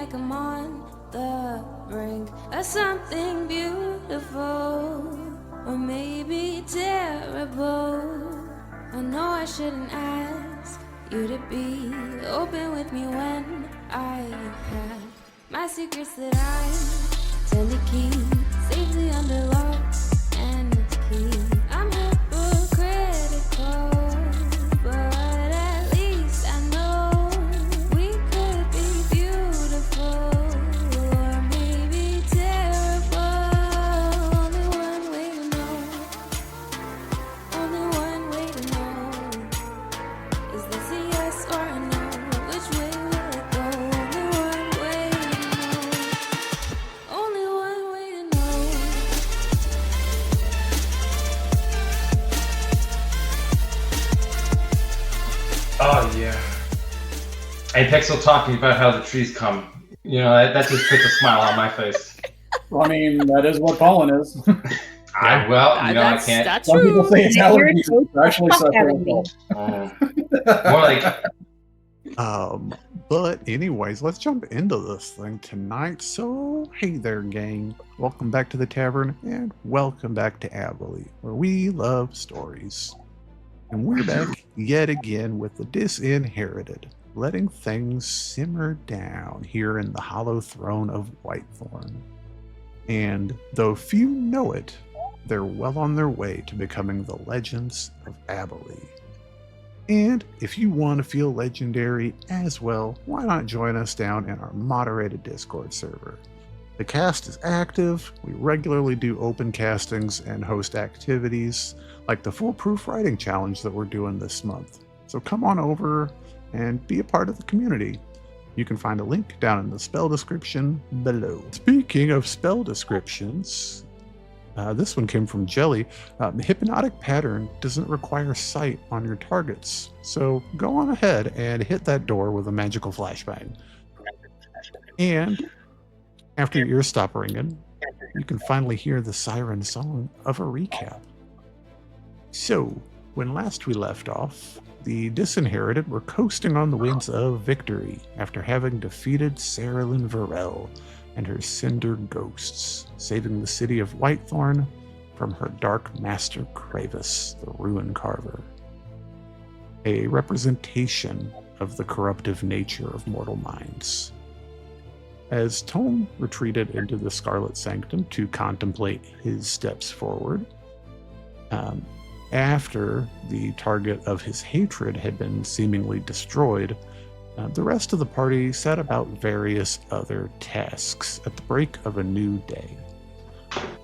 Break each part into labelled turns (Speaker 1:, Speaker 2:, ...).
Speaker 1: like I'm on the brink of something beautiful, or maybe terrible. I know I shouldn't ask you to be open with me when I have my secrets that I tend to keep safely under lock and key. I'm hypocritical, but at least I know we could be beautiful, or maybe terrible. Only one way to know. Only one way to know. Is this a yes or a no? Which way will it go? Only one way to know. Only one way to know.
Speaker 2: Oh yeah. Apex still talking about how the trees come. You know, that just puts a smile on my face.
Speaker 3: Well, I mean, that is what pollen is.
Speaker 2: I can't.
Speaker 4: That's
Speaker 3: Some people
Speaker 4: true.
Speaker 3: say it's allergy. It's actually psychological.
Speaker 2: More like.
Speaker 5: But anyways, let's jump into this thing tonight. So, hey there, gang. Welcome back to the Tavern, and welcome back to ABHAILE, where we love stories. And we're back yet again with the Disinherited, letting things simmer down here in the hollow throne of Whitethorn. And though few know it, they're well on their way to becoming the legends of ABHAILE. And if you want to feel legendary as well, why not join us down in our moderated Discord server? The cast is active, we regularly do open castings and host activities, like the Foolproof Writing Challenge that we're doing this month. So come on over and be a part of the community. You can find a link down in the spell description below. Speaking of spell descriptions, this one came from Jelly. The hypnotic pattern doesn't require sight on your targets, so go on ahead and hit that door with a magical flashbang. And after your ears stop ringing, you can finally hear the siren song of a recap. So, when last we left off, the Disinherited were coasting on the winds of victory after having defeated Cerilyn Varel and her cinder ghosts, saving the city of Whitethorn from her dark master Kravis, the Ruin Carver. A representation of the corruptive nature of mortal minds. As Tome retreated into the Scarlet Sanctum to contemplate his steps forward, after the target of his hatred had been seemingly destroyed, the rest of the party set about various other tasks at the break of a new day.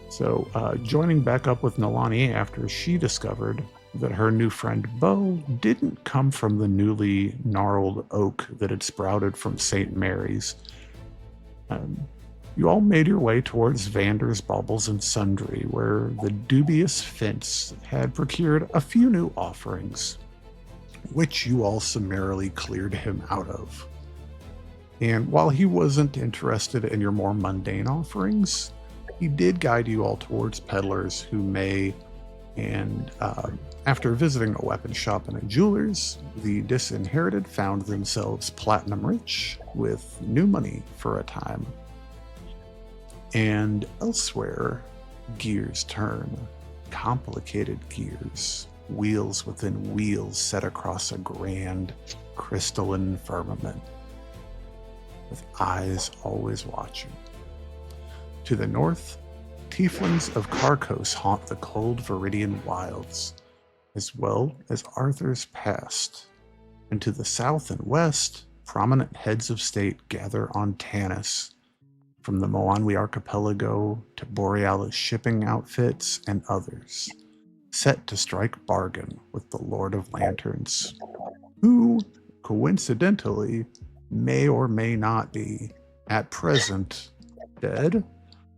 Speaker 5: So, joining back up with Nalani after she discovered that her new friend Bo didn't come from the newly gnarled oak that had sprouted from St. Mary's, you all made your way towards Vander's Baubles and Sundry, where the dubious Fence had procured a few new offerings, which you all summarily cleared him out of. And while he wasn't interested in your more mundane offerings, he did guide you all towards peddlers who may, and after visiting a weapon shop and a jeweler's, the Disinherited found themselves platinum rich with new money for a time. And elsewhere, gears turn, complicated gears, wheels within wheels set across a grand, crystalline firmament, with eyes always watching. To the north, tieflings of Carcos haunt the cold Viridian wilds, as well as Arthur's past. And to the south and west, prominent heads of state gather on Tanis, from the Moanwi archipelago to Boreala's shipping outfits and others, set to strike bargain with the Lord of Lanterns, who, coincidentally, may or may not be, at present, dead?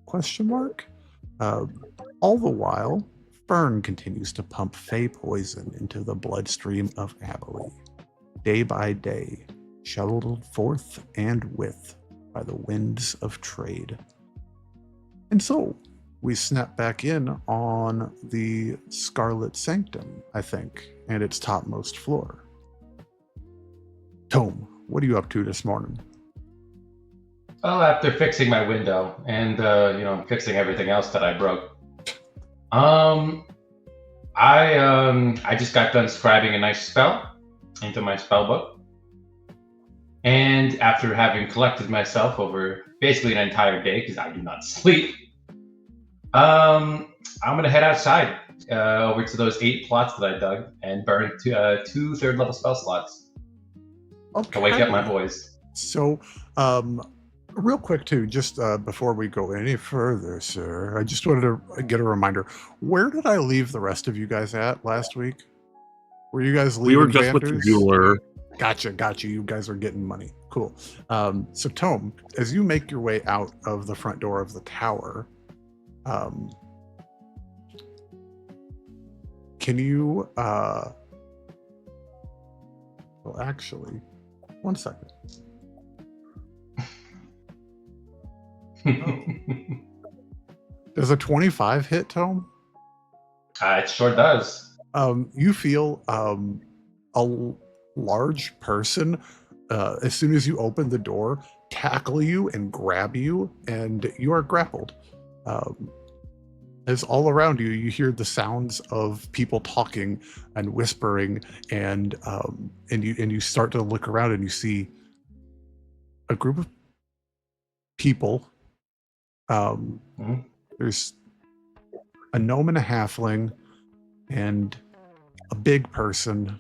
Speaker 5: Question mark? All the while, Fern continues to pump Fey poison into the bloodstream of ABHAILE, day by day, shuttled forth and with by the winds of trade. And so, we snap back in on the Scarlet Sanctum, I think, and its topmost floor. Tome, what are you up to this morning?
Speaker 2: Well, after fixing my window and fixing everything else that I broke, I just got done scribing a nice spell into my spell book, and after having collected myself over basically an entire day because I do not sleep, I'm gonna head outside over to those 8 plots that I dug and burn 2 third-level spell slots to wake up my boys.
Speaker 5: So, real quick too, just before we go any further, sir, I just wanted to get a reminder. Where did I leave the rest of you guys at last week? Were you guys leaving?
Speaker 4: We were just with the jeweler.
Speaker 5: Gotcha. You guys are getting money. Cool. So Tome, as you make your way out of the front door of the tower, can you well, actually, one second. Oh. Does a 25 hit, Tome?
Speaker 2: It sure does.
Speaker 5: You feel a large person, as soon as you open the door, tackle you and grab you, and you are grappled. As all around you, you hear the sounds of people talking and whispering, and you start to look around and you see a group of people. There's a gnome and a halfling and a big person,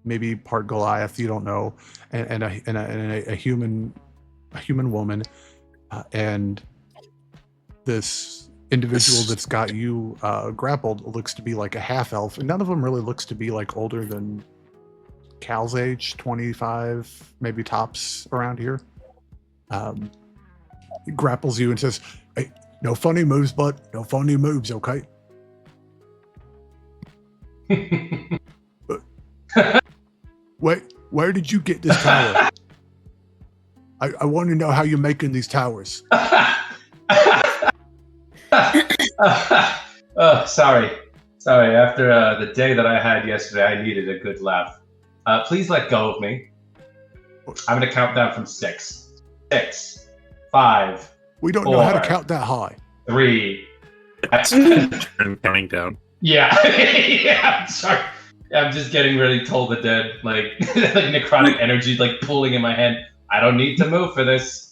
Speaker 5: maybe part Goliath, you don't know, and a human woman, and this individual that's got you grappled looks to be like a half elf, and none of them really looks to be like older than Cal's age, 25 maybe tops around here. He grapples you and says, "Hey, no funny moves, bud. No funny moves, okay?" Wait, where did you get this tower? I want to know how you're making these towers.
Speaker 2: Sorry. After the day that I had yesterday, I needed a good laugh. Please let go of me. I'm going to count down from 6. 6. 5.
Speaker 5: We don't know how to count that high.
Speaker 2: 3.
Speaker 4: Counting down.
Speaker 2: Yeah. Yeah, I'm sorry. I'm just getting really Toll the Dead, like necrotic energy, like pulling in my hand. I don't need to move for this.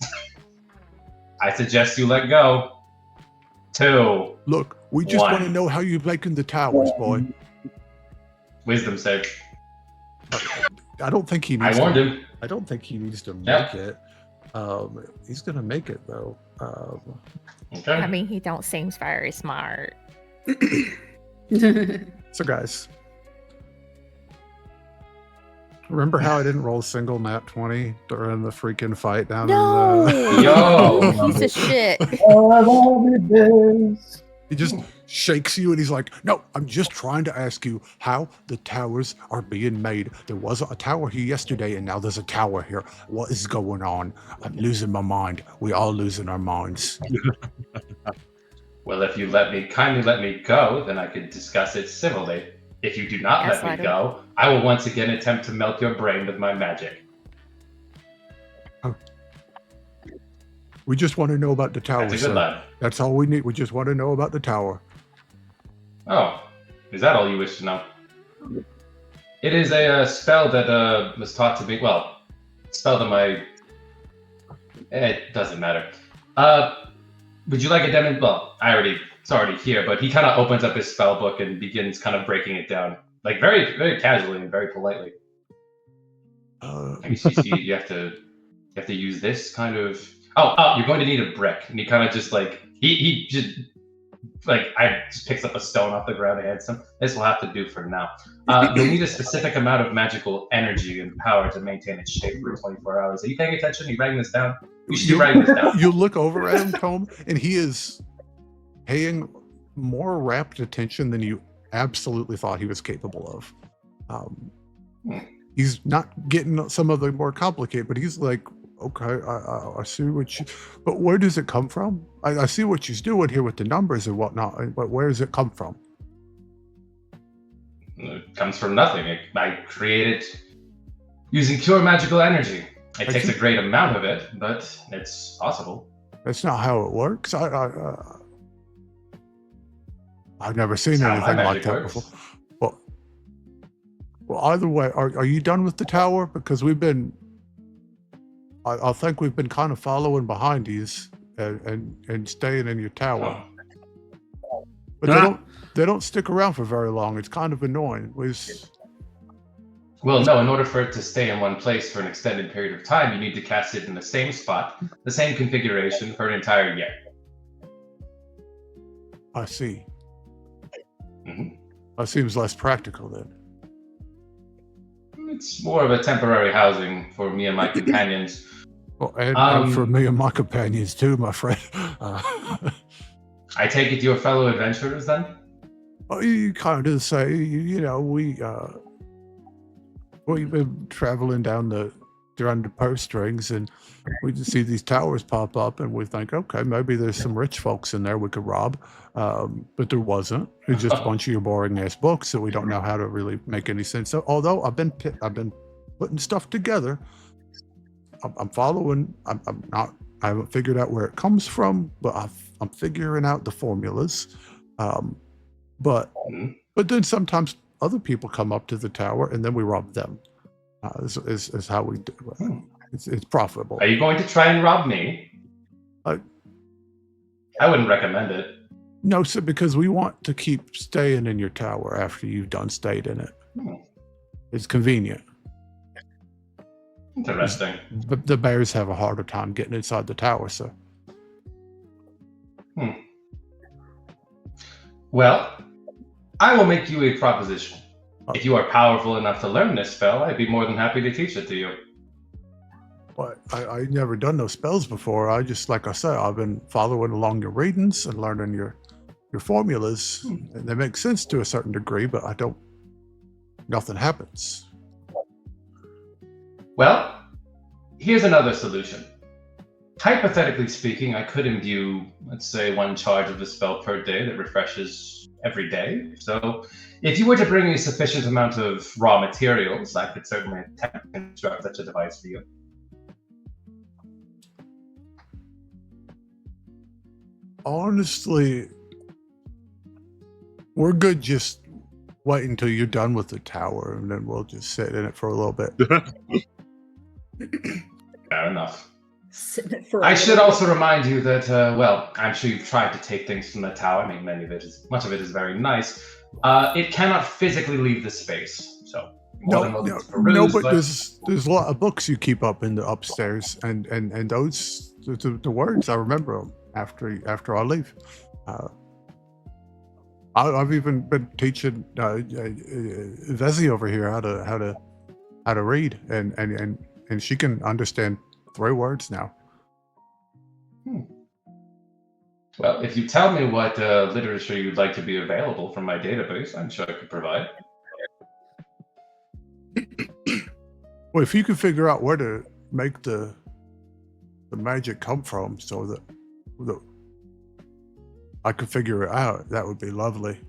Speaker 2: I suggest you let go. 2.
Speaker 5: Look, we just
Speaker 2: 1.
Speaker 5: want to know how you're making the towers, boy.
Speaker 2: Wisdom save.
Speaker 5: I don't think he needs.
Speaker 2: I warned him.
Speaker 5: I don't think he needs to make it. He's gonna make it though.
Speaker 2: Okay.
Speaker 6: I mean, he don't seem very smart.
Speaker 5: So guys, remember how I didn't roll a single nat 20 during the freaking fight down
Speaker 6: No,
Speaker 5: in
Speaker 2: Yo.
Speaker 6: piece of shit.
Speaker 5: He just shakes you and he's like, "No, I'm just trying to ask you how the towers are being made. There wasn't a tower here yesterday and now there's a tower here. What is going on? I'm losing my mind. We all losing our minds."
Speaker 2: Well, if you kindly let me go, then I could discuss it civilly. If you do not
Speaker 6: Yes,
Speaker 2: let me go, I will once again attempt to melt your brain with my magic.
Speaker 5: We just want to know about the tower.
Speaker 2: That's a good
Speaker 5: sir.
Speaker 2: lad.
Speaker 5: That's all we need. We just want to know about the tower.
Speaker 2: Oh, is that all you wish to know? It is a spell that was taught to me. Well, spell that my. It doesn't matter. Would you like a demo? Well, it's already here, but he kind of opens up his spell book and begins kind of breaking it down, like very, very casually and very politely. I guess you have to use this kind of. Oh, you're going to need a brick, and he kind of just like he just like I just picks up a stone off the ground and hands him. This will have to do for now. You'll need a specific amount of magical energy and power to maintain its shape for 24 hours. Are you paying attention? Are you writing this down? You should be writing this down.
Speaker 5: You look over at him, Tome, and he is paying more rapt attention than you absolutely thought he was capable of. He's not getting some of the more complicated, but he's like, "Okay, I see what you, but where does it come from? I see what she's doing here with the numbers and whatnot, but where does it come from?"
Speaker 2: It comes from nothing. I created using pure magical energy. It takes a great amount of it, but it's possible.
Speaker 5: That's not how it works. I've never seen
Speaker 2: That's how my
Speaker 5: anything like
Speaker 2: magic
Speaker 5: that
Speaker 2: works.
Speaker 5: before. Well, either way, are you done with the tower? Because we've been, I think we've been kind of following behind you and staying in your tower.
Speaker 2: Oh.
Speaker 5: But they don't stick around for very long. It's kind of annoying.
Speaker 2: Well, no, in order for it to stay in one place for an extended period of time, you need to cast it in the same spot, the same configuration for an entire year.
Speaker 5: I see.
Speaker 2: Mhm.
Speaker 5: That seems less practical then.
Speaker 2: It's more of a temporary housing for me and my companions.
Speaker 5: Well, and for me and my companions too, my friend.
Speaker 2: I take it you're fellow adventurers then?
Speaker 5: Well, you kind of say, we've been traveling down the purse strings, and we just see these towers pop up, and we think, okay, maybe there's some rich folks in there we could rob. But there wasn't. It's just a bunch of your boring ass books that we don't know how to really make any sense. So, although I've been putting stuff together, I'm following. I haven't figured out where it comes from, but I'm figuring out the formulas. But then sometimes other people come up to the tower, and then we rob them. Is how we do it. It's profitable.
Speaker 2: Are you going to try and rob me?
Speaker 5: I
Speaker 2: wouldn't recommend it.
Speaker 5: No, sir, because we want to keep staying in your tower after you've done stayed in it. It's convenient.
Speaker 2: Interesting.
Speaker 5: But the bears have a harder time getting inside the tower, sir.
Speaker 2: Well, I will make you a proposition. If you are powerful enough to learn this spell, I'd be more than happy to teach it to you.
Speaker 5: But I never done those spells before. I just, like I said, I've been following along your readings and learning your formulas. And they make sense to a certain degree, but nothing happens.
Speaker 2: Well, here's another solution. Hypothetically speaking, I could imbue, let's say, 1 charge of the spell per day that refreshes every day. So if you were to bring me a sufficient amount of raw materials, I could certainly attempt to construct such a device for you.
Speaker 5: Honestly, we're good just wait until you're done with the tower, and then we'll just sit in it for a little bit.
Speaker 2: Fair enough.
Speaker 4: For
Speaker 2: I should also remind you that, I'm sure you've tried to take things from the tower. I mean, much of it is very nice. It cannot physically leave the space, so
Speaker 5: No, but there's a lot of books you keep up in the upstairs, and those the words I remember them after I leave. I've even been teaching Vezi over here how to read, and she can understand 3 words now.
Speaker 2: Well, if you tell me what literature you'd like to be available from my database, I'm sure I could provide.
Speaker 5: Well, if you could figure out where to make the magic come from, so that I could figure it out, that would be lovely.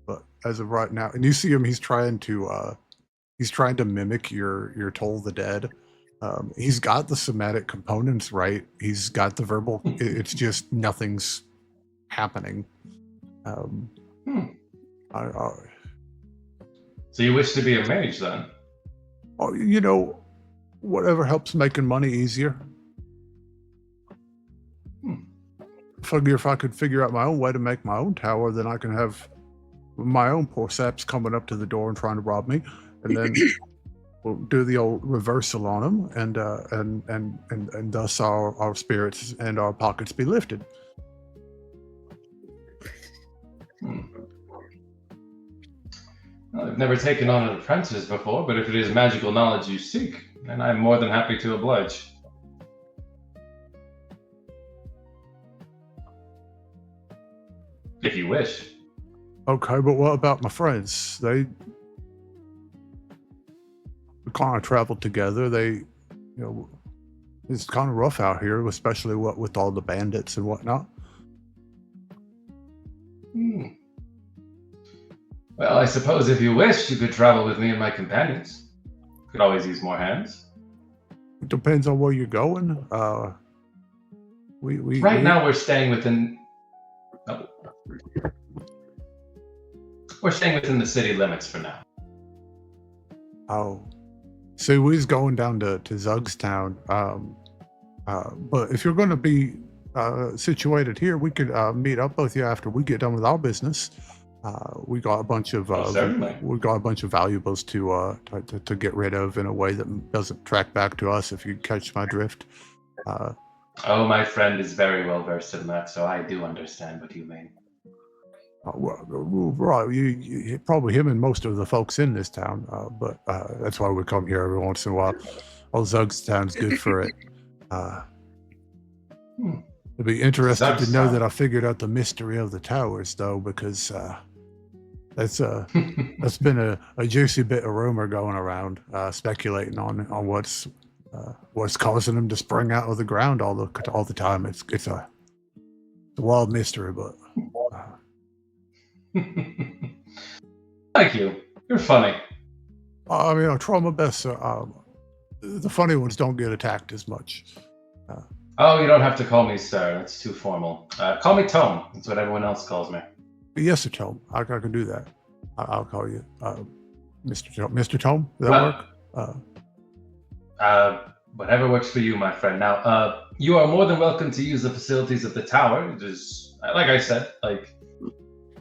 Speaker 5: But as of right now, and you see him, he's trying to mimic your Toll the Dead. He's got the somatic components right. He's got the verbal. It's just nothing's happening.
Speaker 2: So you wish to be a mage then?
Speaker 5: Oh, whatever helps making money easier. Figure if I could figure out my own way to make my own tower, then I can have my own poor saps coming up to the door and trying to rob me, and then we'll do the old reversal on them, and thus our spirits and our pockets be lifted.
Speaker 2: Well, I've never taken on an apprentice before, but if it is magical knowledge you seek, then I'm more than happy to oblige. If you wish.
Speaker 5: Okay, but what about my friends? We kind of traveled together. It's kind of rough out here, especially with all the bandits and whatnot.
Speaker 2: Well, I suppose if you wish, you could travel with me and my companions. Could always use more hands.
Speaker 5: Depends on where you're going.
Speaker 2: Right now, we're staying within. Oh. We're staying within the city limits for now.
Speaker 5: Oh, so we was going down to Zugstown. But if you're going to be situated here, we could meet up with you after we get done with our business. We got a bunch of
Speaker 2: Certainly.
Speaker 5: we got a bunch of valuables to get rid of in a way that doesn't track back to us. If you catch my drift.
Speaker 2: Oh, my friend is very well versed in that, so I do understand what you mean.
Speaker 5: Right, you probably him and most of the folks in this town, but that's why we come here every once in a while. Old Zugstown's good for it. It'd be interesting to know that I figured out the mystery of the towers, though, because that's been a juicy bit of rumor going around, speculating on what's causing them to spring out of the ground all the time. It's a wild mystery, but.
Speaker 2: Thank you. You're funny.
Speaker 5: I mean, I try my best. The funny ones don't get attacked as much.
Speaker 2: Oh, you don't have to call me sir. That's too formal. Call me Tome. That's what everyone else calls me.
Speaker 5: Yes, sir, Tome. I can do that. I'll call you Mr. Tome. Mr. Tome? Does that work?
Speaker 2: Whatever works for you, my friend. Now, you are more than welcome to use the facilities of the tower. Just like I said,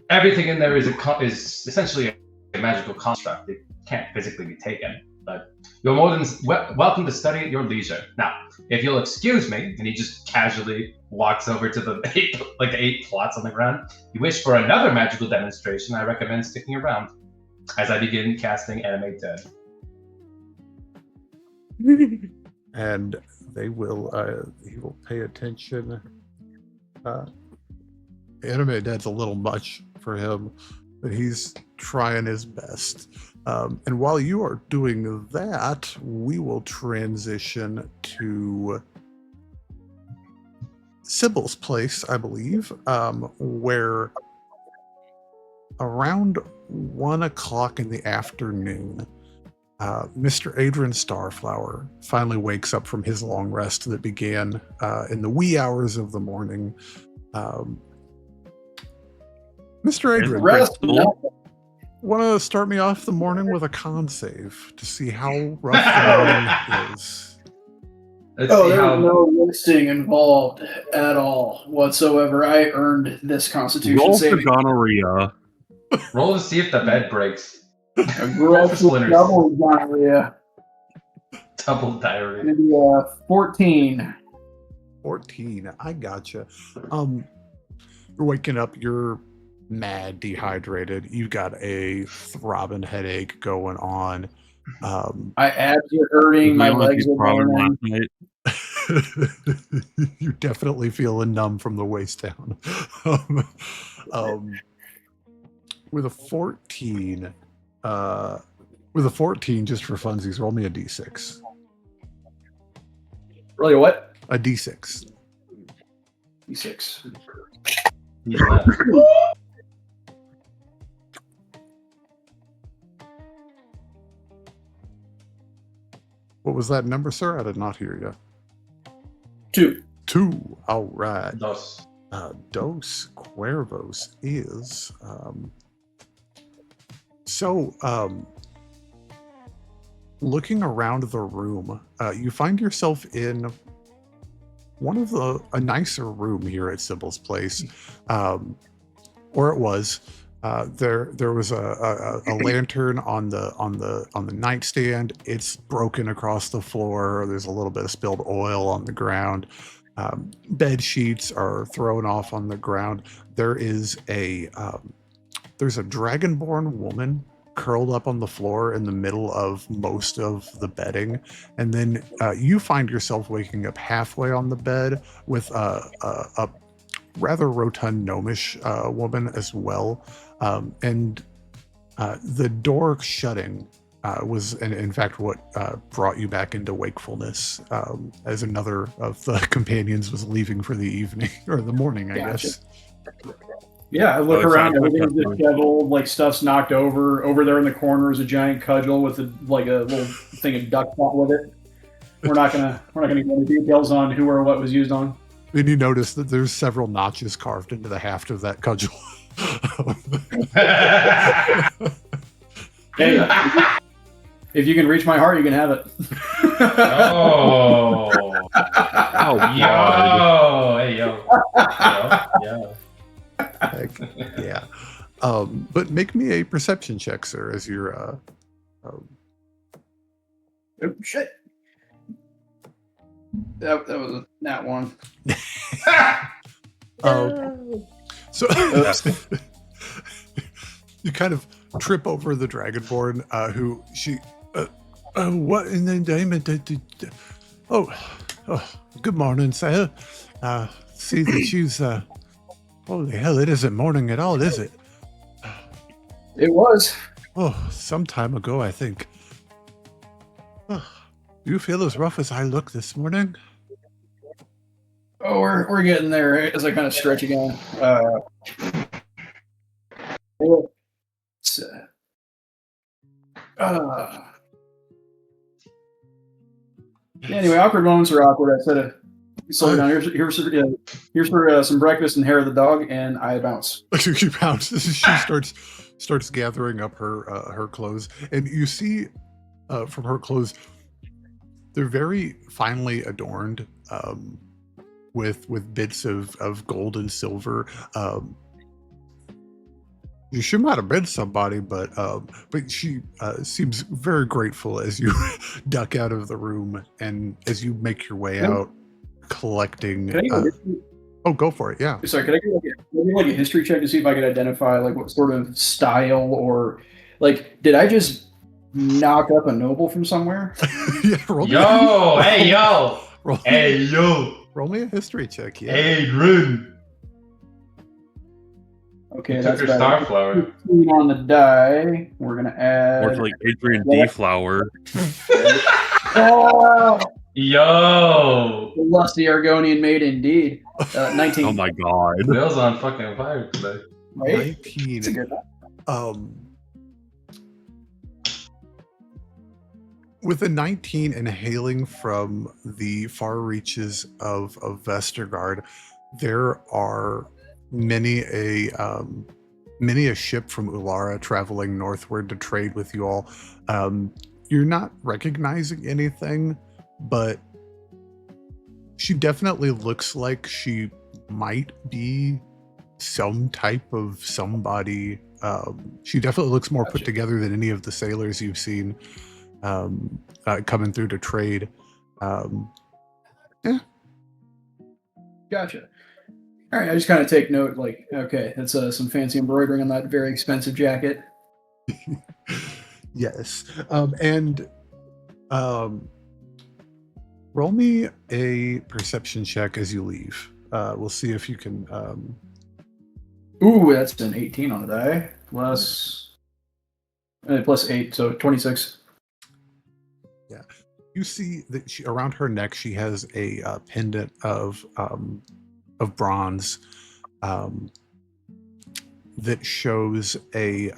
Speaker 2: everything in there is essentially a magical construct. It can't physically be taken, but you're more than welcome to study at your leisure. Now, if you'll excuse me, and he just casually walks over to the eight plots on the ground. You wish for another magical demonstration, I recommend sticking around as I begin casting Animate Dead.
Speaker 5: And he will pay attention. Animate Dead's a little much for him, but he's trying his best. And while you are doing that, we will transition to Sybil's place, I believe, where around 1 o'clock in the afternoon, Mr. Adran Starflower finally wakes up from his long rest that began in the wee hours of the morning. Mr. Adran, want to start me off the morning with a con save to see how rough the morning is?
Speaker 3: There's no listing involved at all whatsoever. I earned this Constitution
Speaker 4: Roll for
Speaker 3: saving.
Speaker 4: gonorrhea.
Speaker 2: Roll to see if the bed breaks.
Speaker 3: Double diarrhea.
Speaker 2: Double diarrhea.
Speaker 3: Maybe 14.
Speaker 5: 14. I gotcha. You're waking up. You're mad dehydrated. You've got a throbbing headache going on.
Speaker 3: My abs are hurting. My legs are burning.
Speaker 5: You're definitely feeling numb from the waist down. With a 14, just for funsies, roll me a d6.
Speaker 3: Really, what?
Speaker 5: A d6.
Speaker 3: D6.
Speaker 2: Yeah.
Speaker 5: What was that number, sir? I did not hear you.
Speaker 3: 2.
Speaker 5: 2. All right.
Speaker 2: Dos.
Speaker 5: Dos Cuervos is looking around the room, you find yourself in one of a nicer room here at Sybil's place, or it was. There was a lantern on the nightstand. It's broken across the floor. There's a little bit of spilled oil on the ground. Bed sheets are thrown off on the ground. There's a dragonborn woman curled up on the floor in the middle of most of the bedding, and then you find yourself waking up halfway on the bed with a rather rotund gnomish woman as well, and the door shutting was in fact what brought you back into wakefulness, as another of the companions was leaving for the evening or the morning, I guess.
Speaker 3: Yeah, I look around, everything's disheveled, like stuff's knocked over. Over there in the corner is a giant cudgel with a little thing of duck pot with it. we're not gonna go into details on who or what was used on.
Speaker 5: And you notice that there's several notches carved into the haft of that cudgel.
Speaker 3: Hey, if you can reach my heart, you can have it.
Speaker 2: Oh.
Speaker 4: Oh,
Speaker 2: Yo. Hey, yo. Yo.
Speaker 5: Heck, yeah. But make me a perception check, sir, as you're
Speaker 3: Oh, shit. That was that one.
Speaker 5: so you kind of trip over the Dragonborn, who she what in the name of oh, good morning, sir. See that you's holy hell, it isn't morning at all, is it?
Speaker 3: It was.
Speaker 5: Oh, some time ago, I think. Oh, do you feel as rough as I look this morning?
Speaker 3: Oh, we're getting there as I kind of stretch again. Anyway, awkward moments are awkward. I said it. Slow down. Here's for some breakfast and hair of the dog, and I bounce.
Speaker 5: She bounces. She starts gathering up her clothes, and you see from her clothes, they're very finely adorned with bits of gold and silver. She might have been somebody, but she seems very grateful as you duck out of the room and as you make your way out, collecting. Oh, go for it! Yeah.
Speaker 3: Sorry, could I get a history check to see if I could identify like what sort of style or like did I just knock up a noble from somewhere?
Speaker 5: Yeah. Roll me a history check. Yeah.
Speaker 2: Adran.
Speaker 3: Okay,
Speaker 2: Took
Speaker 3: that's
Speaker 2: her
Speaker 3: better.
Speaker 2: Starflower.
Speaker 3: 15 on the die. We're gonna add.
Speaker 4: Or like Adrian D. Flower.
Speaker 3: Oh,
Speaker 2: Yo.
Speaker 3: the lusty Argonian maid indeed. 19.
Speaker 4: Oh my god.
Speaker 2: Bill's on fucking fire today.
Speaker 3: Right?
Speaker 5: 19.
Speaker 3: That's a good one.
Speaker 5: With a 19 and hailing from the far reaches of Vestergaard, there are many a ship from Ulara traveling northward to trade with you all. You're not recognizing anything, but she definitely looks like she might be some type of somebody. She definitely looks more put together than any of the sailors you've seen coming through to trade. Yeah.
Speaker 3: Gotcha. All right, I just kind of take note, like, okay, that's some fancy embroidering on that very expensive jacket.
Speaker 5: Yes. Roll me a perception check as you leave. We'll see if you can...
Speaker 3: Ooh, that's an 18 on the die. Plus 8, so 26.
Speaker 5: Yeah. You see that she, around her neck, she has a pendant of bronze that shows a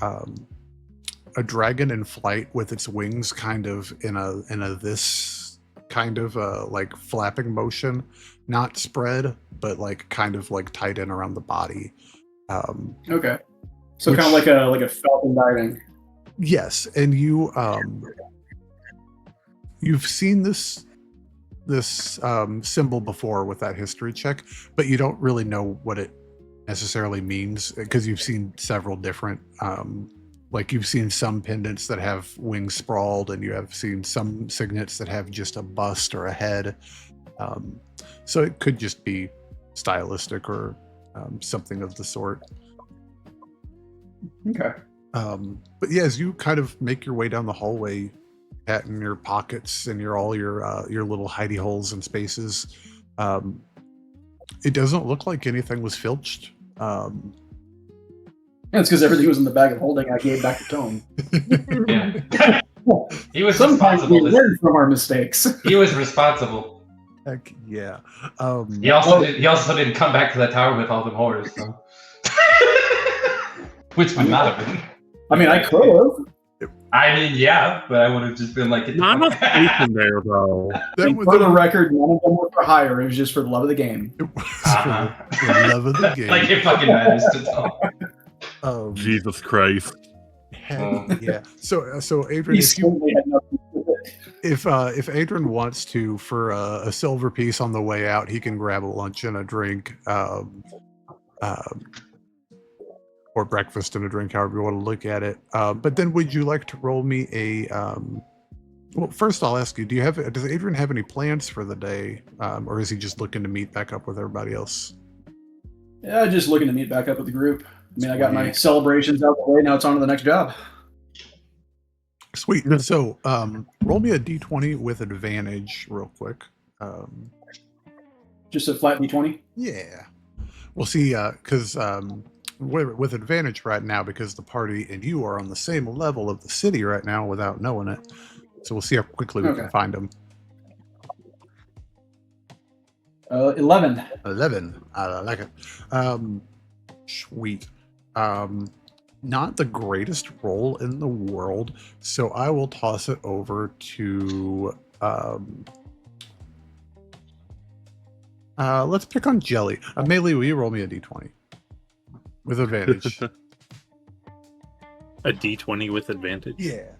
Speaker 5: dragon in flight with its wings kind of in a this kind of like flapping motion, not spread, but like kind of like tied in around the body.
Speaker 3: Okay, so kind of like a falcon diving.
Speaker 5: Yes, and you've seen this symbol before with that history check, but you don't really know what it necessarily means because you've seen several different like you've seen some pendants that have wings sprawled, and you have seen some signets that have just a bust or a head. So it could just be stylistic or something of the sort.
Speaker 3: Okay.
Speaker 5: But yeah, as you kind of make your way down the hallway, in your pockets and your little hidey holes and spaces, it doesn't look like anything was filched.
Speaker 3: It's because everything was in the bag of holding I gave back to Tome.
Speaker 2: Yeah. He was
Speaker 3: Sometimes we
Speaker 2: responsible.
Speaker 3: learn from our mistakes.
Speaker 2: He was responsible.
Speaker 5: Heck yeah.
Speaker 2: He also didn't come back to the tower with all them horrors, so. Which would not have been.
Speaker 3: I mean, I could have.
Speaker 2: I mean, yeah, but I would have just been like, get the
Speaker 4: Not
Speaker 2: fuck
Speaker 4: enough space in there, though.
Speaker 5: That
Speaker 3: And
Speaker 5: was
Speaker 3: for the record, none of them were for hire. It was just for the love of the game.
Speaker 5: it was
Speaker 2: Uh-huh.
Speaker 5: for the love of the game.
Speaker 2: Like it fucking matters to them.
Speaker 4: Jesus Christ.
Speaker 5: Yeah. So Adrian,
Speaker 3: He
Speaker 5: if you
Speaker 3: certainly had nothing to do with it.
Speaker 5: if Adrian wants to, for a silver piece on the way out, he can grab a lunch and a drink, or breakfast and a drink, however you want to look at it. But then, would you like to roll me a? Well, first I'll ask you: does Adrian have any plans for the day, or is he just looking to meet back up with everybody else?
Speaker 3: Yeah, just looking to meet back up with the group. I mean, I got my
Speaker 5: Sweet.
Speaker 3: celebrations out the way. Now it's on to the next job.
Speaker 5: Sweet. So, roll me a d20 with advantage, real quick.
Speaker 3: Just a flat D20.
Speaker 5: Yeah. We'll see, because with advantage right now, because the party and you are on the same level of the city right now without knowing it. So we'll see how quickly we
Speaker 3: Okay.
Speaker 5: can find them.
Speaker 3: 11.
Speaker 5: 11. I like it. Sweet. Not the greatest roll in the world, so I will toss it over to let's pick on Jelly. Melee, will you roll me a d20 with advantage?
Speaker 7: A D20 with advantage.
Speaker 5: Yeah.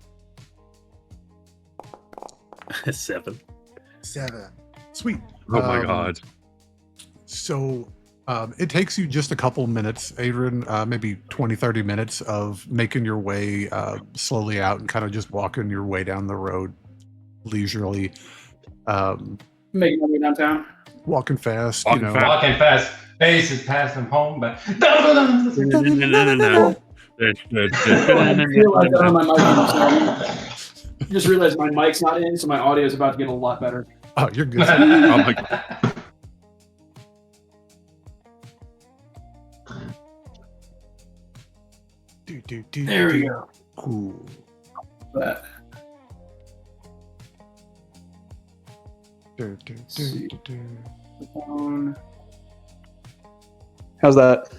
Speaker 7: 7.
Speaker 5: 7. Sweet.
Speaker 4: Oh my god.
Speaker 5: So it takes you just a couple minutes, Adrian, maybe 20, 30 minutes of making your way slowly out and kind of just walking your way down the road leisurely.
Speaker 3: Making my way downtown.
Speaker 5: Walking fast,
Speaker 4: Walking
Speaker 5: you know.
Speaker 4: fast.
Speaker 2: Walking fast, faces passing home, but
Speaker 3: I realized that on my mic. So just realized my mic's not in, so my audio is about to get a lot better.
Speaker 5: Oh, you're good.
Speaker 4: Oh my god.
Speaker 3: There we go.
Speaker 5: Cool.
Speaker 3: But how's that?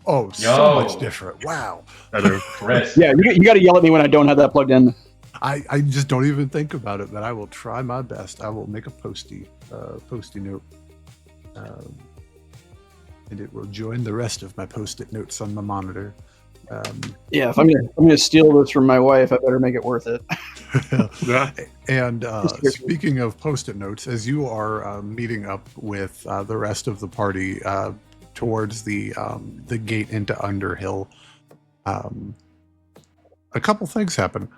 Speaker 5: Oh, so
Speaker 2: Yo.
Speaker 5: much different. Wow.
Speaker 4: Better.
Speaker 2: Chris.
Speaker 3: Yeah, you got to yell at me when I don't have that plugged in.
Speaker 5: I just don't even think about it, but I will try my best. I will make a postie note. And it will join the rest of my post-it notes on my monitor.
Speaker 3: Yeah, if I'm gonna steal this from my wife, I better make it worth it.
Speaker 4: Yeah.
Speaker 5: And speaking of post-it notes, as you are meeting up with the rest of the party towards the gate into Underhill, a couple things happen.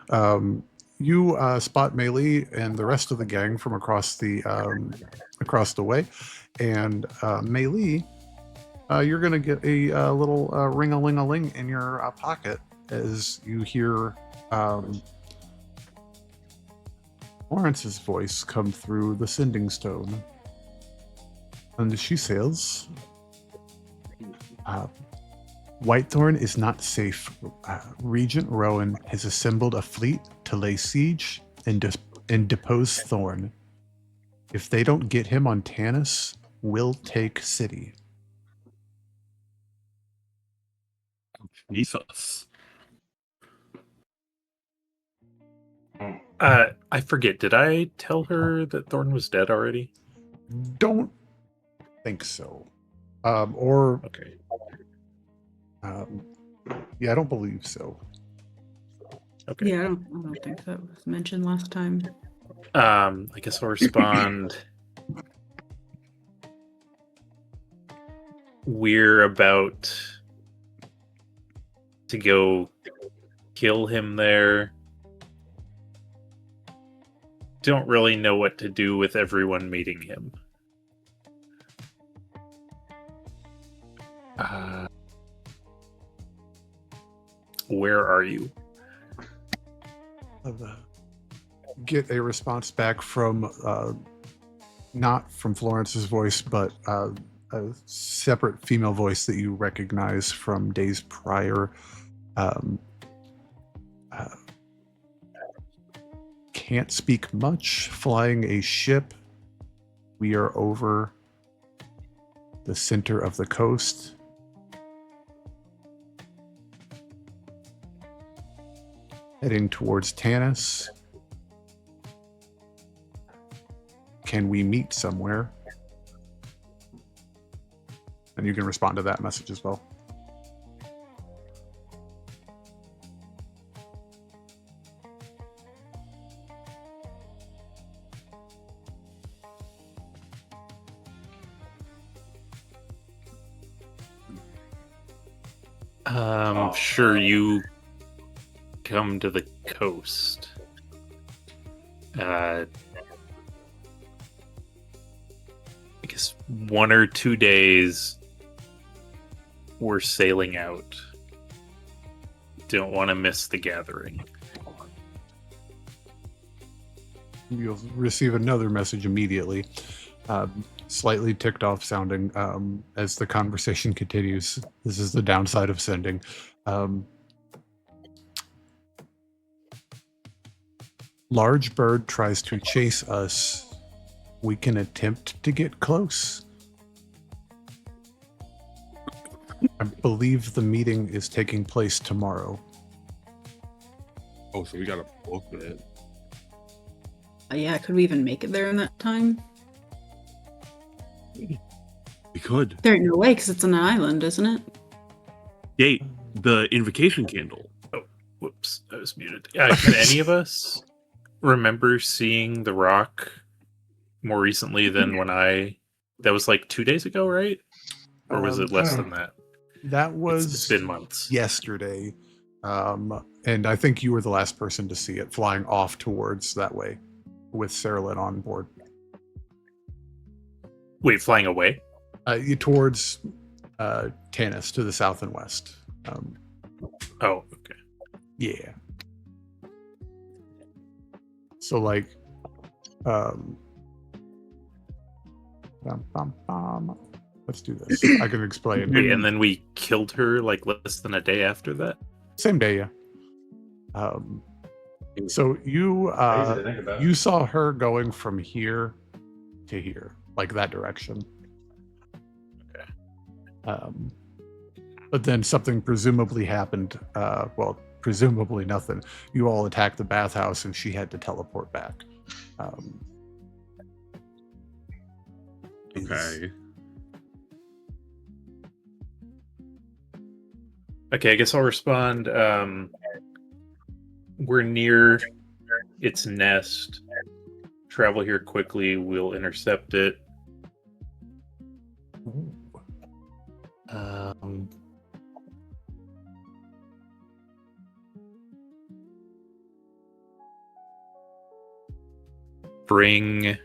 Speaker 5: You spot Melee and the rest of the gang from across the way, and Melee, you're gonna get a little ring-a-ling-a-ling in your pocket as you hear Lawrence's voice come through the sending stone, and she says, Whitethorn is not safe. Regent Rowan has assembled a fleet to lay siege and depose Thorn. If they don't get him on Tanis, we'll take city.
Speaker 4: Jesus.
Speaker 7: I forget. Did I tell her that Thorn was dead already?
Speaker 5: Don't think so. Or
Speaker 7: Okay.
Speaker 5: yeah, I don't believe so.
Speaker 7: Okay.
Speaker 8: Yeah, I don't think that was mentioned last time.
Speaker 7: I guess I'll respond. We're about to go kill him there. Don't really know what to do with everyone meeting him. Where are you?
Speaker 5: Get a response back from not from Florence's voice, but a separate female voice that you recognize from days prior. Can't speak much. Flying a ship. We are over the center of the coast. heading towards Tanis. Can we meet somewhere? And you can respond to that message as well.
Speaker 7: Sure, you come to the coast. I guess 1 or 2 days we're sailing out. Don't want to miss the gathering.
Speaker 5: You'll receive another message immediately, slightly ticked off sounding as the conversation continues. This is the downside of sending. Large bird tries to chase us. We can attempt to get close. I believe the meeting is taking place tomorrow.
Speaker 4: Oh, so we gotta book it.
Speaker 8: Yeah, could we even make it there in that time?
Speaker 4: We could.
Speaker 8: There ain't no way, because it's an island, isn't it?
Speaker 4: Gate, the invocation candle.
Speaker 7: Oh, whoops, I was muted. Can any of us remember seeing the rock more recently than when that was like 2 days ago, right? Or was it less than that?
Speaker 5: That was
Speaker 7: It's been months.
Speaker 5: yesterday. And I think you were the last person to see it flying off towards that way with Sarah on board.
Speaker 7: Wait, flying away?
Speaker 5: Towards Tanis to the south and west.
Speaker 7: Oh, okay.
Speaker 5: Yeah. So like let's do this. I can explain.
Speaker 7: Wait, and then we killed her like less than a day after that?
Speaker 5: Same day, yeah. So you
Speaker 2: Crazy to think about.
Speaker 5: you saw her going from here to here, like that direction.
Speaker 7: Okay.
Speaker 5: But then something presumably happened. Well, presumably nothing. You all attacked the bathhouse, and she had to teleport back.
Speaker 4: Okay.
Speaker 7: Okay, I guess I'll respond. We're near its nest. Travel here quickly. We'll intercept it. Bring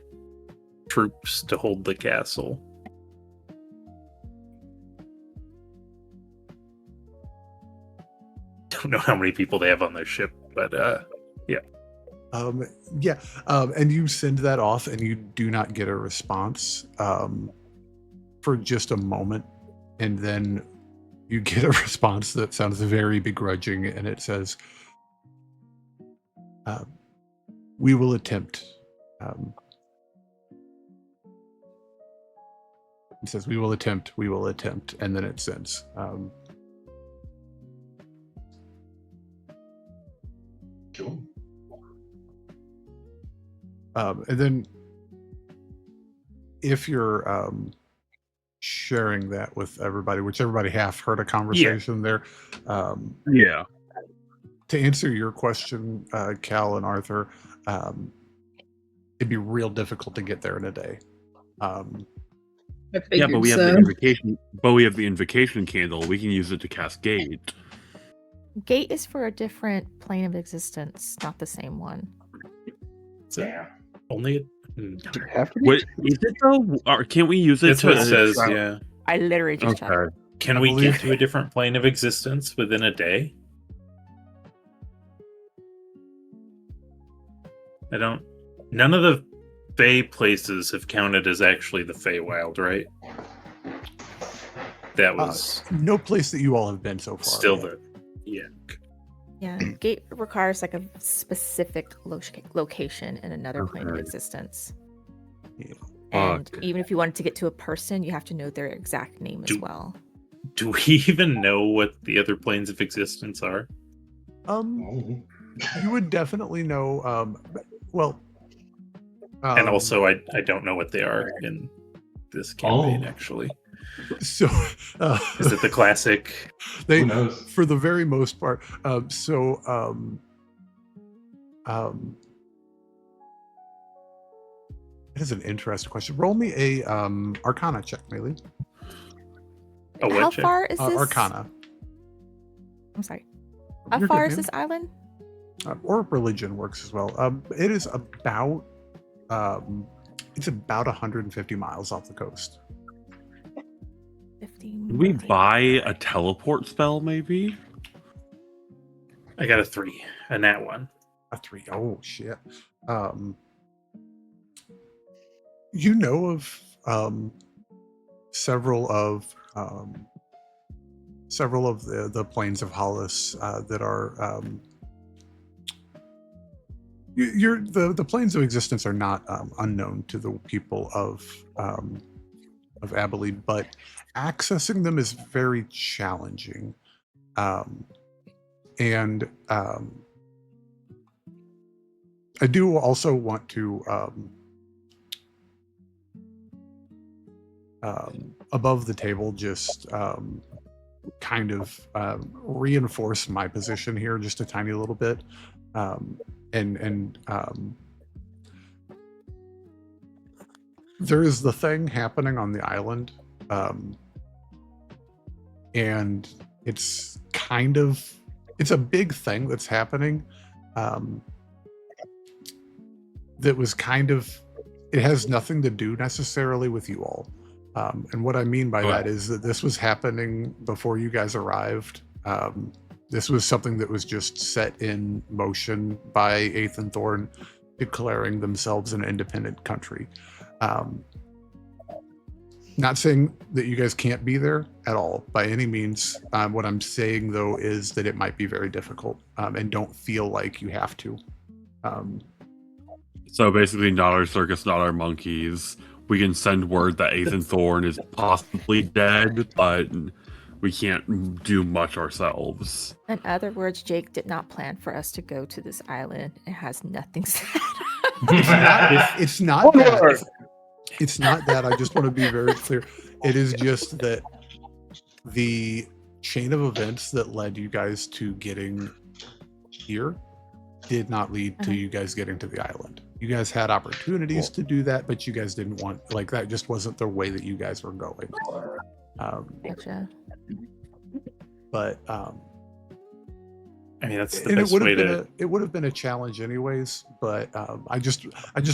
Speaker 7: troops to hold the castle. Don't know how many people they have on their ship, but yeah.
Speaker 5: And you send that off, and you do not get a response for just a moment, and then you get a response that sounds very begrudging, and it says, "We will attempt." It says, "We will attempt. We will attempt," and then it sends.
Speaker 2: Cool.
Speaker 5: And then if you're sharing that with everybody, which everybody half heard a conversation there.
Speaker 4: Yeah.
Speaker 5: To answer your question, Cal and Arthur, it'd be real difficult to get there in a day.
Speaker 4: Yeah, but we have the invocation. But we have the invocation candle. We can use it to cast Gate.
Speaker 6: Gate is for a different plane of existence, not the same one.
Speaker 2: Yeah.
Speaker 7: Only
Speaker 3: Have to be?
Speaker 4: Wait, is it though? Or can't we use it
Speaker 7: that's
Speaker 4: to?
Speaker 7: what it says. Yeah.
Speaker 6: I literally just checked.
Speaker 4: Okay.
Speaker 7: Can
Speaker 5: I
Speaker 7: we
Speaker 5: believe-
Speaker 7: get to a different plane of existence within a day? None of the Fey places have counted as actually the Feywild, right? That was
Speaker 5: No place that you all have been so far.
Speaker 7: still
Speaker 5: yeah.
Speaker 7: the yeah.
Speaker 6: Yeah, Gate requires like a specific location in another plane of
Speaker 4: Okay.
Speaker 6: existence.
Speaker 5: Yeah.
Speaker 6: And
Speaker 4: Fuck.
Speaker 6: even if you wanted to get to a person, you have to know their exact name as
Speaker 7: Do-
Speaker 6: well.
Speaker 7: Do we even know what the other planes of existence are?
Speaker 5: Um, You would definitely know. Well,
Speaker 7: And also, I don't know what they are in this campaign.
Speaker 2: Oh.
Speaker 7: Actually,
Speaker 5: so
Speaker 7: is it the classic?
Speaker 5: they,
Speaker 2: Who knows?
Speaker 5: for the very most part. It is an interesting question. Roll me a Arcana check, Melee.
Speaker 7: A
Speaker 6: How
Speaker 7: what check?
Speaker 6: far is this?
Speaker 5: Arcana.
Speaker 6: I'm sorry. How
Speaker 5: You're
Speaker 6: far
Speaker 5: good,
Speaker 6: is
Speaker 5: man.
Speaker 6: this island?
Speaker 5: Or religion works as well. It is about it's about 150 miles off the coast.
Speaker 6: 15.
Speaker 4: Did we buy a teleport spell, maybe?
Speaker 7: I got a 3, and that one.
Speaker 5: A 3. Oh shit. You know of several of the plains of Hollis that are the planes of existence are not unknown to the people of Abilene, but accessing them is very challenging. And I do also want to above the table just kind of reinforce my position here just a tiny little bit. And there is the thing happening on the island, and it's a big thing that's happening, that was it has nothing to do necessarily with you all, and what I mean by that is that this was happening before you guys arrived. This was something that was just set in motion by Thorn declaring themselves an independent country. Not saying that you guys can't be there at all by any means. What I'm saying, though, is that it might be very difficult, and don't feel like you have to.
Speaker 4: So basically, not our circus, not our monkeys. We can send word that Thorn is possibly dead, but we can't do much ourselves.
Speaker 6: In other words, Jake did not plan for us to go to this island. It has nothing said.
Speaker 5: It's not that. It's not that. I just want to be very clear. It is just that the chain of events that led you guys to getting here did not lead to you guys getting to the island. You guys had opportunities to do that, but you guys didn't want, like, that just wasn't the way that you guys were going.
Speaker 6: Gotcha.
Speaker 5: But
Speaker 7: I mean, that's the
Speaker 5: and
Speaker 7: best way to.
Speaker 5: it would have been a challenge anyways, but I just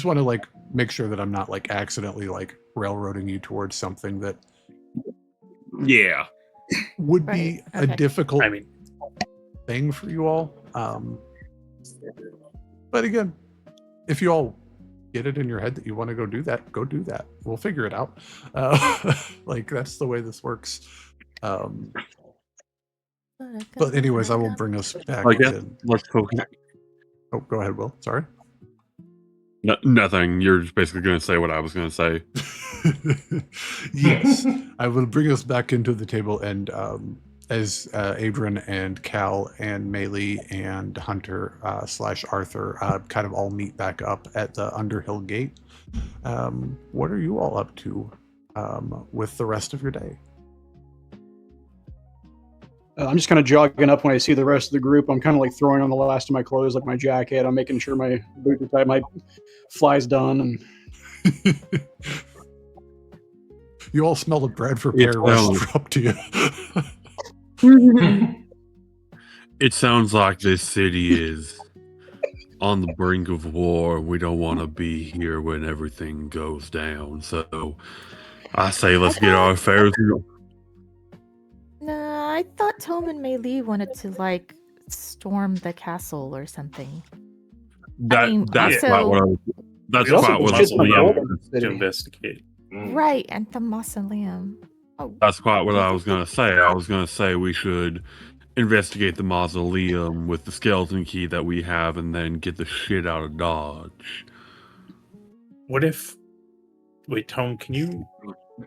Speaker 5: want to like make sure that I'm not like accidentally like railroading you towards something that
Speaker 4: Yeah.
Speaker 5: would be a
Speaker 6: Okay.
Speaker 5: difficult
Speaker 7: I mean,
Speaker 5: thing for you all. But again, if you all get it in your head that you want to go do that, go do that. We'll figure it out. Like that's the way this works. But anyways, I will bring us back.
Speaker 4: I guess
Speaker 5: in.
Speaker 4: let's focus.
Speaker 5: Oh, go ahead, Will. Sorry.
Speaker 4: No, nothing. You're just basically going to say what I was going to say.
Speaker 5: Yes, I will bring us back into the table, and as Adran and Cal and Melee and Hunter / Arthur kind of all meet back up at the Underhill Gate. What are you all up to with the rest of your day?
Speaker 3: I'm just kind of jogging up when I see the rest of the group. I'm kind of like throwing on the last of my clothes, like my jacket. I'm making sure my boots are tight, my fly's done, and
Speaker 5: You all smell the bread for Paris up to you.
Speaker 4: It sounds like this city is on the brink of war. We don't want to be here when everything goes down. So I say let's get our affairs.
Speaker 6: No, I thought Tome and Melee wanted to like storm the castle or something.
Speaker 4: That's
Speaker 6: also-
Speaker 4: quite what I was. That's
Speaker 7: we also
Speaker 4: quite what I
Speaker 3: shit
Speaker 4: was.
Speaker 3: on the wall.
Speaker 7: to investigate.
Speaker 6: Right, and the mausoleum. Oh,
Speaker 4: That's quite what I was going to say. I was going to say we should investigate the mausoleum with the skeleton key that we have, and then get the shit out of Dodge.
Speaker 7: What if? Wait, Tome, can you?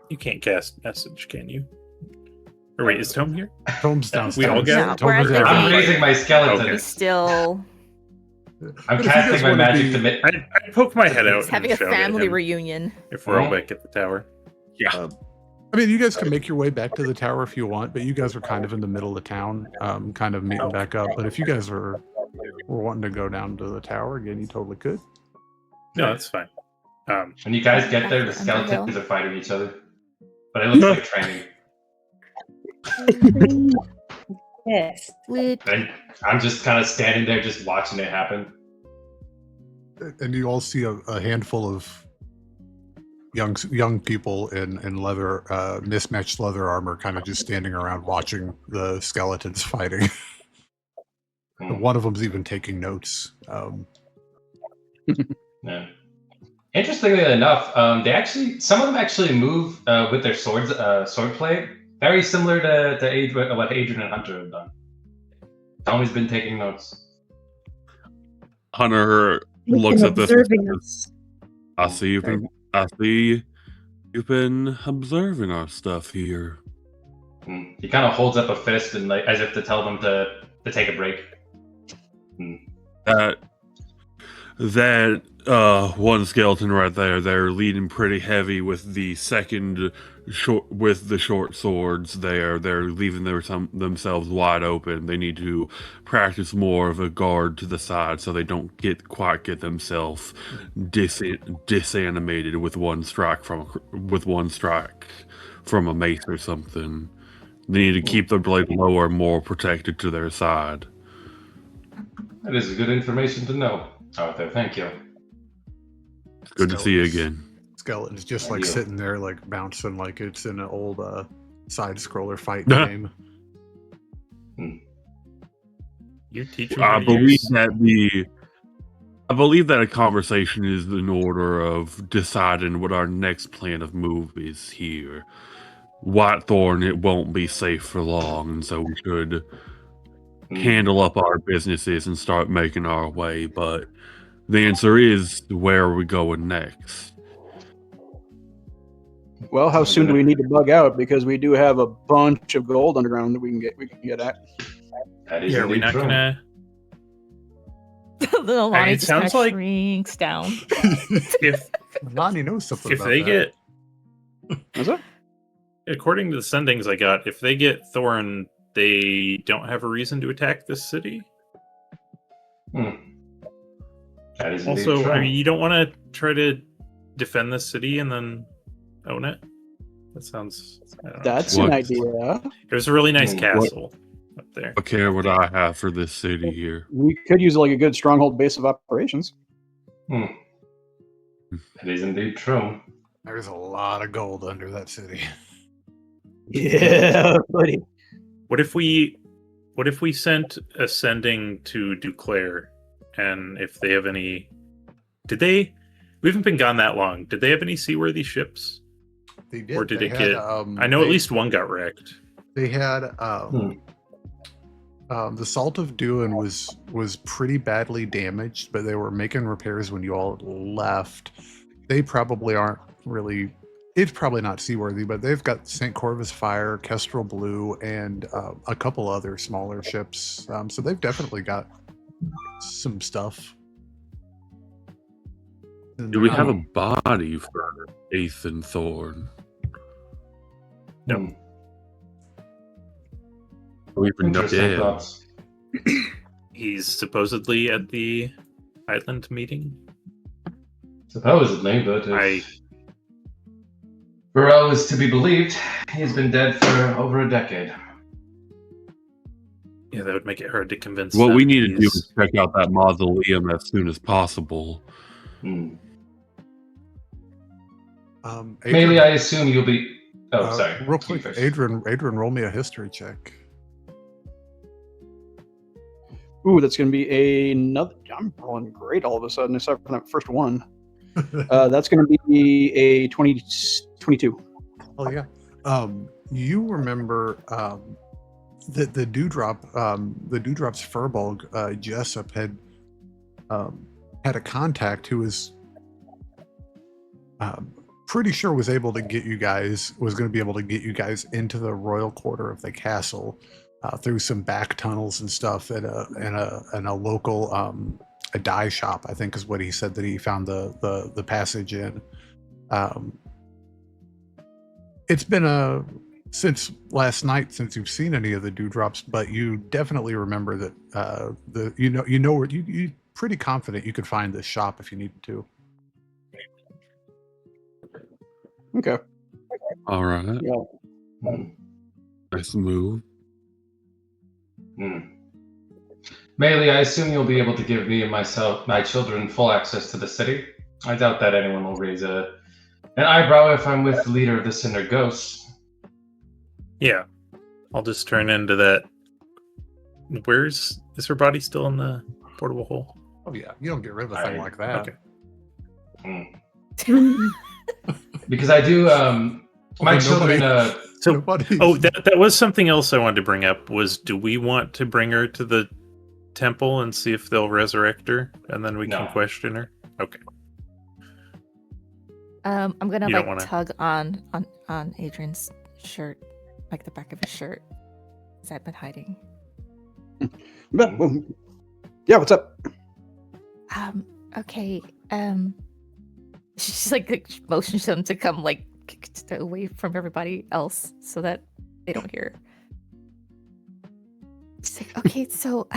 Speaker 7: You can't cast message, can you? Or wait, is Tome here?
Speaker 5: Tome's downstairs.
Speaker 7: We all get-
Speaker 6: No, we're
Speaker 5: Tome is
Speaker 6: at the
Speaker 5: out.
Speaker 2: I'm
Speaker 6: gate.
Speaker 2: raising my skeleton.
Speaker 6: we still.
Speaker 2: I'm
Speaker 5: But if you
Speaker 2: casting
Speaker 5: guys
Speaker 2: my
Speaker 5: wanna
Speaker 2: magic
Speaker 5: be-
Speaker 2: to make.
Speaker 7: I'd poke my head out
Speaker 6: He's having a
Speaker 7: and shout at
Speaker 6: family
Speaker 7: him
Speaker 6: reunion.
Speaker 7: if we're all
Speaker 2: Oh.
Speaker 7: back at the tower.
Speaker 5: I mean, you guys can make your way back to the tower if you want, but you guys are kind of in the middle of town, kind of meeting back up. But if you guys were wanting to go down to the tower again, you totally could.
Speaker 7: No, that's fine.
Speaker 2: When you guys get there, the
Speaker 6: Back to Underhill.
Speaker 2: skeletons are fighting each other. But it looks like training.
Speaker 9: Yes.
Speaker 6: Would
Speaker 2: And I'm just kind of standing there just watching it happen.
Speaker 5: And you all see a handful of young people in leather, mismatched leather armor, kind of just standing around watching the skeletons fighting.
Speaker 2: Hmm.
Speaker 5: One of them's even taking notes.
Speaker 2: Yeah. Interestingly enough, some of them actually move with their swords, swordplay, very similar to what Adran and Hunter have done. Tommy's been taking notes.
Speaker 4: Hunter
Speaker 9: He's
Speaker 4: looks
Speaker 9: been
Speaker 4: at this.
Speaker 9: observing us.
Speaker 4: I see you've been observing our stuff here.
Speaker 2: He kind of holds up a fist and like as if to tell them to take a break.
Speaker 4: That one skeleton right there, they're leading pretty heavy with the short swords there. They're leaving themselves wide open. They need to practice more of a guard to the side so they don't quite get themselves disanimated with one strike from a mace or something. They need to keep their blade lower, more protected to their side.
Speaker 2: That is good information to know out there. Thank you.
Speaker 4: Good to see you again.
Speaker 5: Skeleton's just like
Speaker 2: Yeah.
Speaker 5: sitting there, like bouncing, like it's in an old side scroller fight game.
Speaker 7: You teach me
Speaker 4: I
Speaker 7: to
Speaker 4: believe
Speaker 7: use-
Speaker 4: that a conversation is in order of deciding what our next plan of move is here. Whitethorn, it won't be safe for long, and so we should handle up our businesses and start making our way. But the answer is, where are we going next?
Speaker 3: Well, how soon do we need to bug out? Because we do have a bunch of gold underground that we can get at.
Speaker 2: That is
Speaker 7: Yeah, are we
Speaker 2: indeed
Speaker 7: not
Speaker 2: true.
Speaker 7: gonna?
Speaker 6: the Nalani
Speaker 7: it
Speaker 6: just
Speaker 7: sounds
Speaker 6: kinda
Speaker 7: like-
Speaker 6: shrinks down.
Speaker 7: If
Speaker 5: Lonnie knows something
Speaker 7: if
Speaker 5: about
Speaker 7: they
Speaker 5: that.
Speaker 7: get,
Speaker 3: Is it?
Speaker 7: according to the sendings I got, if they get Thorin, they don't have a reason to attack this city.
Speaker 2: That is indeed
Speaker 7: Also,
Speaker 2: true.
Speaker 7: I mean, you don't want to try to defend this city and then own it. That sounds. I don't know.
Speaker 3: That's
Speaker 4: What?
Speaker 3: an idea.
Speaker 7: There's a really nice
Speaker 2: What?
Speaker 7: castle up there.
Speaker 4: What care would I have for this city here?
Speaker 3: We could use like a good stronghold base of operations.
Speaker 2: That is indeed true.
Speaker 5: There's a lot of gold under that city.
Speaker 3: Yeah, buddy.
Speaker 7: What if we sent a sending to Duclair, and if they have any, we haven't been gone that long. Did they have any seaworthy ships?
Speaker 5: They did.
Speaker 7: Or did
Speaker 5: They
Speaker 7: it
Speaker 5: had,
Speaker 7: get? I know at
Speaker 5: they-
Speaker 7: least one got wrecked.
Speaker 5: They had the Salt of Duin was pretty badly damaged, but they were making repairs when you all left. They probably aren't really. It's probably not seaworthy, but they've got St. Corvus Fire, Kestrel Blue, and a couple other smaller ships. So they've definitely got some stuff.
Speaker 4: Do we have a body for Ethan Thorn?
Speaker 7: No.
Speaker 4: We even know
Speaker 2: Interesting
Speaker 4: dead.
Speaker 2: thoughts.
Speaker 7: He's supposedly at the island meeting.
Speaker 2: Supposedly, but
Speaker 7: I
Speaker 2: if Burrell is to be believed, he's been dead for over a decade.
Speaker 7: Yeah, that would make it hard to convince.
Speaker 4: What
Speaker 7: them
Speaker 4: we need to do
Speaker 7: he's-
Speaker 4: is check out that mausoleum as soon as possible.
Speaker 2: Mainly, I assume you'll be. Oh, sorry.
Speaker 5: Real
Speaker 2: You
Speaker 5: quick,
Speaker 2: first.
Speaker 5: Adran, roll me a history check.
Speaker 3: Ooh, that's going to be another. I'm rolling great all of a sudden, except for that first one. That's going to be a 22.
Speaker 5: Oh yeah. You remember the Dewdrop's Furball, Jessup had a contact who was pretty sure was going to be able to get you guys into the royal quarter of the castle through some back tunnels and stuff, and a local a dye shop, I think is what he said that he found the passage in. It's been since last night since you've seen any of the dewdrops, but you definitely remember that you know where you pretty confident you could find this shop if you needed to.
Speaker 3: Okay.
Speaker 4: All right.
Speaker 3: Yeah.
Speaker 2: Hmm.
Speaker 4: Nice move.
Speaker 2: Hmm. Maylee, I assume you'll be able to give me and my children full access to the city. I doubt that anyone will raise an eyebrow if I'm with the leader of the Cinder Ghosts.
Speaker 7: Yeah. I'll just turn into that. Is her body still in the portable hole?
Speaker 5: Oh yeah, you don't get rid of a thing like that.
Speaker 7: Okay.
Speaker 2: Hmm. Because I do, my children.
Speaker 7: That was something else I wanted to bring up. Was do we want to bring her to the temple and see if they'll resurrect her, and then we can question her? Okay.
Speaker 6: I'm gonna
Speaker 7: You don't
Speaker 6: like
Speaker 7: wanna-
Speaker 6: tug on Adrian's shirt, like the back of his shirt, because I've been hiding.
Speaker 3: Yeah, what's up?
Speaker 6: Okay. She's like motions them to come like away from everybody else so that they don't hear. She's like, okay, so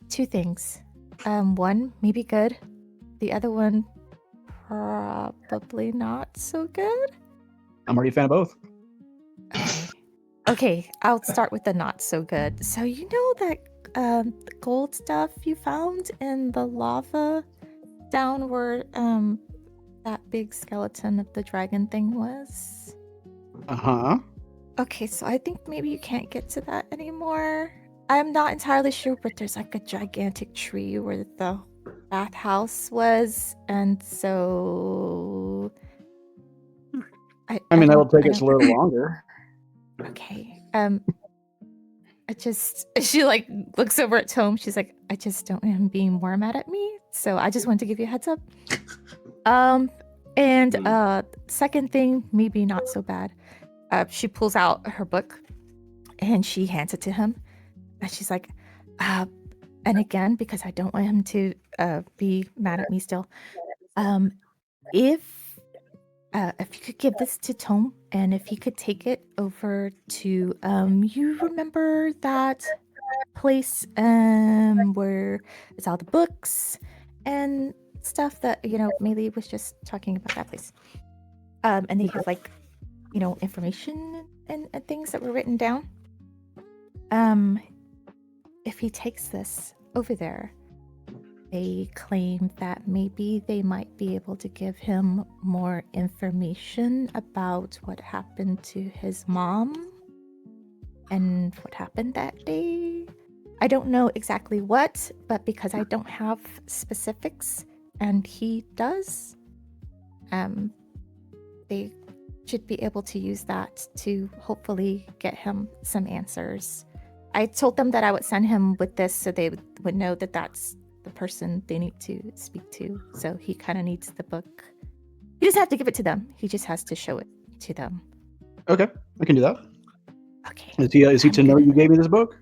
Speaker 6: two things. One maybe good, the other one probably not so good.
Speaker 3: I'm already a fan of both.
Speaker 6: Okay, I'll start with the not so good. So you know that the gold stuff you found in the lava down where that big skeleton of the dragon thing was?
Speaker 3: Uh-huh.
Speaker 6: Okay, so I think maybe you can't get to that anymore. I'm not entirely sure, but there's like a gigantic tree where the bathhouse was, and so
Speaker 3: I mean, that'll take us a little longer.
Speaker 6: Okay. She like looks over at Tome. She's like, I just don't want him being more mad at me. So I just wanted to give you a heads up. Second thing, maybe not so bad. She pulls out her book and she hands it to him. And she's like, and again, because I don't want him to be mad at me still. If you could give this to Tome, and if he could take it over to, you remember that place where it's all the books and stuff that, Maylee was just talking about that place. And they have like, information and things that were written down. If he takes this over there, they claim that maybe they might be able to give him more information about what happened to his mom and what happened that day. I don't know exactly what, but because I don't have specifics and he does, they should be able to use that to hopefully get him some answers. I told them that I would send him with this so they would know that that's the person they need to speak to. So he kind of needs the book. He doesn't have to give it to them. He just has to show it to them.
Speaker 3: Okay, I can do that.
Speaker 6: Okay.
Speaker 3: Is he to know you gave me this book?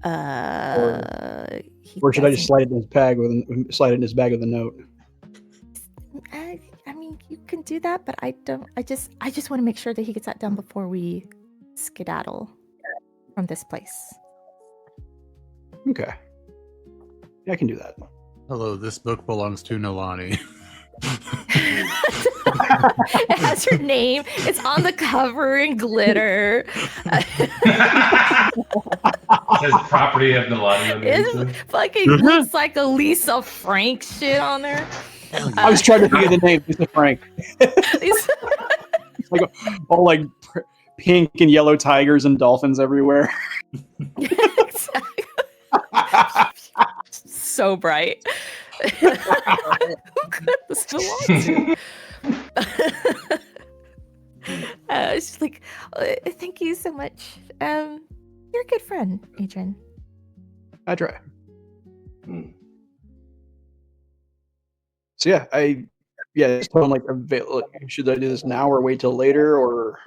Speaker 3: Or should I just slide it in his bag with a note?
Speaker 6: I mean, you can do that, but I don't. I just want to make sure that he gets that done before we skedaddle from this place.
Speaker 3: Okay. Yeah, I can do that.
Speaker 5: Hello, this book belongs to Nalani.
Speaker 6: It has her name. It's on the cover in glitter.
Speaker 2: It says property of Nalani.
Speaker 6: It fucking looks like a Lisa Frank shit on there.
Speaker 3: I was trying to think of the name, Lisa Frank. Like all like pink and yellow tigers and dolphins everywhere.
Speaker 6: Exactly. So bright. Who could this belong to? She's like, thank you so much. You're a good friend, Adran.
Speaker 3: I try. So yeah, just tell him like, should I do this now or wait till later, or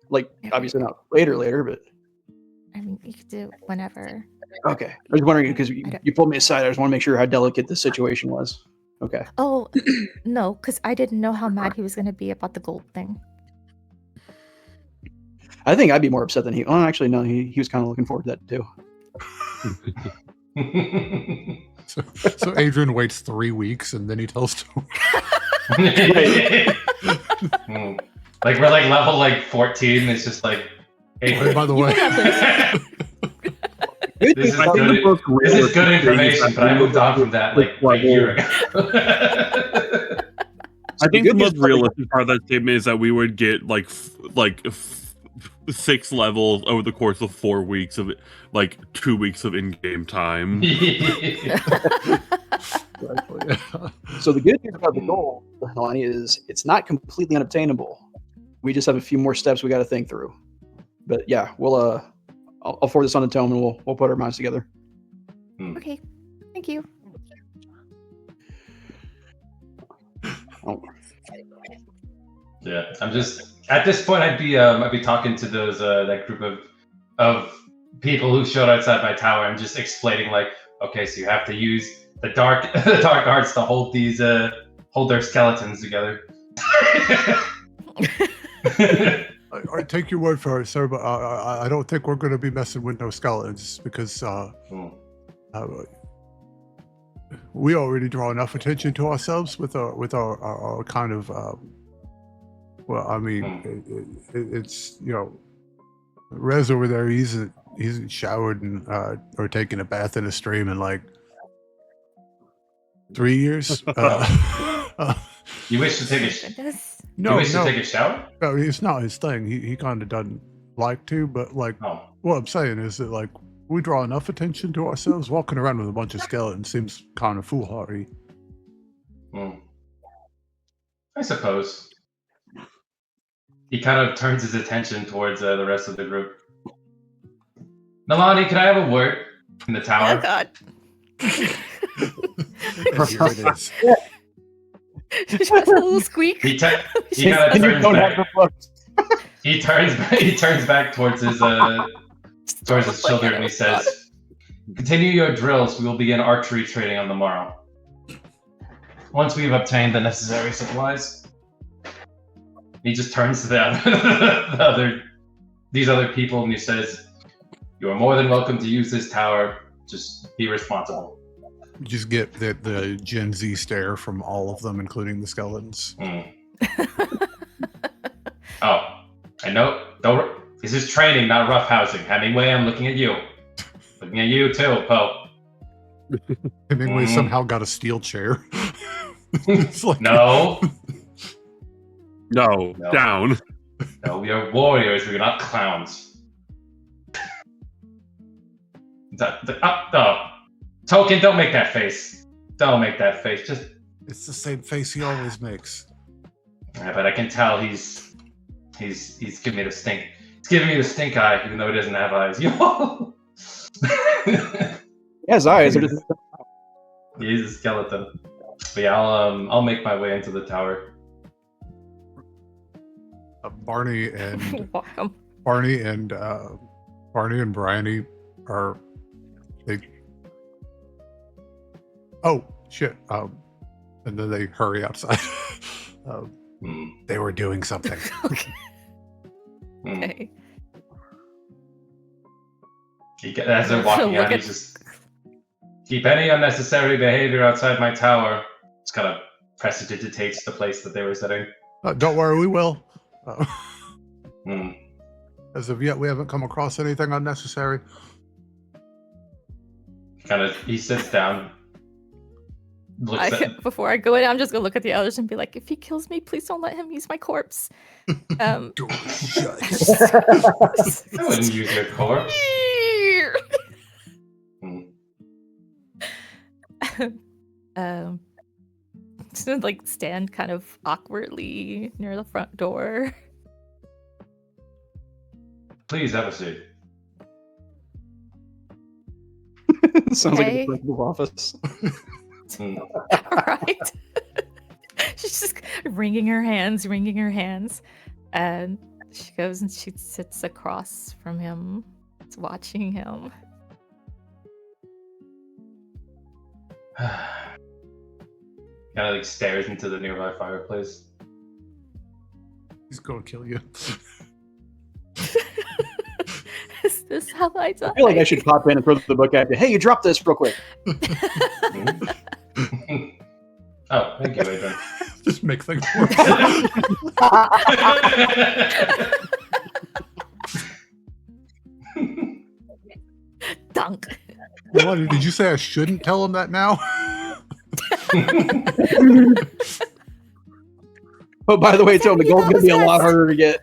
Speaker 3: like obviously not later, but
Speaker 6: I mean, you could do it whenever.
Speaker 3: Okay. I was wondering because you pulled me aside. I just want to make sure how delicate the situation was. Okay.
Speaker 6: Oh, no, because I didn't know how mad he was going to be about the gold thing.
Speaker 3: I think I'd be more upset than he. Oh, actually, no. He was kind of looking forward to that too.
Speaker 5: So Adran waits 3 weeks and then he tells Tome.
Speaker 2: Like we're like level like 14. It's just like, hey,
Speaker 5: By the way,
Speaker 2: this is good information, but I moved on from that like a year ago.
Speaker 4: I think the most realistic part of that statement is that we would get like 6 levels over the course of 4 weeks of like 2 weeks of in-game time.
Speaker 3: So the good news about the goal, Nalani, is it's not completely unobtainable. We just have a few more steps we got to think through. But yeah, we'll I'll forward this on to Tome and we'll put our minds together.
Speaker 6: Okay, thank you.
Speaker 3: Oh.
Speaker 2: Yeah, I'm just at this point. I'd be talking to those that group of people who showed outside my tower and just explaining like, okay, so you have to use the dark arts to hold these hold their skeletons together.
Speaker 5: I take your word for it, sir, but I don't think we're going to be messing with no skeletons because we already draw enough attention to ourselves with our kind of well, I mean, it's Rez over there. He hasn't showered and or taken a bath in a stream in like 3 years.
Speaker 2: You wish to take a
Speaker 5: no,
Speaker 2: you wish to take a shower?
Speaker 5: No, it's not his thing. He kind of doesn't like to, but like what I'm saying is that like we draw enough attention to ourselves. Walking around with a bunch of skeletons seems kind of foolhardy.
Speaker 2: I suppose. He kind of turns his attention towards the rest of the group. Nalani, can I have a word in the tower?
Speaker 6: Oh God.
Speaker 5: Here it is.
Speaker 6: Just a little squeak.
Speaker 2: He kind of turns back. He turns back towards his children and he says, "Continue your drills. We will begin archery training on the morrow. Once we have obtained the necessary supplies." He just turns to these other people and he says, "You are more than welcome to use this tower. Just be responsible."
Speaker 5: You just get the Gen Z stare from all of them, including the skeletons.
Speaker 2: Oh, I know. This is training, not roughhousing. Hemingway, I'm looking at you. Looking at you too, Poe.
Speaker 5: Hemingway somehow got a steel chair. Like...
Speaker 2: No,
Speaker 4: down.
Speaker 2: No, we are warriors. We're not clowns. Token, don't make that face. Don't make that face. Just.
Speaker 5: It's the same face he always makes.
Speaker 2: Yeah, but I can tell he's giving me the stink. He's giving me the stink eye, even though he doesn't have eyes. He
Speaker 3: has eyes.
Speaker 2: He's a skeleton. But yeah, I'll make my way into the tower.
Speaker 5: Barney and
Speaker 6: Wow.
Speaker 5: Barney and Bryony are they. Oh shit! And then they hurry outside. They were doing something.
Speaker 6: Okay.
Speaker 2: As they're walking out, he's just keep any unnecessary behavior outside my tower. Just kind of prestidigitates the place that they were setting.
Speaker 5: Don't worry, we will. As of yet, we haven't come across anything unnecessary.
Speaker 2: He sits down.
Speaker 6: Before I go in, I'm just gonna look at the others and be like, if he kills me, please don't let him use my corpse.
Speaker 5: Door shut.
Speaker 2: I wouldn't use your corpse.
Speaker 6: Just like stand kind of awkwardly near the front door.
Speaker 2: Please have a seat.
Speaker 3: Sounds like a principal's office.
Speaker 6: Right. She's just wringing her hands, and she goes and she sits across from him, watching him.
Speaker 2: Kind of like stares into the nearby fireplace.
Speaker 5: He's gonna kill you.
Speaker 6: Is this how I die?
Speaker 3: I feel like I should pop in and throw the book at you. Hey, you drop this real quick.
Speaker 2: Oh, thank you, Adran.
Speaker 5: Just make things worse.
Speaker 6: Dunk.
Speaker 5: What, did you say I shouldn't tell him that now?
Speaker 3: Oh, by the way, Tome, the gold's going to be a lot harder to get.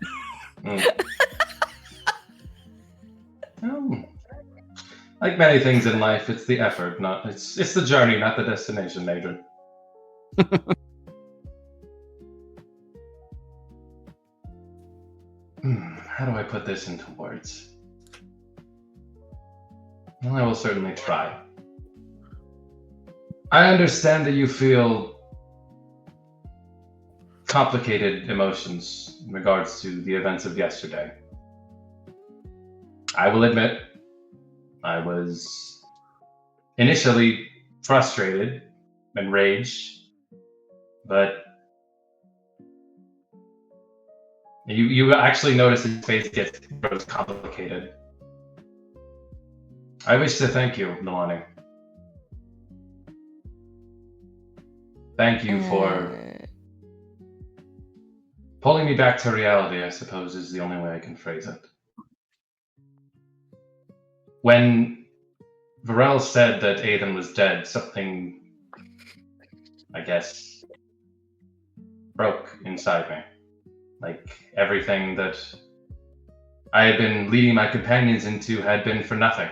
Speaker 2: Like many things in life, it's the effort, it's the journey, not the destination, Adran. How do I put this into words? Well, I will certainly try. I understand that you feel complicated emotions in regards to the events of yesterday. I will admit, I was initially frustrated, enraged, but you actually notice his face grows complicated. I wish to thank you, Nalani. Thank you for pulling me back to reality, I suppose, is the only way I can phrase it. When Varel said that Aiden was dead, something, I guess, broke inside me. Like everything that I had been leading my companions into had been for nothing.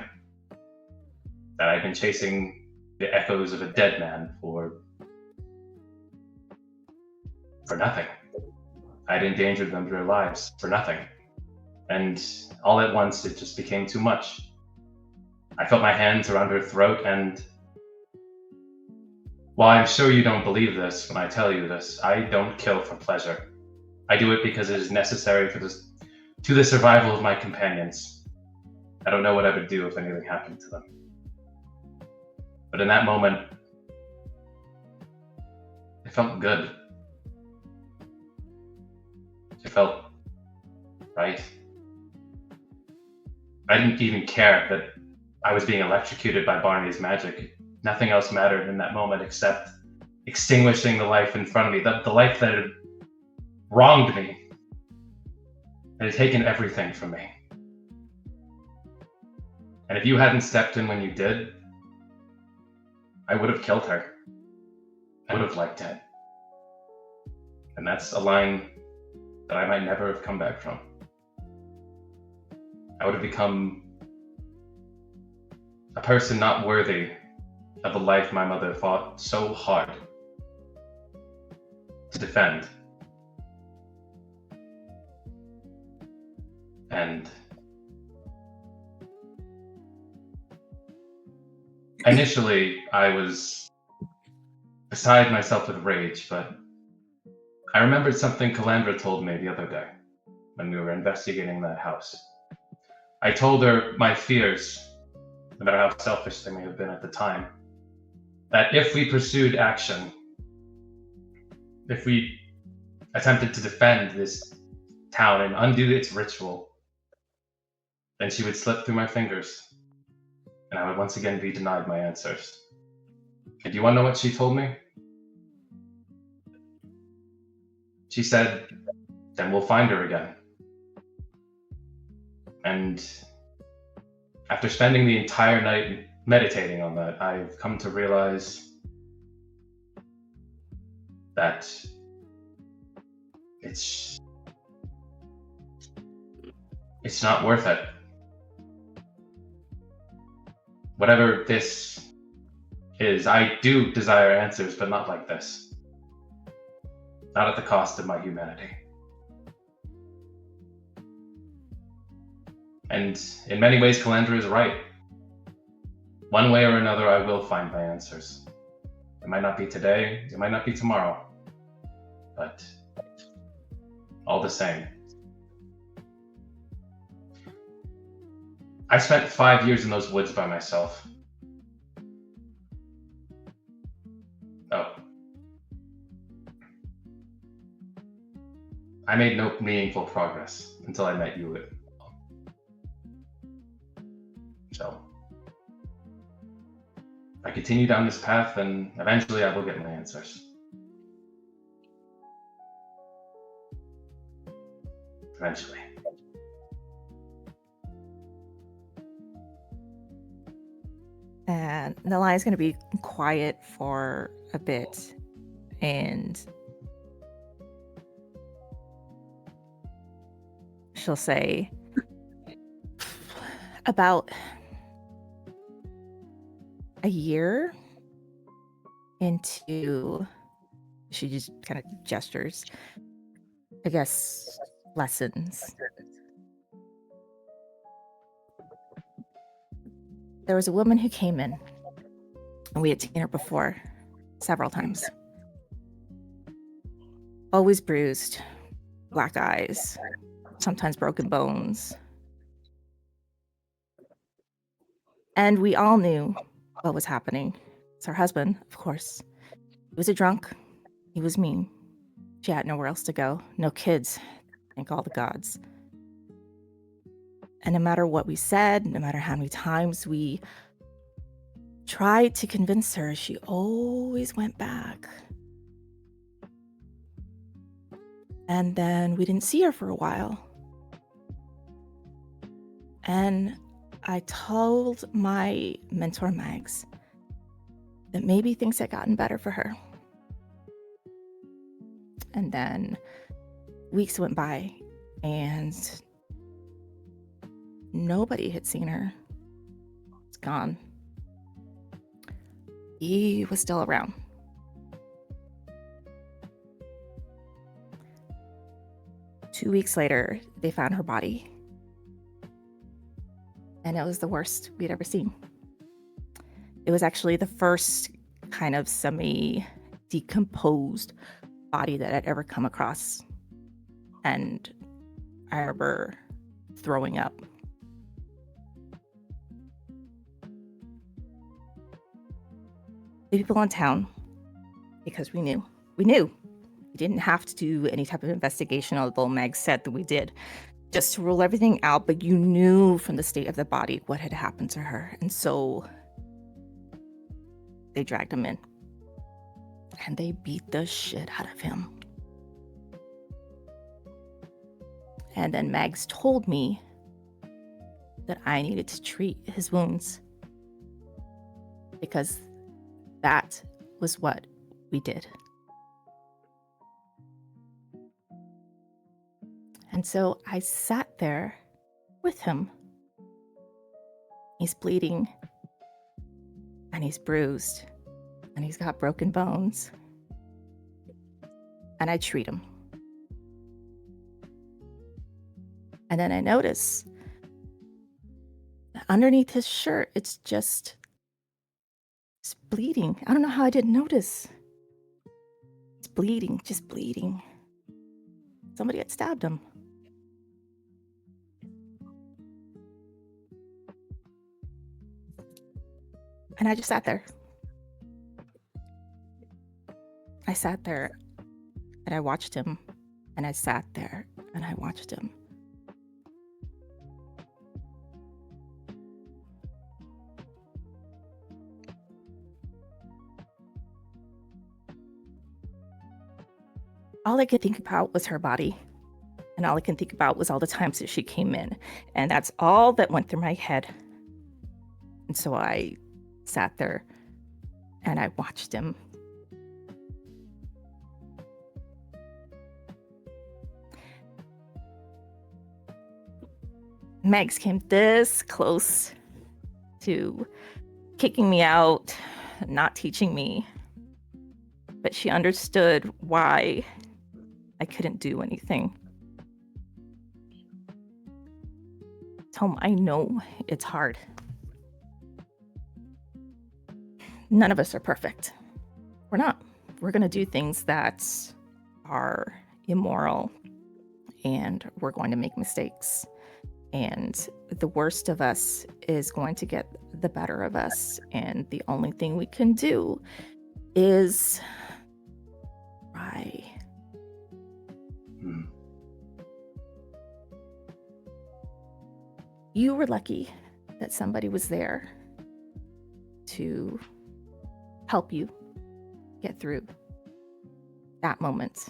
Speaker 2: That I'd been chasing the echoes of a dead man for nothing. I'd endangered them their lives for nothing. And all at once, it just became too much. I felt my hands around her throat, and while I'm sure you don't believe this when I tell you this, I don't kill for pleasure. I do it because it is necessary to the survival of my companions. I don't know what I would do if anything happened to them. But in that moment, it felt good. It felt right. I didn't even care that I was being electrocuted by Barney's magic. Nothing else mattered in that moment except extinguishing the life in front of me, the life that had wronged me, that had taken everything from me. And if you hadn't stepped in when you did, I would have killed her. I would have liked it. And that's a line that I might never have come back from. I would have become a person not worthy of the life my mother fought so hard to defend. And initially, I was beside myself with rage, but I remembered something Calandra told me the other day when we were investigating that house. I told her my fears, no matter how selfish they may have been at the time, that if we pursued action, if we attempted to defend this town and undo its ritual, then she would slip through my fingers, and I would once again be denied my answers. And do you want to know what she told me? She said, then we'll find her again. And after spending the entire night meditating on that, I've come to realize that it's not worth it. Whatever this is, I do desire answers, but not like this. Not at the cost of my humanity. And in many ways, Calandra is right. One way or another, I will find my answers. It might not be today, it might not be tomorrow, but all the same. I spent 5 years in those woods by myself. I made no meaningful progress until I met you. So I continue down this path, and eventually I will get my answers. Eventually.
Speaker 6: And Nalani's going to be quiet for a bit, and she'll say, about a year into, she just kind of gestures, I guess, lessons. There was a woman who came in, and we had seen her before several times. Always bruised, black eyes, sometimes broken bones. And we all knew what was happening. It's her husband, of course. He was a drunk. He was mean. She had nowhere else to go. No kids. Thank all the gods. And no matter what we said, no matter how many times we tried to convince her, she always went back. And then we didn't see her for a while. And I told my mentor, Mags, that maybe things had gotten better for her. And then weeks went by, and nobody had seen her. It's gone. He was still around. Two weeks later, they found her body. And it was the worst we'd ever seen. It was actually the first kind of semi-decomposed body that I'd ever come across. And I remember throwing up. The people in town, because we knew. We didn't have to do any type of investigation, although Meg said that we did, just to rule everything out, but you knew from the state of the body what had happened to her. And so they dragged him in, and they beat the shit out of him. And then Mags told me that I needed to treat his wounds, because that was what we did. And so I sat there with him. He's bleeding, and he's bruised, and he's got broken bones. And I treat him. And then I notice that underneath his shirt, it's bleeding. I don't know how I didn't notice. It's bleeding, just bleeding. Somebody had stabbed him. And I just sat there. I sat there and I watched him. And I sat there and I watched him. All I could think about was her body. And all I can think about was all the times that she came in. And that's all that went through my head. And so I sat there and I watched him. Megs came this close to kicking me out, not teaching me. But she understood why I couldn't do anything. Tome, I know it's hard. None of us are perfect. We're not. We're going to do things that are immoral, and we're going to make mistakes. And the worst of us is going to get the better of us. And the only thing we can do is try. You were lucky that somebody was there to help you get through that moment.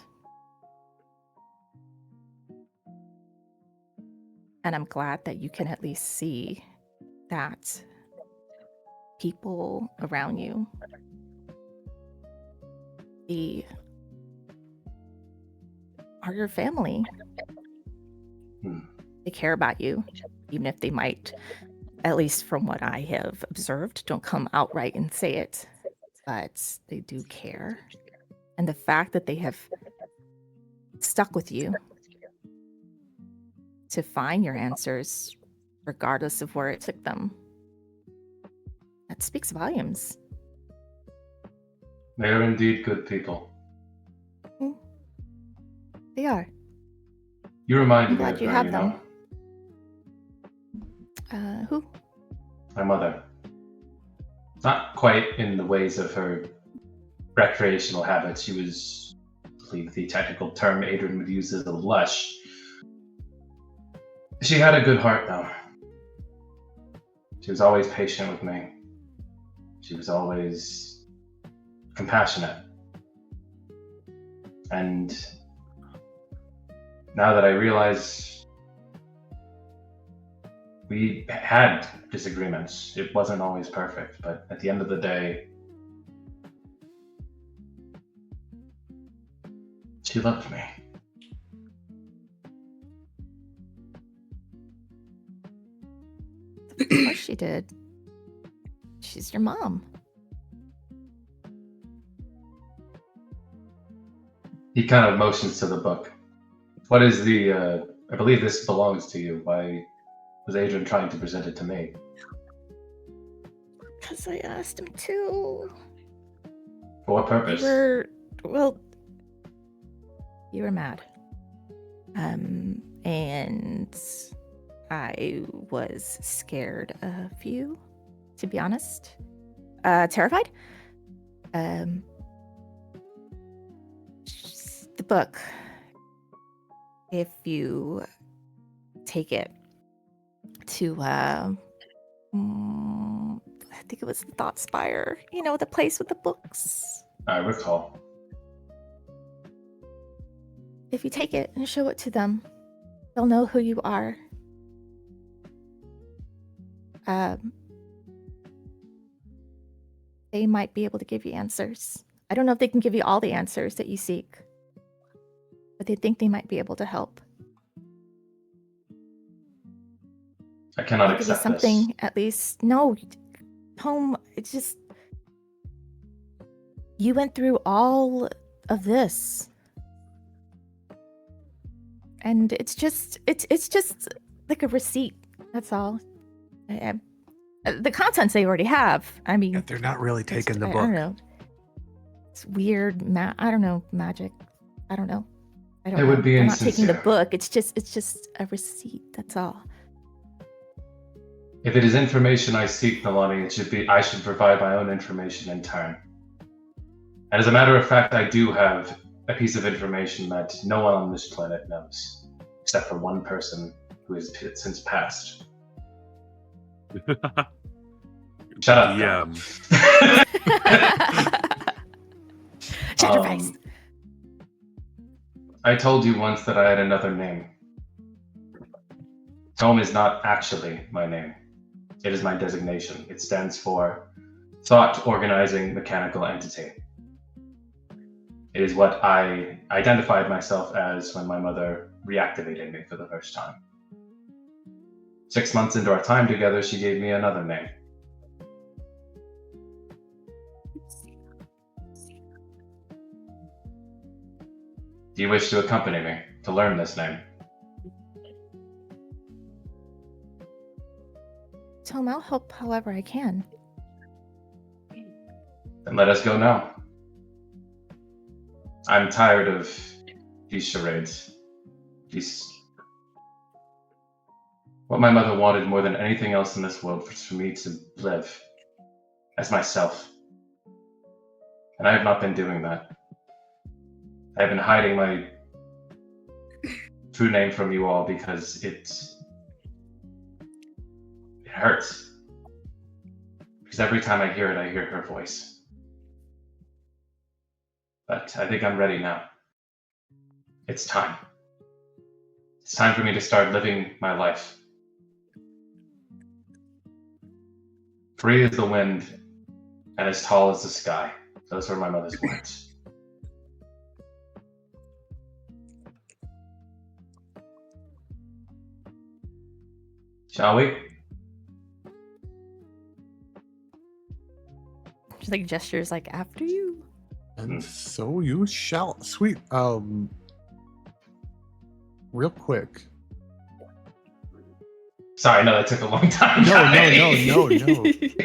Speaker 6: And I'm glad that you can at least see that people around you, they are your family. They care about you, even if they might, at least from what I have observed, don't come outright and say it, but they do care. And the fact that they have stuck with you to find your answers, regardless of where it took them, that speaks volumes.
Speaker 2: They are indeed good people.
Speaker 6: They are.
Speaker 2: You reminded
Speaker 6: I'm
Speaker 2: me
Speaker 6: glad
Speaker 2: of
Speaker 6: you
Speaker 2: her,
Speaker 6: have
Speaker 2: you
Speaker 6: them.
Speaker 2: know?
Speaker 6: Who?
Speaker 2: My mother. Not quite in the ways of her recreational habits. She was, I believe the technical term Adran would use is a lush. She had a good heart, though. She was always patient with me. She was always compassionate. And now that I realize we had disagreements, it wasn't always perfect, but at the end of the day, she loved me.
Speaker 6: Of course she did. She's your mom.
Speaker 2: He kind of motions to the book. What is the, I believe this belongs to you. Why was Adran trying to present it to me?
Speaker 6: Because I asked him to.
Speaker 2: For what purpose?
Speaker 6: You were mad. And I was scared of you, to be honest. Terrified. The book, if you take it to, I think it was the Thought Spire, you know, the place with the books.
Speaker 2: I recall.
Speaker 6: If you take it and show it to them, they'll know who you are. They might be able to give you answers. I don't know if they can give you all the answers that you seek, but they think they might be able to help.
Speaker 2: I cannot
Speaker 6: They'll give you
Speaker 2: accept
Speaker 6: something
Speaker 2: this.
Speaker 6: at least. No, Tome, it's just you went through all of this. And it's just like a receipt. That's all. The contents they already have. I mean,
Speaker 5: Yeah, they're not really taking the
Speaker 6: I
Speaker 5: book.
Speaker 6: don't know. It's weird. I don't know, magic. I don't know.
Speaker 2: It would be
Speaker 6: They're not taking the
Speaker 2: insincere.
Speaker 6: book. It's just a receipt. That's all.
Speaker 2: If it is information I seek, Nalani, I should provide my own information in turn. And as a matter of fact, I do have a piece of information that no one on this planet knows, except for one person who has since passed. Shut up.
Speaker 4: Yeah.
Speaker 6: Shut your face.
Speaker 2: I told you once that I had another name. Tome is not actually my name. It is my designation. It stands for Thought Organizing Mechanical Entity. It is what I identified myself as when my mother reactivated me for the first time. 6 months into our time together, she gave me another name. Do you wish to accompany me to learn this name?
Speaker 6: Tome, I'll help however I can.
Speaker 2: Then let us go now. I'm tired of these charades. What my mother wanted more than anything else in this world was for me to live as myself. And I have not been doing that. I have been hiding my true name from you all because hurts. Because every time I hear it, I hear her voice. But I think I'm ready now. It's time. It's time for me to start living my life. Free as the wind and as tall as the sky. Those were my mother's words. Shall we?
Speaker 6: Just like gestures like after you.
Speaker 5: And so you shall. Sweet. Real quick.
Speaker 2: Sorry, no, that took a long time.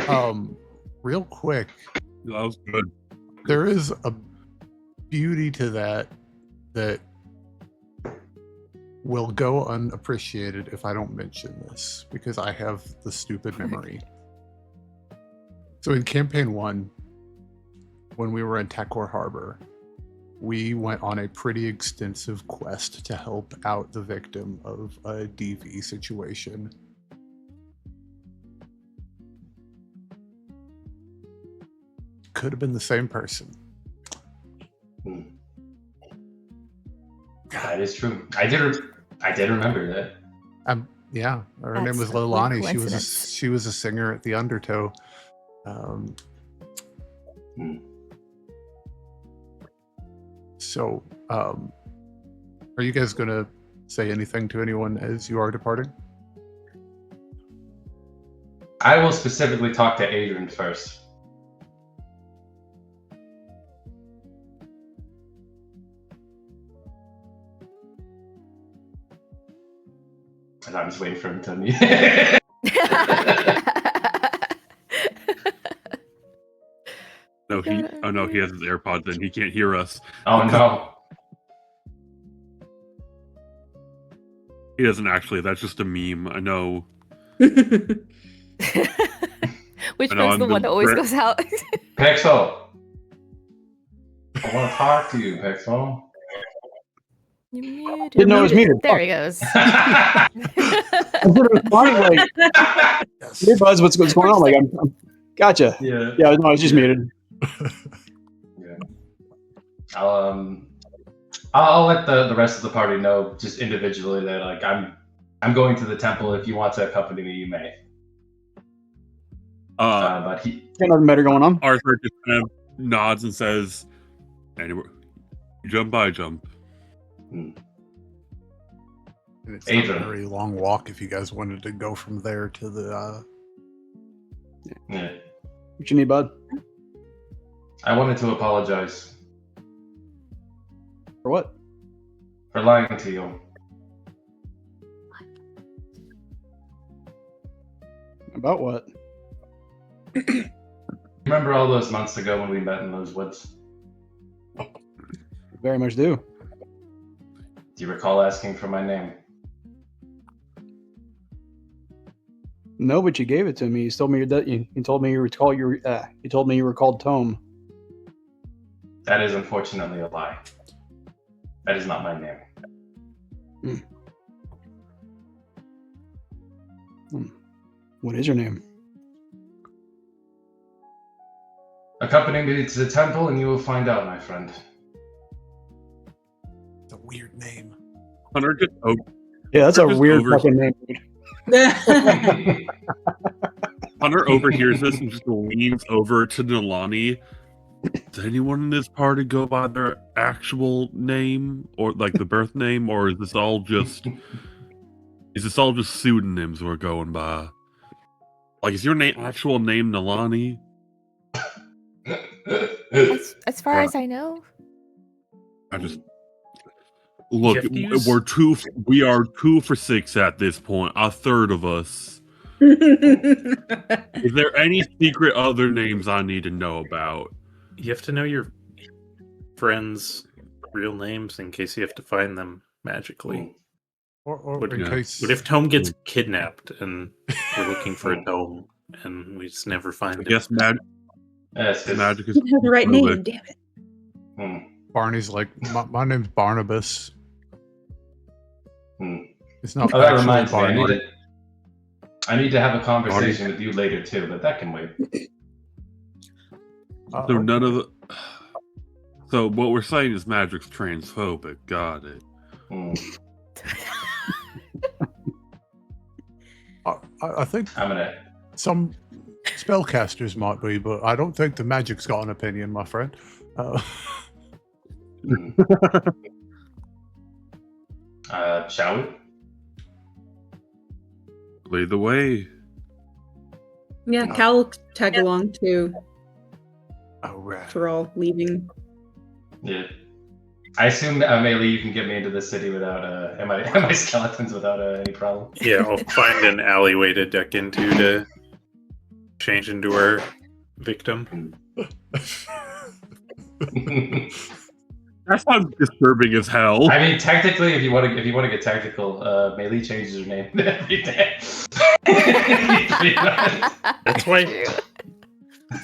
Speaker 5: No. Real quick.
Speaker 4: That was good.
Speaker 5: There is a beauty to that will go unappreciated if I don't mention this, because I have the stupid memory. So in campaign 1, when we were in Takor Harbor, we went on a pretty extensive quest to help out the victim of a DV situation. Could have been the same person.
Speaker 2: That is true. I did remember that.
Speaker 5: Yeah, her
Speaker 6: That's
Speaker 5: name was
Speaker 6: a weird
Speaker 5: Lilani.
Speaker 6: coincidence.
Speaker 5: She was a singer at the Undertow. So, are you guys gonna say anything to anyone as you are departing?
Speaker 2: I will specifically talk to Adran first. And I'm just waiting for him to mute.
Speaker 4: No, he has his AirPods in. He can't hear us.
Speaker 2: Oh no.
Speaker 4: He doesn't actually. That's just a meme. I know.
Speaker 6: Which
Speaker 4: I know,
Speaker 6: one's
Speaker 4: I'm
Speaker 6: the one that always
Speaker 4: the-
Speaker 6: goes out?
Speaker 2: Pexel. I want to talk to you, Pexel.
Speaker 6: You muted.
Speaker 3: Didn't know it was muted.
Speaker 6: There he goes.
Speaker 3: I thought it was funny, like, hey Buzz, what's going on? Like, I'm gotcha.
Speaker 2: Yeah.
Speaker 3: Yeah, no, I was just muted.
Speaker 2: Yeah. I'll let the rest of the party know just individually that like I'm going to the temple. If you want to accompany me, you may. But he
Speaker 3: Got nothing better going on.
Speaker 4: Arthur just kind of nods and says, "Anyway, jump by jump."
Speaker 5: And it's not a
Speaker 2: Adran.
Speaker 5: very long walk if you guys wanted to go from there to the.
Speaker 2: yeah.
Speaker 3: What you need, bud?
Speaker 2: I wanted to apologize
Speaker 3: For what?
Speaker 2: for lying to you.
Speaker 3: About what?
Speaker 2: Remember all those months ago when we met in those woods?
Speaker 3: Very much do.
Speaker 2: Do you recall asking for my name?
Speaker 3: No, but you gave it to me. You told me you told me you told me you were called Tome.
Speaker 2: That is unfortunately a lie. That is not my name.
Speaker 3: What is your name?
Speaker 2: Accompany me to the temple and you will find out, my friend.
Speaker 5: It's a weird name.
Speaker 4: Hunter just
Speaker 3: Yeah, that's a
Speaker 4: Just
Speaker 3: weird
Speaker 4: over-
Speaker 3: fucking name, dude.
Speaker 4: Hunter overhears this and just leans over to Nalani. Does anyone in this party go by their actual name or like the birth name, or is this all just pseudonyms we're going by? Like, is your actual name Nalani?
Speaker 6: As far as I know.
Speaker 4: I just look.
Speaker 7: You have to use-
Speaker 4: We are 2 for 6 at this point. A third of us.
Speaker 8: That's
Speaker 4: Is there any secret other names I need to know about?
Speaker 7: You have to know your friends' real names in case you have to find them magically.
Speaker 5: Or
Speaker 7: What-
Speaker 5: in
Speaker 4: yeah.
Speaker 5: case.
Speaker 7: What if Tome gets kidnapped and we're looking for a Tome and we just never find
Speaker 4: I
Speaker 7: it?
Speaker 4: guess
Speaker 2: Yes, it's-
Speaker 4: magic is.
Speaker 9: You have the right name,
Speaker 4: fluid.
Speaker 9: damn it.
Speaker 2: Hmm.
Speaker 5: Barney's like, my name's Barnabas.
Speaker 2: Hmm.
Speaker 5: It's not
Speaker 2: Oh, that
Speaker 5: actually
Speaker 2: reminds me.
Speaker 5: Barney.
Speaker 2: I need to have a conversation with you later too, but that can wait.
Speaker 4: So none of the. So what we're saying is magic's transphobic. Got it.
Speaker 5: I think
Speaker 2: I'm gonna.
Speaker 5: some spellcasters might be, but I don't think the magic's got an opinion, my friend.
Speaker 2: Shall we?
Speaker 4: Lead the way.
Speaker 8: Yeah, Cal will tag along too.
Speaker 5: All right.
Speaker 8: If we're all leaving.
Speaker 2: Yeah. I assume Amelie, you can get me into the city without am I skeletons without any problem.
Speaker 7: Yeah, I'll find an alleyway to duck into to change into our victim.
Speaker 4: That sounds disturbing as hell.
Speaker 2: I mean, technically, if you want to get technical, Melee changes her name every day.
Speaker 7: That's why.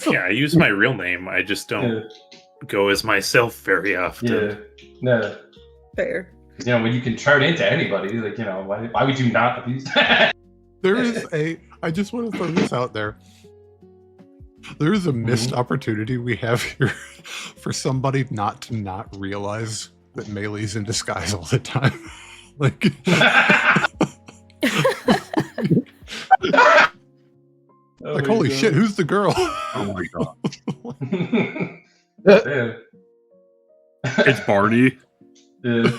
Speaker 7: Yeah, I use my real name. I just don't go as myself very often.
Speaker 2: Yeah. No.
Speaker 8: Fair.
Speaker 2: Because when you can turn into anybody, like why would you not abuse?
Speaker 5: There is I just want to throw this out there. There is a missed opportunity we have here for somebody not to realize that Melee's in disguise all the time. Like, holy shit, who's the girl?
Speaker 4: Oh my god.
Speaker 2: Yeah.
Speaker 4: It's Barney.
Speaker 2: Yeah.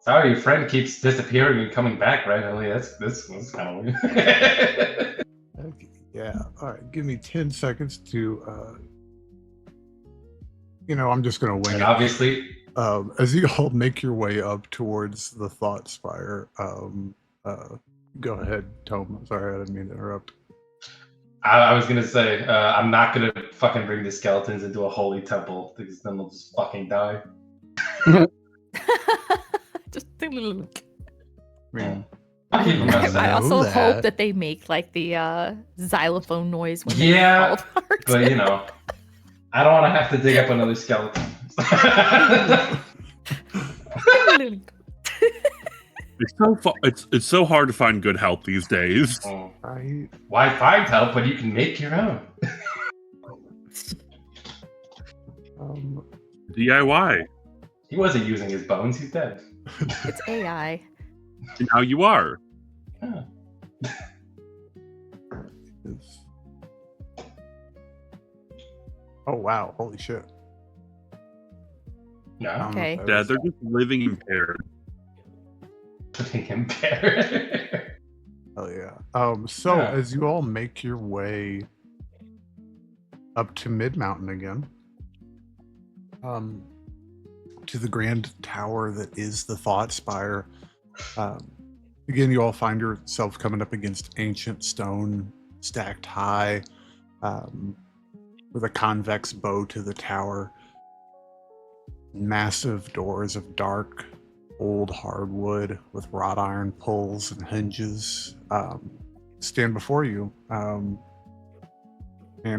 Speaker 2: Sorry, your friend keeps disappearing and coming back randomly. That's kind of weird.
Speaker 5: Okay, yeah. All right. Give me 10 seconds to. I'm just gonna wing
Speaker 2: And
Speaker 5: it.
Speaker 2: obviously,
Speaker 5: As you all make your way up towards the Thought Spire, go ahead, Tome. Sorry, I didn't mean to interrupt.
Speaker 2: I was gonna say I'm not gonna fucking bring the skeletons into a holy temple because then they'll just fucking die.
Speaker 6: Just
Speaker 2: Yeah. I'll keep them
Speaker 6: I
Speaker 2: outside.
Speaker 6: also
Speaker 5: that.
Speaker 6: hope that they make like the xylophone noise when
Speaker 2: Yeah,
Speaker 6: they fall apart.
Speaker 2: But I don't want to have to dig up another skeleton.
Speaker 4: It's so hard to find good help these days.
Speaker 5: Right.
Speaker 2: Why find help when you can make your own?
Speaker 4: DIY.
Speaker 2: He wasn't using his bones. He's dead.
Speaker 6: It's AI.
Speaker 4: And now you are.
Speaker 2: Huh.
Speaker 5: Oh wow! Holy shit!
Speaker 2: No.
Speaker 6: Okay.
Speaker 4: Yeah, they're just living impaired.
Speaker 2: Putting him there.
Speaker 5: Oh yeah. So
Speaker 2: Yeah.
Speaker 5: as you all make your way up to Mid Mountain again, to the grand tower that is the Thought Spire, again you all find yourself coming up against ancient stone stacked high, with a convex bow to the tower. Massive doors of dark old hardwood with wrought iron pulls and hinges stand before you. And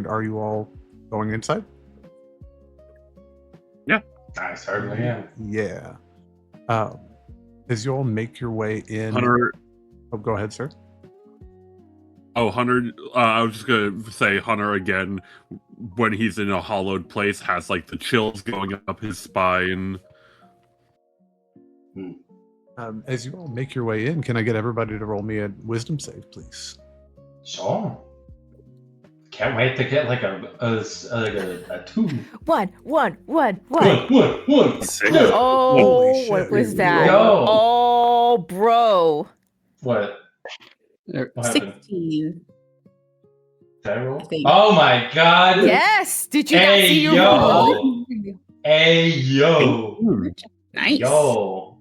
Speaker 5: are you all going inside?
Speaker 2: I certainly am.
Speaker 5: Yeah. As you all make your way in.
Speaker 4: Hunter.
Speaker 5: Oh, go ahead, sir.
Speaker 4: Oh, Hunter. I was just gonna say Hunter again. When he's in a hollowed place, has like the chills going up his spine.
Speaker 5: As you all make your way in, can I get everybody to roll me a wisdom save, please?
Speaker 2: Sure. Can't wait to get like a 2.
Speaker 6: One.
Speaker 2: One.
Speaker 7: Six.
Speaker 6: Oh,
Speaker 5: Holy
Speaker 6: what
Speaker 5: shit.
Speaker 6: was that?
Speaker 2: Yo.
Speaker 6: Oh, bro.
Speaker 2: What?
Speaker 3: There-
Speaker 2: What happened?
Speaker 8: 16.
Speaker 2: Did I roll?
Speaker 8: I think.
Speaker 2: Oh my god!
Speaker 6: Yes. Did you not
Speaker 2: Hey,
Speaker 6: see your
Speaker 2: yo.
Speaker 6: roll?
Speaker 2: Hey yo!
Speaker 8: Nice.
Speaker 2: Yo!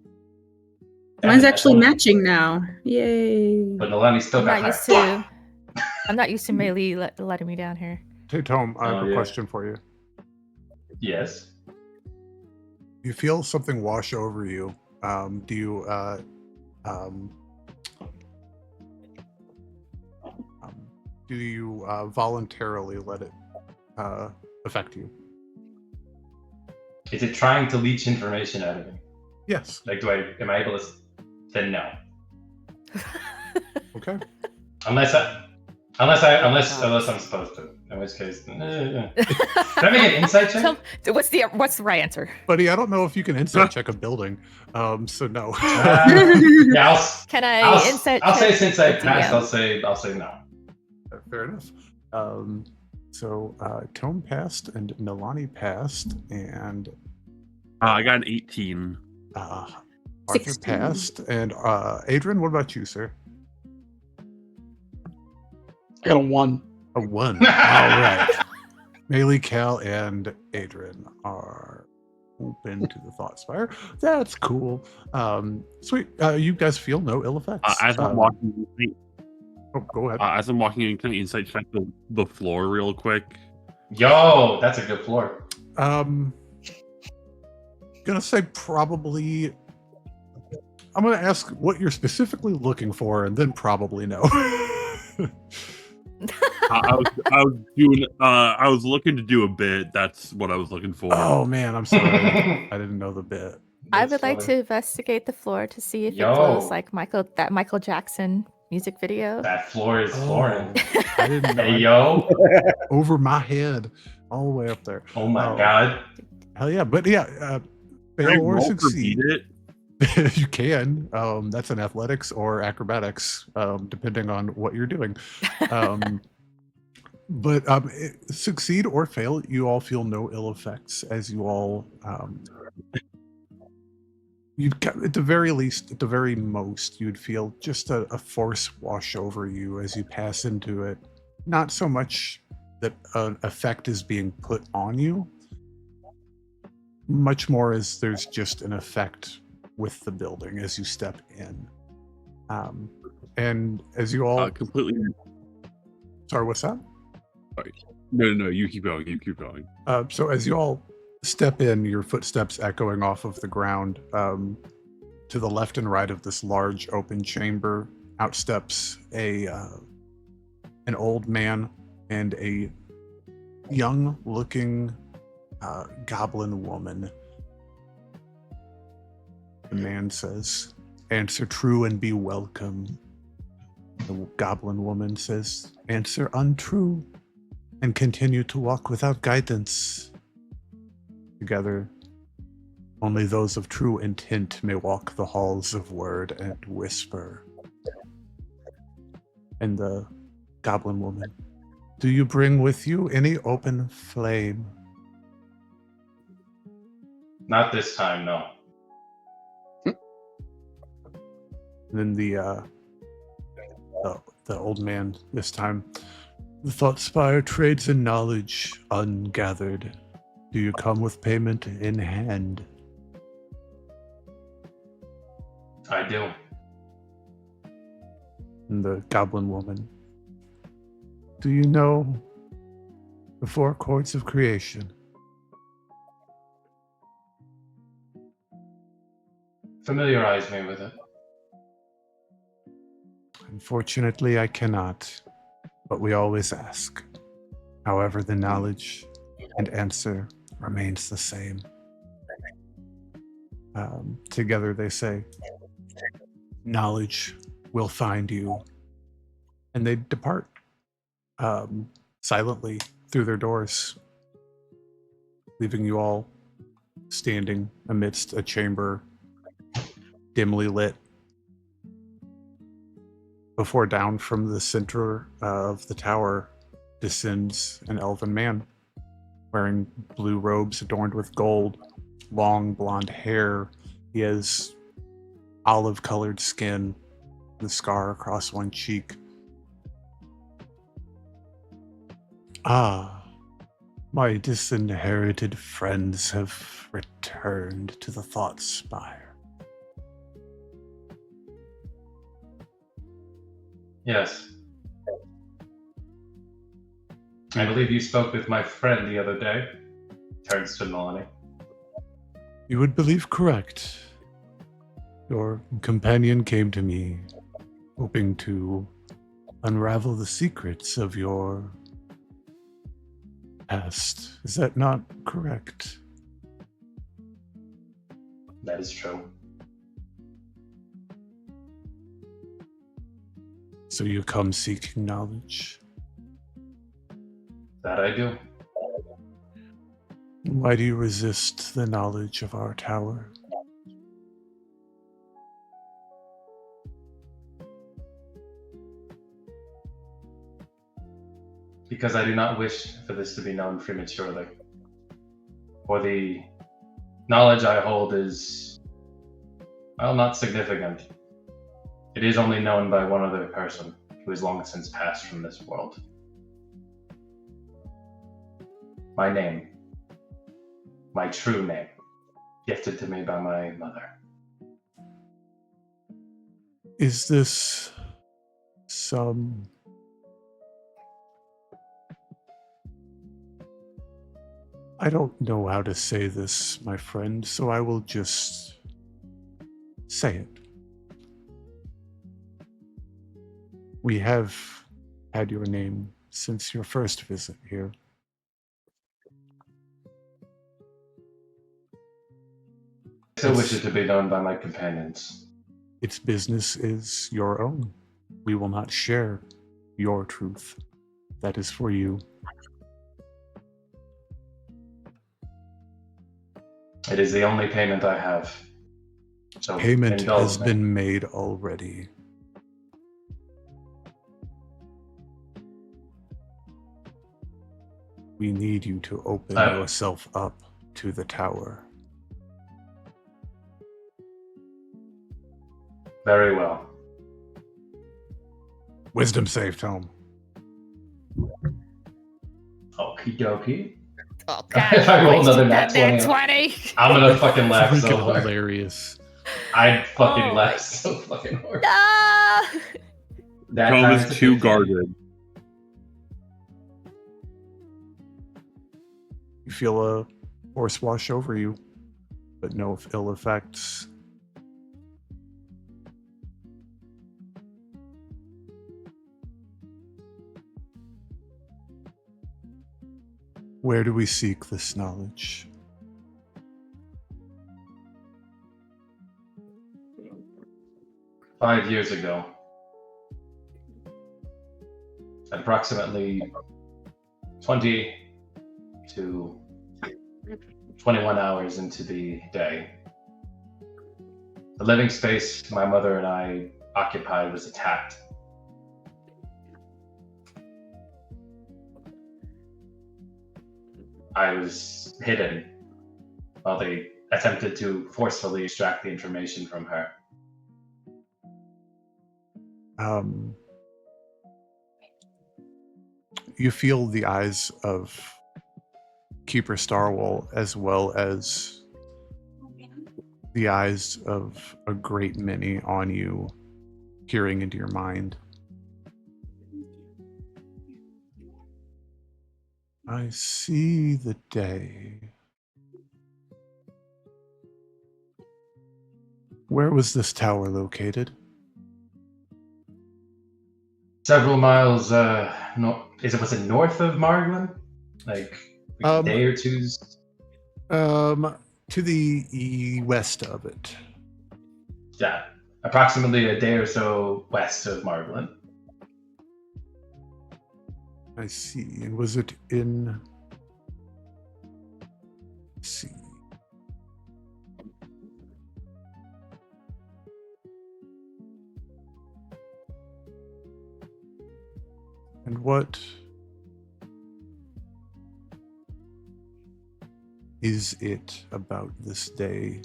Speaker 8: Mine's actually
Speaker 2: That's-
Speaker 8: matching now. Yay.
Speaker 2: But Nalani still
Speaker 6: I'm
Speaker 2: got
Speaker 6: not used
Speaker 2: high.
Speaker 6: to. I'm not used to Melee letting me down here.
Speaker 5: Hey, Tome, I have
Speaker 2: Oh,
Speaker 5: a
Speaker 2: yeah.
Speaker 5: question for you.
Speaker 2: Yes.
Speaker 5: You feel something wash over you. Do you voluntarily let it affect you?
Speaker 2: Is it trying to leech information out of me?
Speaker 5: Yes.
Speaker 2: Like, am I able to? Then no.
Speaker 5: Okay.
Speaker 2: Unless I'm supposed to. In which case, can I make an insight check?
Speaker 6: What's the right answer?
Speaker 5: Buddy, I don't know if you can insight check a building. So no.
Speaker 2: Yeah,
Speaker 6: Can I insight
Speaker 2: I'll say
Speaker 6: check
Speaker 2: since I
Speaker 6: the
Speaker 2: passed,
Speaker 6: DM?
Speaker 2: I'll say no.
Speaker 5: Fair enough. So Tome passed and Nalani passed and
Speaker 4: I got an 18.
Speaker 5: Arthur
Speaker 8: 16.
Speaker 5: passed and Adran, what about you, sir?
Speaker 3: I got a 1.
Speaker 5: A 1. All right. Melee, Cal, and Adran are open to the Thought Spire. That's cool. Sweet. You guys feel no ill effects.
Speaker 4: As I'm walking,
Speaker 5: go ahead.
Speaker 4: as I'm walking in, can I insight check the floor real quick?
Speaker 2: Yo, that's a good floor.
Speaker 5: Gonna say probably. I'm gonna ask what you're specifically looking for, and then probably no.
Speaker 4: I was looking to do a bit. That's what I was looking for.
Speaker 5: Oh man, I'm sorry. I didn't know the bit.
Speaker 6: I would like to investigate the floor to see if it glows like that Michael Jackson music video.
Speaker 2: That floor is flooring.
Speaker 5: I didn't know.
Speaker 2: Hey, yo.
Speaker 5: Over my head, all the way up there.
Speaker 2: Oh my god.
Speaker 5: Hell yeah! But yeah,
Speaker 4: Can I
Speaker 5: fail or
Speaker 4: roll for
Speaker 5: succeed.
Speaker 4: beat it?
Speaker 5: You can. That's an athletics or acrobatics, depending on what you're doing. But succeed or fail, you all feel no ill effects as you all. At the very least, at the very most, you'd feel just a force wash over you as you pass into it. Not so much that an effect is being put on you, much more as there's just an effect with the building as you step in. And as you all
Speaker 4: completely.
Speaker 5: Sorry, what's that?
Speaker 4: Sorry. No, you keep going. You keep going.
Speaker 5: So as you all step in, your footsteps echoing off of the ground, to the left and right of this large open chamber, out steps an old man and a young-looking goblin woman. The man says, "Answer true and be welcome." The goblin woman says, "Answer untrue and continue to walk without guidance." Together, only those of true intent may walk the halls of word and whisper. And the goblin woman, "Do you bring with you any open flame?"
Speaker 2: Not this time, no.
Speaker 5: And then the old man this time, "The Thought Spire trades in knowledge ungathered. Do you come with payment in hand?"
Speaker 2: I do.
Speaker 5: And the goblin woman, "Do you know the 4 chords of creation?"
Speaker 2: Familiarize me with it.
Speaker 5: "Unfortunately, I cannot, but we always ask. However, the knowledge and answer remains the same." Together they say, "Knowledge will find you." And they depart silently through their doors, leaving you all standing amidst a chamber dimly lit. Before down from the center of the tower descends an elven man, wearing blue robes adorned with gold, long blonde hair. He has olive-colored skin, the scar across one cheek. "Ah, my disinherited friends have returned to the Thought Spire."
Speaker 2: Yes. I believe you spoke with my friend the other day. Turns to Nalani.
Speaker 5: "You would believe correct. Your companion came to me, hoping to unravel the secrets of your past. Is that not correct?"
Speaker 2: That is true.
Speaker 5: So you come seeking knowledge.
Speaker 2: That I do.
Speaker 5: Why do you resist the knowledge of our tower?
Speaker 2: Because I do not wish for this to be known prematurely. For the knowledge I hold is, well, not significant. It is only known by one other person who has long since passed from this world. My name. My true name. Gifted to me by my mother.
Speaker 5: Is this some... I don't know how to say this, my friend, so I will just say it. We have had your name since your first visit here.
Speaker 2: I still wish it to be known by my companions.
Speaker 5: Its business is your own. We will not share your truth. That is for you.
Speaker 2: It is the only payment I have. So
Speaker 5: Payment
Speaker 2: indulge
Speaker 5: has
Speaker 2: me.
Speaker 5: been made already. We need you to open yourself up to the tower.
Speaker 2: Very well.
Speaker 5: Wisdom save, Tome.
Speaker 2: Okie dokie.
Speaker 6: Oh
Speaker 2: If I roll another nat
Speaker 6: that
Speaker 2: 20,
Speaker 6: 20.
Speaker 2: I'm gonna fucking laugh so
Speaker 5: Freaking
Speaker 2: hard.
Speaker 5: hilarious.
Speaker 2: I'd fucking
Speaker 6: Oh
Speaker 2: laugh
Speaker 6: my-
Speaker 2: so fucking hard.
Speaker 6: No!
Speaker 2: That
Speaker 4: Tome
Speaker 2: times
Speaker 4: is
Speaker 2: the
Speaker 4: too
Speaker 2: 50.
Speaker 4: guarded.
Speaker 5: You feel a force wash over you, but no ill effects. Where do we seek this knowledge?
Speaker 2: "5 years ago, at approximately 20 to 21 hours into the day, the living space my mother and I occupied was attacked. I was hidden while they attempted to forcefully extract the information from her.
Speaker 5: You feel the eyes of Keeper Starwall as well as the eyes of a great many on you, peering into your mind. I see the day. Where was this tower located?
Speaker 2: Several miles, was it north of Margland? Like a day or two's?
Speaker 5: To the west of it.
Speaker 2: Yeah, approximately a day or so west of Margland.
Speaker 5: I see. And was it in... Let's see. And what is it about this day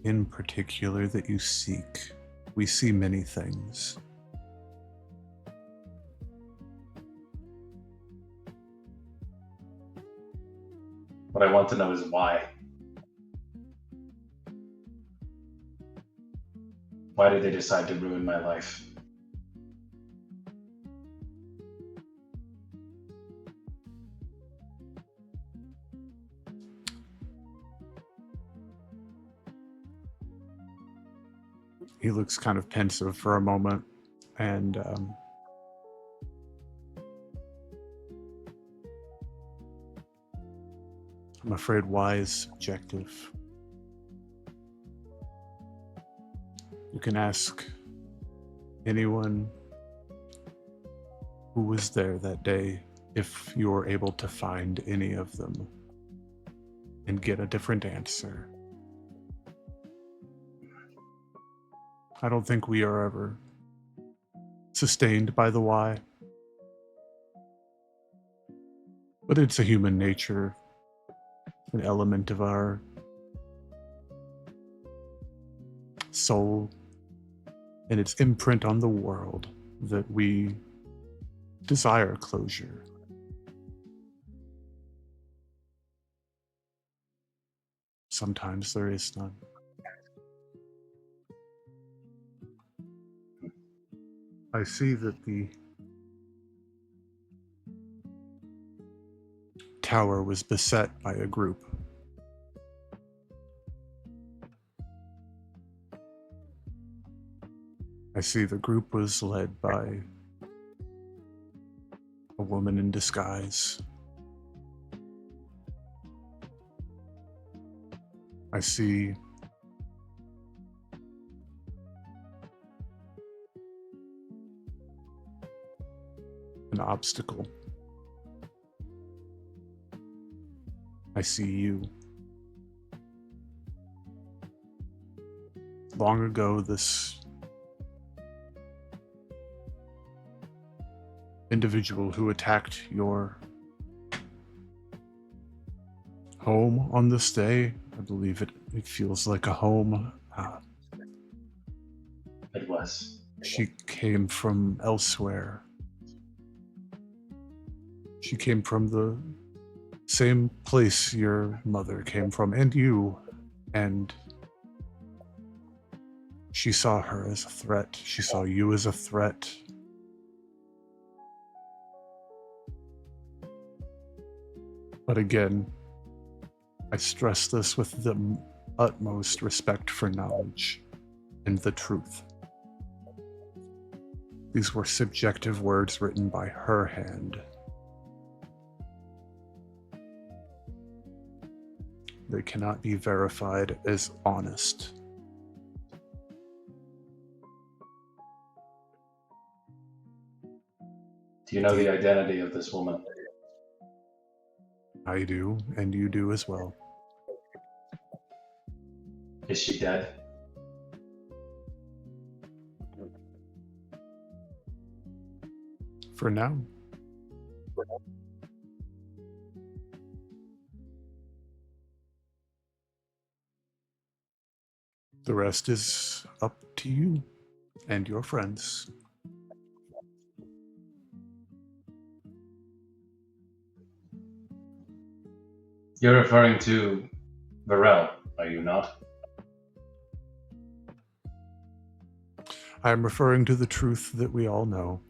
Speaker 5: in particular that you seek? We see many things.
Speaker 2: What I want to know is why. Why did they decide to ruin my life?
Speaker 5: He looks kind of pensive for a moment, and I'm afraid why is subjective. You can ask anyone who was there that day, if you were able to find any of them and get a different answer. I don't think we are ever sustained by the why. But it's a human nature, an element of our soul, and its imprint on the world that we desire closure. Sometimes there is none. I see that the tower was beset by a group. I see the group was led by a woman in disguise. I see an obstacle. I see you. Long ago, this individual who attacked your home on this day, I believe it feels like a home.
Speaker 2: It was.
Speaker 5: She came from elsewhere. She came from the same place your mother came from, and you, and she saw her as a threat. She saw you as a threat. But again, I stress this with the utmost respect for knowledge and the truth. These were subjective words written by her hand. They cannot be verified as honest.
Speaker 2: Do you know the identity of this woman?
Speaker 5: I do, and you do as well.
Speaker 2: Is she dead?
Speaker 5: For now. The rest is up to you and your friends.
Speaker 2: You're referring to Varel, are you not?
Speaker 5: I am referring to the truth that we all know.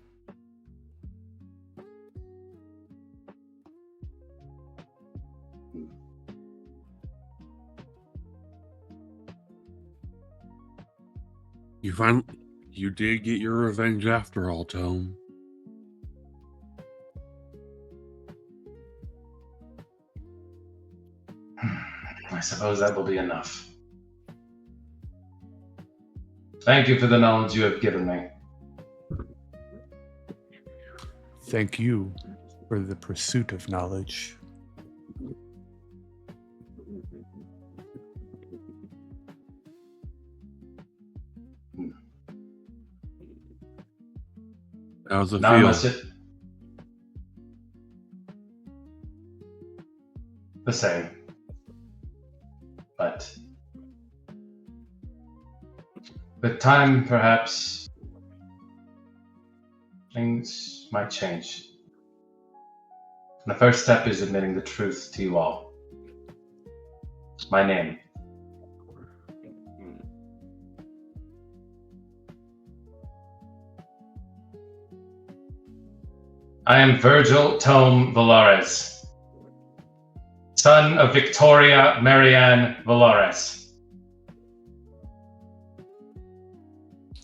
Speaker 4: You did get your revenge after all, Tome.
Speaker 2: I suppose that will be enough. Thank you for the knowledge you have given me.
Speaker 5: Thank you for the pursuit of knowledge.
Speaker 4: How's it
Speaker 2: Now
Speaker 4: feel?
Speaker 2: must it the same. But with time, perhaps things might change. And the first step is admitting the truth to you all. My name. I am Virgil Tome Volarus, son of Victoria Marianne Volarus.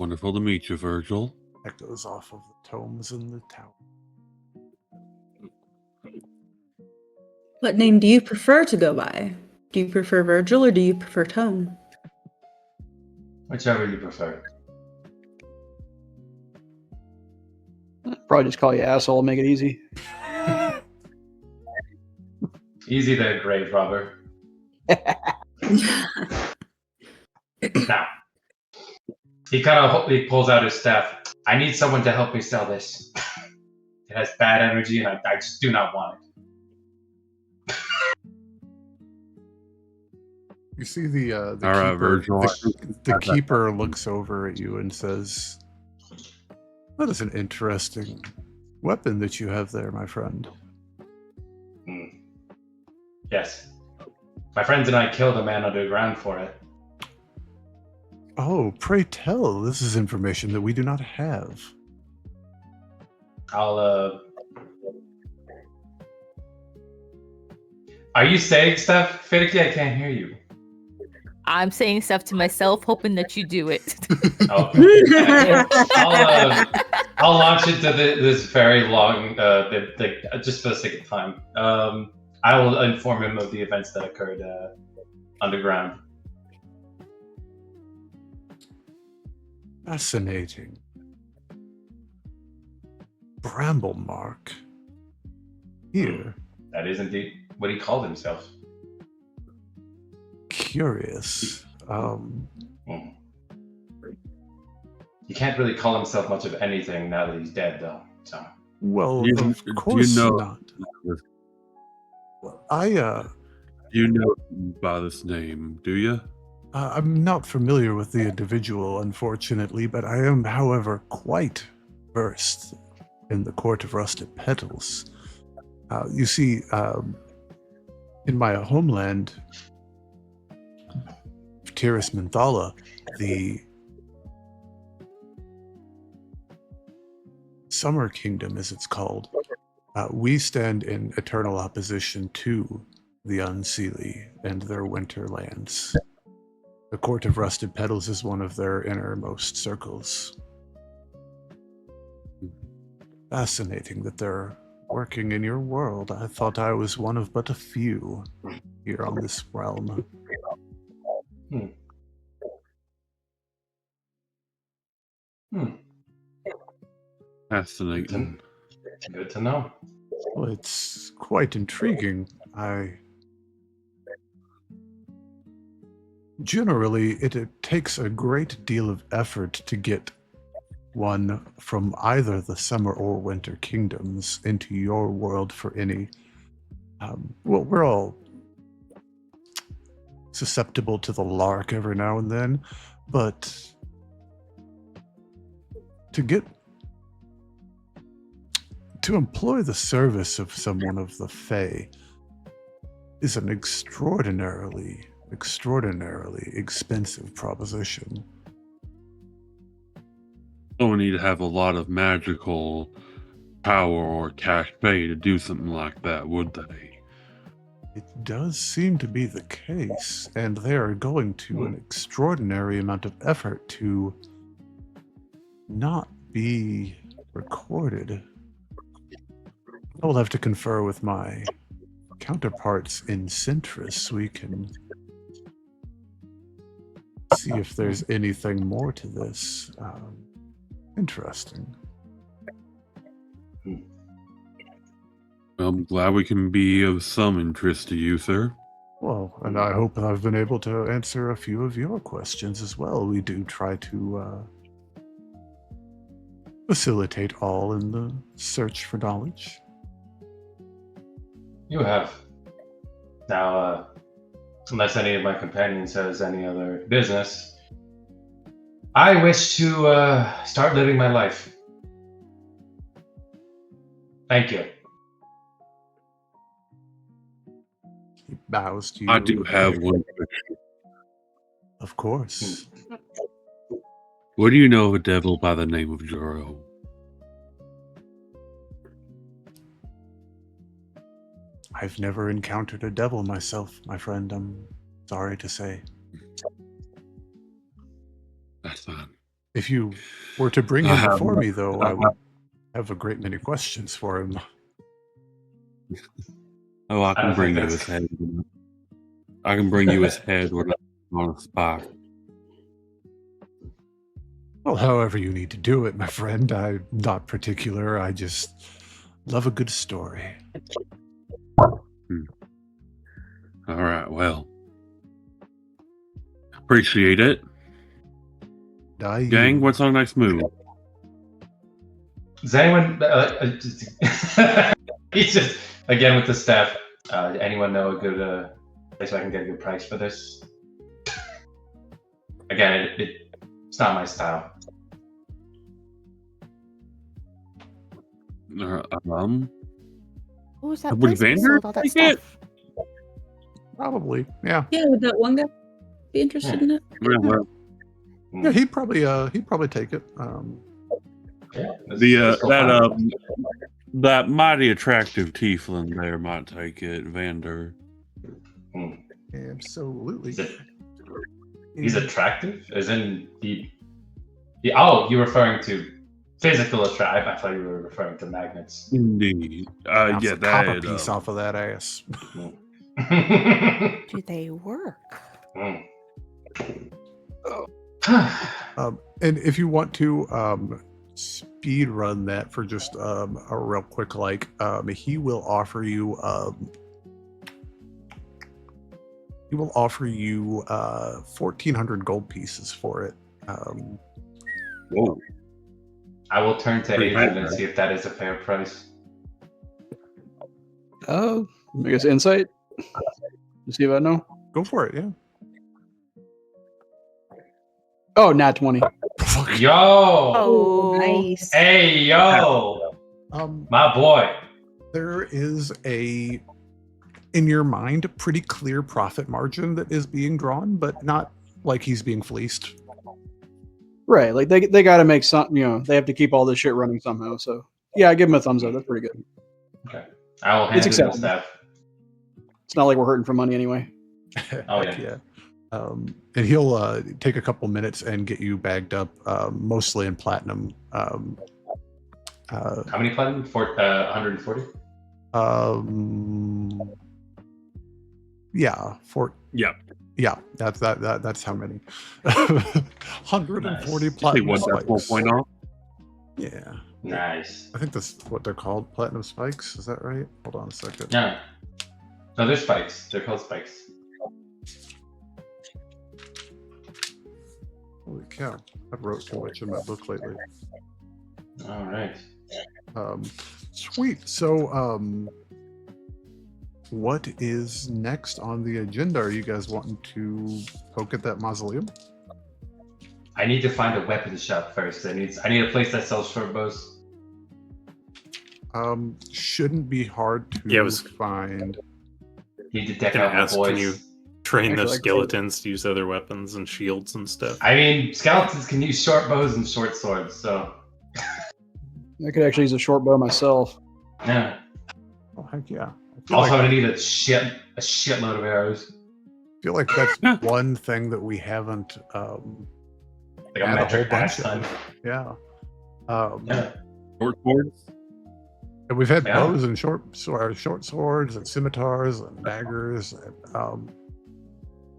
Speaker 4: Wonderful to meet you, Virgil.
Speaker 5: Echoes off of the tomes in the tower.
Speaker 8: What name do you prefer to go by? Do you prefer Virgil or do you prefer Tome?
Speaker 2: Whichever you prefer.
Speaker 3: Probably just call you asshole and make it easy.
Speaker 2: Easy there, grave robber. Now, he pulls out his staff. I need someone to help me sell this. It has bad energy, and I just do not want it.
Speaker 5: You see the
Speaker 4: All right,
Speaker 5: keeper.
Speaker 4: Virgil.
Speaker 5: The keeper looks over at you and says, "That is an interesting weapon that you have there, my friend."
Speaker 2: Yes. My friends and I killed a man underground for it.
Speaker 5: Oh, pray tell. This is information that we do not have.
Speaker 2: Are you saying stuff, Finicky? I can't hear you.
Speaker 10: I'm saying stuff to myself, hoping that you do it.
Speaker 2: I'll launch into this very long, just for the sake of time. I will inform him of the events that occurred underground.
Speaker 5: Fascinating. Bramblemark. Here.
Speaker 2: That is indeed what he called himself.
Speaker 5: Curious.
Speaker 2: He can't really call himself much of anything now that he's dead, though. So.
Speaker 5: Well, of
Speaker 4: Do
Speaker 5: course
Speaker 4: you know,
Speaker 5: not.
Speaker 4: You know by this name, do you?
Speaker 5: I'm not familiar with the individual, unfortunately, but I am, however, quite versed in the Court of Rusted Petals. You see, in my homeland, Tiris Menthala, the Summer Kingdom, as it's called, we stand in eternal opposition to the Unseelie and their winter lands. The Court of Rusted Petals is one of their innermost circles. Fascinating that they're working in your world. I thought I was one of but a few here on this realm.
Speaker 4: Fascinating.
Speaker 2: Good to know.
Speaker 5: Well, it's quite intriguing. Generally, it takes a great deal of effort to get one from either the summer or winter kingdoms into your world for any. Well, we're all susceptible to the lark every now and then, but to employ the service of someone of the Fae is an extraordinarily expensive proposition.
Speaker 4: Someone need to have a lot of magical power or cachet to do something like that, would they?
Speaker 5: It does seem to be the case, and they are going to an extraordinary amount of effort to not be recorded. I will have to confer with my counterparts in Centris. We can see if there's anything more to this. Interesting.
Speaker 4: I'm glad we can be of some interest to you, sir.
Speaker 5: Well, and I hope I've been able to answer a few of your questions as well. We do try to facilitate all in the search for knowledge.
Speaker 2: You have. Now, unless any of my companions has any other business, I wish to start living my life. Thank you.
Speaker 5: He bows to you.
Speaker 4: I do have one question.
Speaker 5: Of course.
Speaker 4: What do you know of a devil by the name of Joro?
Speaker 5: I've never encountered a devil myself, my friend. I'm sorry to say.
Speaker 4: That's fine.
Speaker 5: If you were to bring him before me, though, I would have a great many questions for him.
Speaker 4: Oh, I can bring you his head. I can bring you his head when I'm on a spot.
Speaker 5: Well, however you need to do it, my friend. I'm not particular. I just love a good story.
Speaker 4: All right, well. Appreciate it. Gang, what's our next move?
Speaker 2: Does anyone? He's just again with the staff. Anyone know a good place where I can get a good price for this? Again, it's not my style.
Speaker 6: What was that
Speaker 4: Would
Speaker 6: place that
Speaker 4: Vander
Speaker 6: sold all that
Speaker 4: take it?
Speaker 6: stuff?
Speaker 5: Probably, yeah.
Speaker 8: Yeah, would that one guy be interested in it?
Speaker 4: Yeah, well,
Speaker 5: Yeah, he'd probably take it.
Speaker 4: that mighty attractive tiefling there might take it, Vander.
Speaker 5: Absolutely.
Speaker 2: He's attractive, as in oh, you're referring to physical attract. I thought you were referring to magnets.
Speaker 4: Indeed.
Speaker 5: Bounce
Speaker 4: Yeah,
Speaker 5: a copper
Speaker 4: that
Speaker 5: piece off of that ass.
Speaker 6: Do they work?
Speaker 5: And if you want to speed run that for just a real quick, he will offer you 1,400 gold pieces for it.
Speaker 4: Whoa.
Speaker 2: I will turn to Adran and see if that is a fair price.
Speaker 3: I guess insight. To see if I know.
Speaker 5: Go for it, yeah.
Speaker 3: Oh, nat 20.
Speaker 2: Yo!
Speaker 9: Oh, nice.
Speaker 2: Hey, yo! My boy.
Speaker 5: There is in your mind, a pretty clear profit margin that is being drawn, but not like he's being fleeced.
Speaker 3: Right, like they got to make something. They have to keep all this shit running somehow. So yeah, I give him a thumbs up. That's pretty good.
Speaker 2: Okay, I will hand it to the staff.
Speaker 3: It's not like we're hurting for money anyway.
Speaker 2: Oh yeah.
Speaker 5: And he'll take a couple minutes and get you bagged up, mostly in platinum.
Speaker 2: How many platinum? 140.
Speaker 5: Yeah, yeah. That's how many. 140 platinum spikes. Yeah.
Speaker 2: Nice.
Speaker 5: I think that's what they're called, platinum spikes. Is that right? Hold on a second.
Speaker 2: No, they're spikes. They're called spikes.
Speaker 5: Holy cow! I've wrote too much in my book lately.
Speaker 2: All right.
Speaker 5: Sweet. So, what is next on the agenda? Are you guys wanting to poke at that mausoleum?
Speaker 2: I need to find a weapons shop first. I need a place that sells short bows.
Speaker 5: Shouldn't be hard to find.
Speaker 2: Need to deck out my boys.
Speaker 7: Can you train those skeletons to use other weapons and shields and stuff?
Speaker 2: I mean, skeletons can use short bows and short swords, so.
Speaker 3: I could actually use a short bow myself.
Speaker 2: Yeah.
Speaker 5: Oh heck yeah!
Speaker 2: Also, I need a shitload of arrows.
Speaker 5: I feel like that's one thing that we haven't.
Speaker 2: Like a metric pastime.
Speaker 5: Yeah.
Speaker 4: Short swords.
Speaker 5: And we've had bows and short swords and scimitars and daggers. And,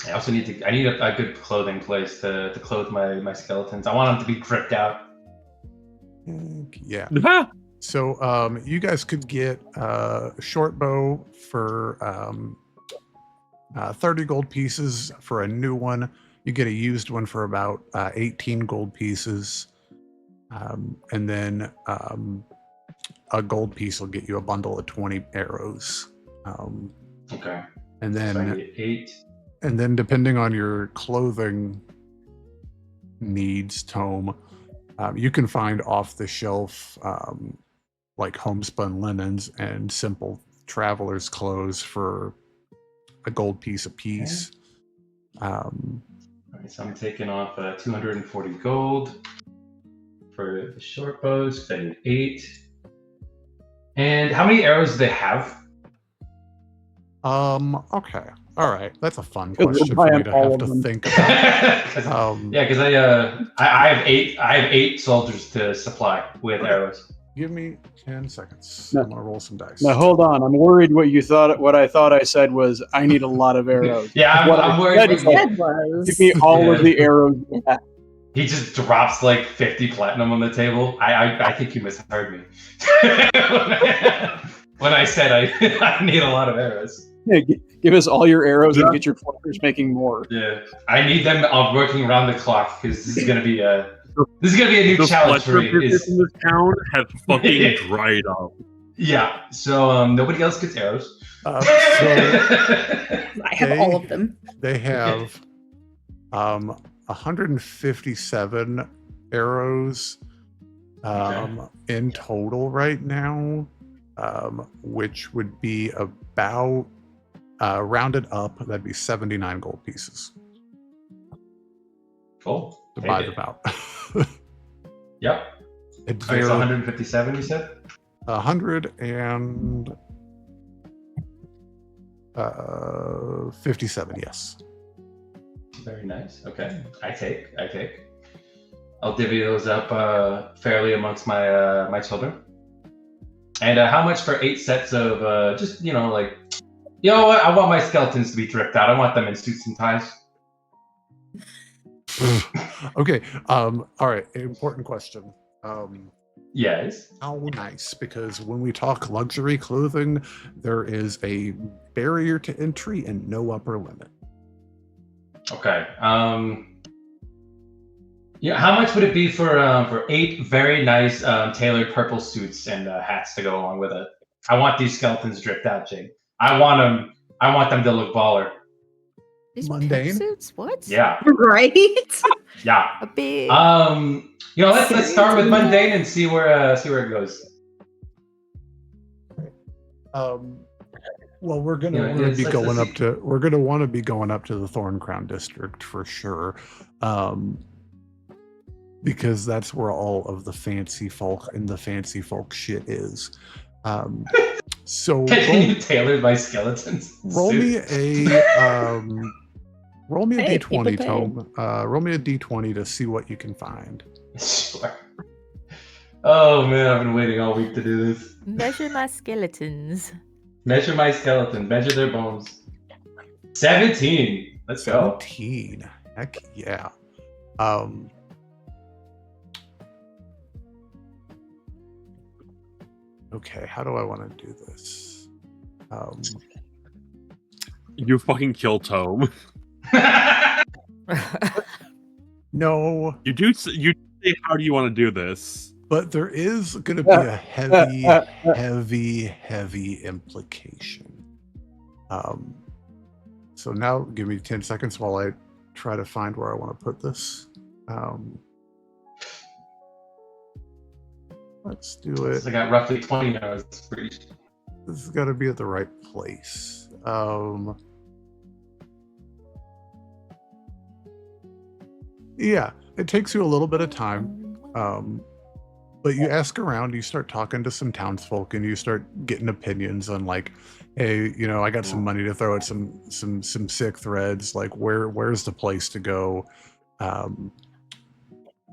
Speaker 2: I also need a good clothing place to clothe my skeletons. I want them to be gripped out.
Speaker 5: Yeah. So you guys could get a short bow for 30 gold pieces for a new one. You get a used one for about 18 gold pieces. And then a gold piece will get you a bundle of 20 arrows.
Speaker 2: Okay.
Speaker 5: And then
Speaker 2: so I need 8.
Speaker 5: And then depending on your clothing needs, Tome, you can find off the shelf like homespun linens and simple traveler's clothes for a gold piece a piece.
Speaker 2: Okay. All right, so I'm taking off 240 gold for the short bows. I need 8. And how many arrows do they have?
Speaker 5: Okay. All right. That's a fun question for me to have to think about.
Speaker 2: Yeah, because I have 8. I have 8 soldiers to supply with arrows.
Speaker 5: Give me 10 seconds. I'm gonna roll some dice.
Speaker 3: Now hold on. I'm worried what I thought I said was I need a lot of arrows.
Speaker 2: Yeah, I'm worried.
Speaker 3: Give me all of the arrows you have.
Speaker 2: He just drops like 50 platinum on the table. I think you misheard me. when I said I need a lot of arrows.
Speaker 3: Yeah, give us all your arrows and get your players making more.
Speaker 2: Yeah, I need them working around the clock because this is gonna be a new challenge for me.
Speaker 4: Business in this town has fucking dried up.
Speaker 2: Yeah, so nobody else gets arrows.
Speaker 8: I have all of them.
Speaker 5: They have 157 arrows in total right now, which would be about rounded up. That'd be 79 gold pieces.
Speaker 2: Cool.
Speaker 5: To buy them out.
Speaker 2: Yep.
Speaker 5: It's
Speaker 2: 157. You said
Speaker 5: 157. Yes.
Speaker 2: Very nice. Okay, I take. I'll divvy those up fairly amongst my my children. And how much for 8 sets of just like, you know what? I want my skeletons to be dripped out. I want them in suits and ties.
Speaker 5: Okay. All right. Important question.
Speaker 2: Yes.
Speaker 5: How nice? Because when we talk luxury clothing, there is a barrier to entry and no upper limit.
Speaker 2: Okay. Yeah. How much would it be for 8 very nice tailored purple suits and hats to go along with it? I want these skeletons dripped out, Jake. I want them to look baller.
Speaker 6: These
Speaker 5: Mundane?
Speaker 6: pimp suits? What?
Speaker 2: Yeah.
Speaker 8: Right?
Speaker 2: Yeah.
Speaker 6: A big.
Speaker 2: Let's start with mundane and see where it goes.
Speaker 5: Well, we're gonna want to be going up to the Thorn Crown District for sure, because that's where all of the fancy folk and the fancy folk shit is. So
Speaker 2: Can you tailor my skeletons?
Speaker 5: roll me a
Speaker 8: Hey,
Speaker 5: d20,
Speaker 8: people
Speaker 5: Tome. Roll me a d20 to see what you can find.
Speaker 2: Sure. Oh man, I've been waiting all week to do this.
Speaker 10: Measure my skeletons.
Speaker 2: Measure my skeleton. Measure their bones. 17. Let's go.
Speaker 5: 17. Heck yeah. Okay, how do I want to do this?
Speaker 4: You fucking kill Tome.
Speaker 5: No,
Speaker 4: You do say, how do you want to do this?
Speaker 5: but there is going to be a heavy implication. So now give me 10 seconds while I try to find where I want to put this. Let's do it.
Speaker 2: I got roughly 20 now. For each.
Speaker 5: This has got to be at the right place. Yeah, it takes you a little bit of time. But you ask around, you start talking to some townsfolk, and you start getting opinions on like, hey, I got some money to throw at some sick threads. Like, where's the place to go?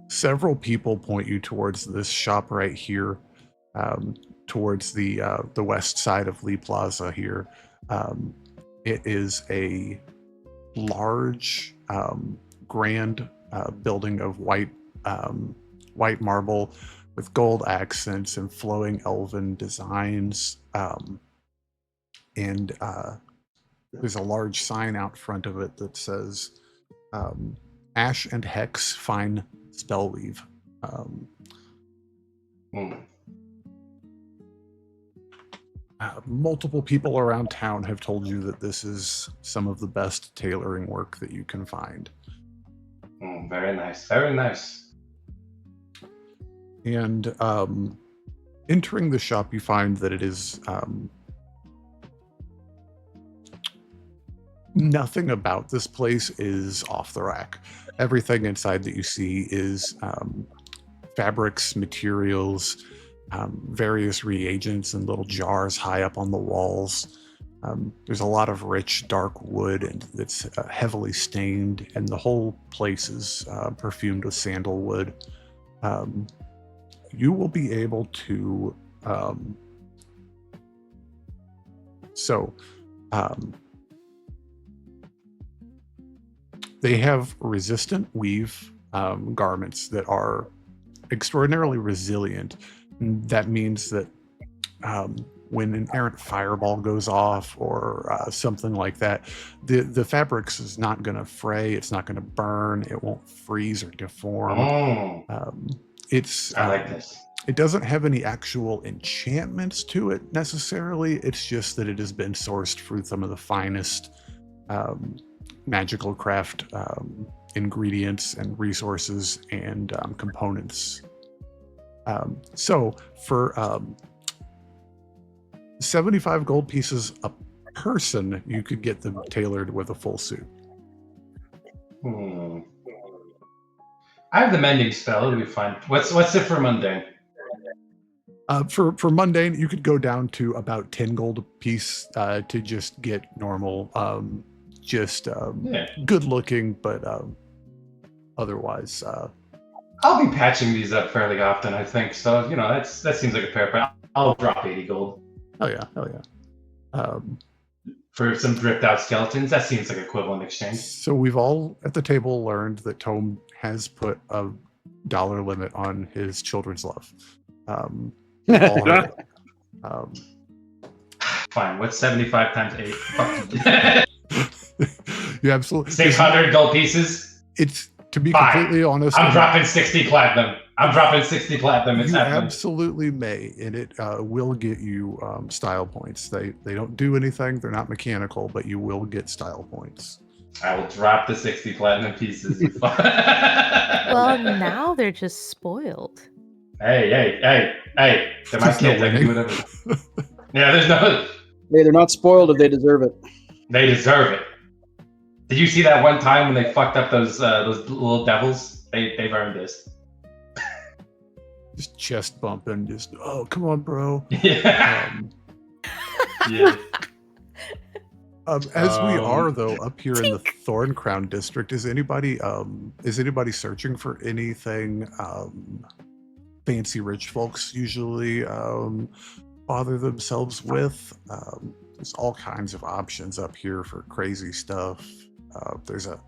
Speaker 5: Several people point you towards this shop right here, towards the west side of Lee Plaza here. It is a large, grand building of white marble with gold accents and flowing elven designs. And there's a large sign out front of it that says Ash and Hex Fine Spellweave. Multiple people around town have told you that this is some of the best tailoring work that you can find.
Speaker 2: Very nice. Very nice.
Speaker 5: And entering the shop, you find that it is nothing about this place is off the rack. Everything inside that you see is fabrics, materials, various reagents in little jars high up on the walls. There's a lot of rich, dark wood, and it's heavily stained, and the whole place is perfumed with sandalwood. You will be able to... they have resistant weave garments that are extraordinarily resilient. That means that when an errant fireball goes off or something like that, the fabrics is not going to fray. It's not going to burn. It won't freeze or deform.
Speaker 2: I like this.
Speaker 5: It doesn't have any actual enchantments to it necessarily. It's just that it has been sourced through some of the finest magical craft ingredients and resources and components. So for 75 gold pieces a person, you could get them tailored with a full suit.
Speaker 2: I have the mending spell. It'll be fine. What's it for mundane?
Speaker 5: For mundane, you could go down to about 10 gold a piece to just get normal, good looking, but otherwise.
Speaker 2: I'll be patching these up fairly often, I think. So that seems like a fair price. I'll drop 80 gold.
Speaker 5: Oh yeah.
Speaker 2: For some dripped out skeletons, that seems like equivalent exchange.
Speaker 5: So we've all at the table learned that Tome has put a dollar limit on his children's love.
Speaker 2: Fine. What's 75 times 8? Fuck you.
Speaker 5: You absolutely
Speaker 2: 600 gold pieces.
Speaker 5: It's to be
Speaker 2: Fine.
Speaker 5: completely honest.
Speaker 2: I'm dropping 60 platinum. It's
Speaker 5: you
Speaker 2: happening.
Speaker 5: absolutely may, and it will get you style points. They don't do anything. They're not mechanical, but you will get style points.
Speaker 2: I will drop the 60 platinum pieces.
Speaker 10: Well, now they're just spoiled.
Speaker 2: Hey. They're my kids. I can do whatever. Yeah, there's no...
Speaker 3: Hey, they're not spoiled if they deserve it.
Speaker 2: They deserve it. Did you see that one time when they fucked up those little devils? They've earned this.
Speaker 5: Just chest bumping, oh, come on, bro.
Speaker 2: Yeah. Yeah.
Speaker 5: As we are though up here in the Thorn Crown district, is anybody searching for anything fancy rich folks usually bother themselves with? There's all kinds of options up here for crazy stuff. There's a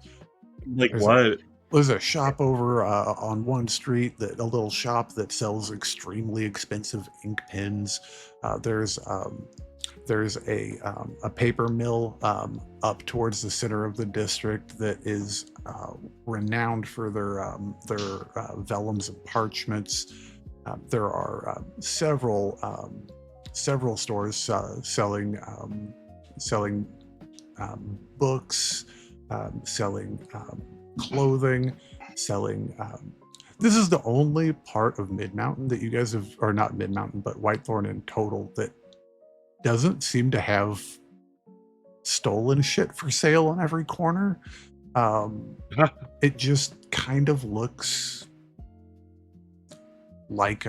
Speaker 5: shop over on one street, a little shop that sells extremely expensive ink pens. There's a paper mill up towards the center of the district that is renowned for their vellums and parchments. There are several stores selling books, selling clothing, selling. This is the only part of Mid Mountain that you guys have, or not Mid Mountain, but Whitethorn in total, that doesn't seem to have stolen shit for sale on every corner. It just kind of looks like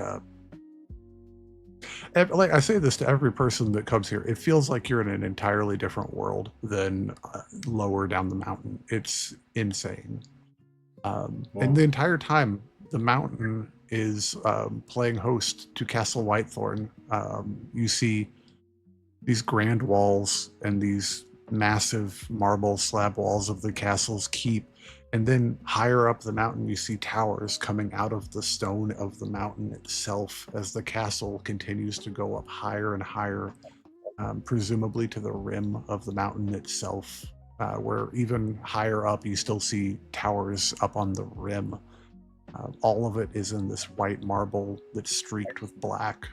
Speaker 5: like I say this to every person that comes here, it feels like you're in an entirely different world than lower down the mountain. It's insane. And the entire time, the mountain is playing host to Castle Whitethorn. You see these grand walls and these massive marble slab walls of the castle's keep. And then higher up the mountain, you see towers coming out of the stone of the mountain itself as the castle continues to go up higher and higher, presumably to the rim of the mountain itself, where even higher up, you still see towers up on the rim. All of it is in this white marble that's streaked with black,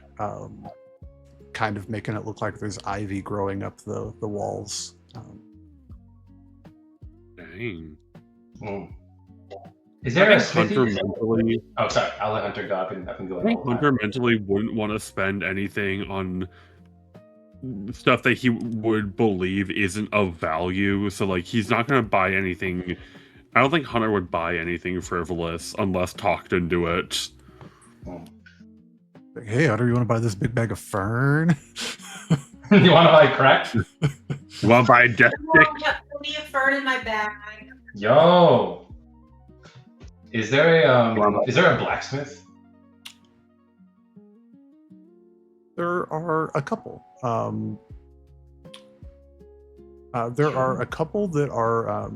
Speaker 5: kind of making it look like there's ivy growing up the walls.
Speaker 4: Dang.
Speaker 2: Is there a
Speaker 4: Hunter
Speaker 2: smithy?
Speaker 4: mentally?
Speaker 2: Oh, sorry. I'll let Hunter go. I've been going.
Speaker 4: I think Hunter mentally wouldn't want to spend anything on stuff that he would believe isn't of value. So, like, he's not going to buy anything. I don't think Hunter would buy anything frivolous unless talked into it.
Speaker 5: Like, hey, Hunter, you want to buy this big bag of fern?
Speaker 2: You want to buy crack?
Speaker 4: You want to buy a death stick?
Speaker 9: I got plenty of fern in my bag.
Speaker 2: Yo. Is there a blacksmith?
Speaker 5: There are a couple. There are a couple that are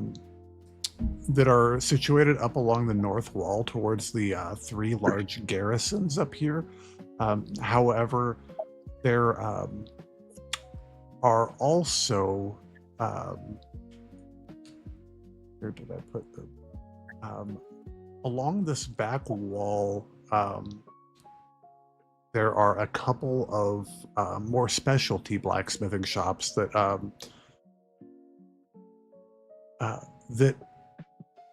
Speaker 5: that are situated up along the north wall towards the 3 large garrisons up here. However, there are also where did I put them? Along this back wall, there are a couple of more specialty blacksmithing shops that that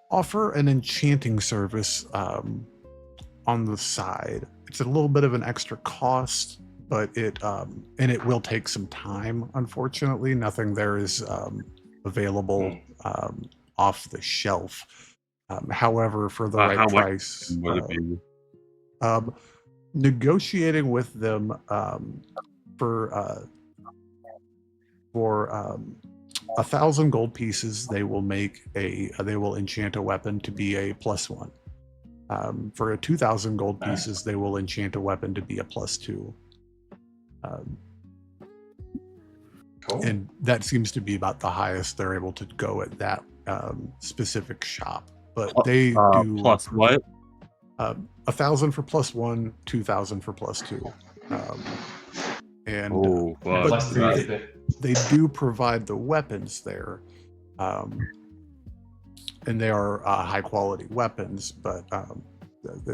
Speaker 5: offer an enchanting service on the side. It's a little bit of an extra cost, but it will take some time. Unfortunately, nothing there is available off the shelf. However, for the right
Speaker 4: how much
Speaker 5: price,
Speaker 4: would it be?
Speaker 5: negotiating with them for 1,000 gold pieces, they will enchant a weapon to be a +1. For 2,000 gold pieces, they will enchant a weapon to be a +2.
Speaker 2: Cool.
Speaker 5: And that seems to be about the highest they're able to go at that specific shop. But they do
Speaker 4: plus what?
Speaker 5: 1,000 for +1, 2,000 for +2. And
Speaker 4: Oh,
Speaker 5: but
Speaker 2: Plus the value.
Speaker 5: they do provide the weapons there, and they are high quality weapons, but they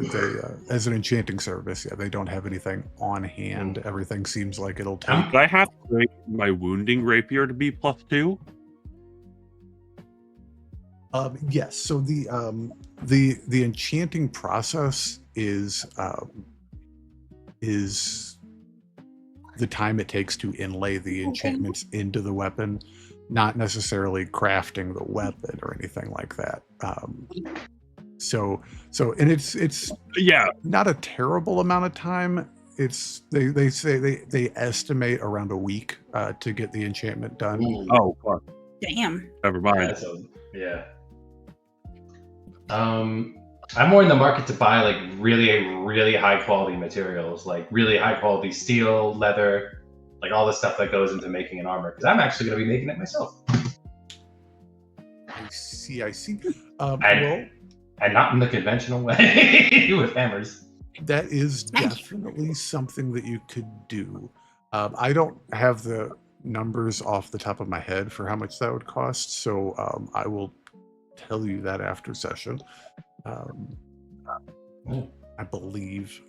Speaker 5: as an enchanting service, yeah, they don't have anything on hand. Everything seems like it'll take.
Speaker 4: Do I have to rate my wounding rapier to be +2?
Speaker 5: Yes. So the enchanting process is the time it takes to inlay the enchantments into the weapon, not necessarily crafting the weapon or anything like that. So and it's not a terrible amount of time. It's they say they estimate around a week to get the enchantment done.
Speaker 4: Oh, fuck.
Speaker 8: Damn.
Speaker 4: Never mind.
Speaker 2: Yeah. I'm more in the market to buy like really high quality materials, like really high quality steel, leather, like all the stuff that goes into making an armor. Because I'm actually going to be making it myself.
Speaker 5: I see.
Speaker 2: And not in the conventional way with hammers.
Speaker 5: That is definitely something that you could do. I don't have the numbers off the top of my head for how much that would cost, so I will tell you that after session. I believe,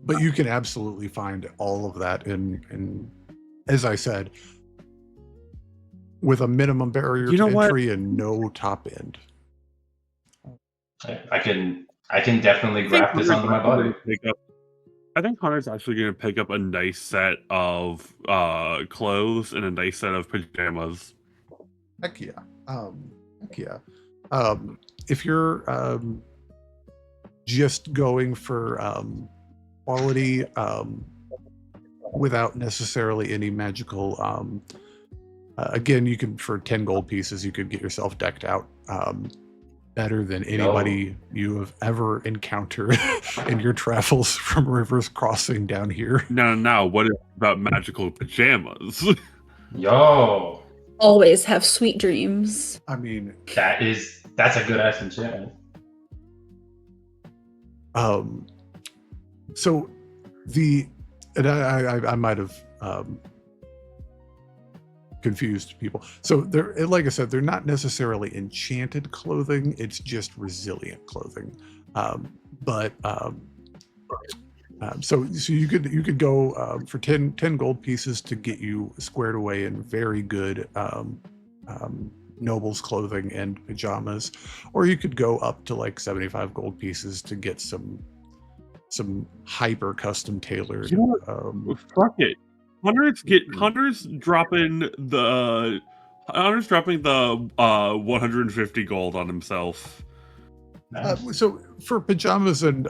Speaker 5: but you can absolutely find all of that in as I said, with a minimum barrier to entry and no top end.
Speaker 2: I can definitely wrap this onto my body.
Speaker 4: I think Hunter's actually going to pick up a nice set of clothes and a nice set of pajamas.
Speaker 5: Heck yeah. Heck yeah. If you're just going for quality without necessarily any magical again, you could, for 10 gold pieces, you could get yourself decked out better than anybody you have ever encountered in your travels from Rivers Crossing down here.
Speaker 4: No. What about magical pajamas?
Speaker 2: Yo.
Speaker 8: Always have sweet dreams.
Speaker 5: I mean,
Speaker 2: that's a good ass enchantment.
Speaker 5: So I might have confused people. So they're, like I said, they're not necessarily enchanted clothing. It's just resilient clothing. So you could go for 10 gold pieces to get you squared away in very good noble's clothing and pajamas, or you could go up to like 75 gold pieces to get some hyper custom tailored.
Speaker 4: Fuck it. Hunter's dropping the 150 gold on himself.
Speaker 5: So for pajamas and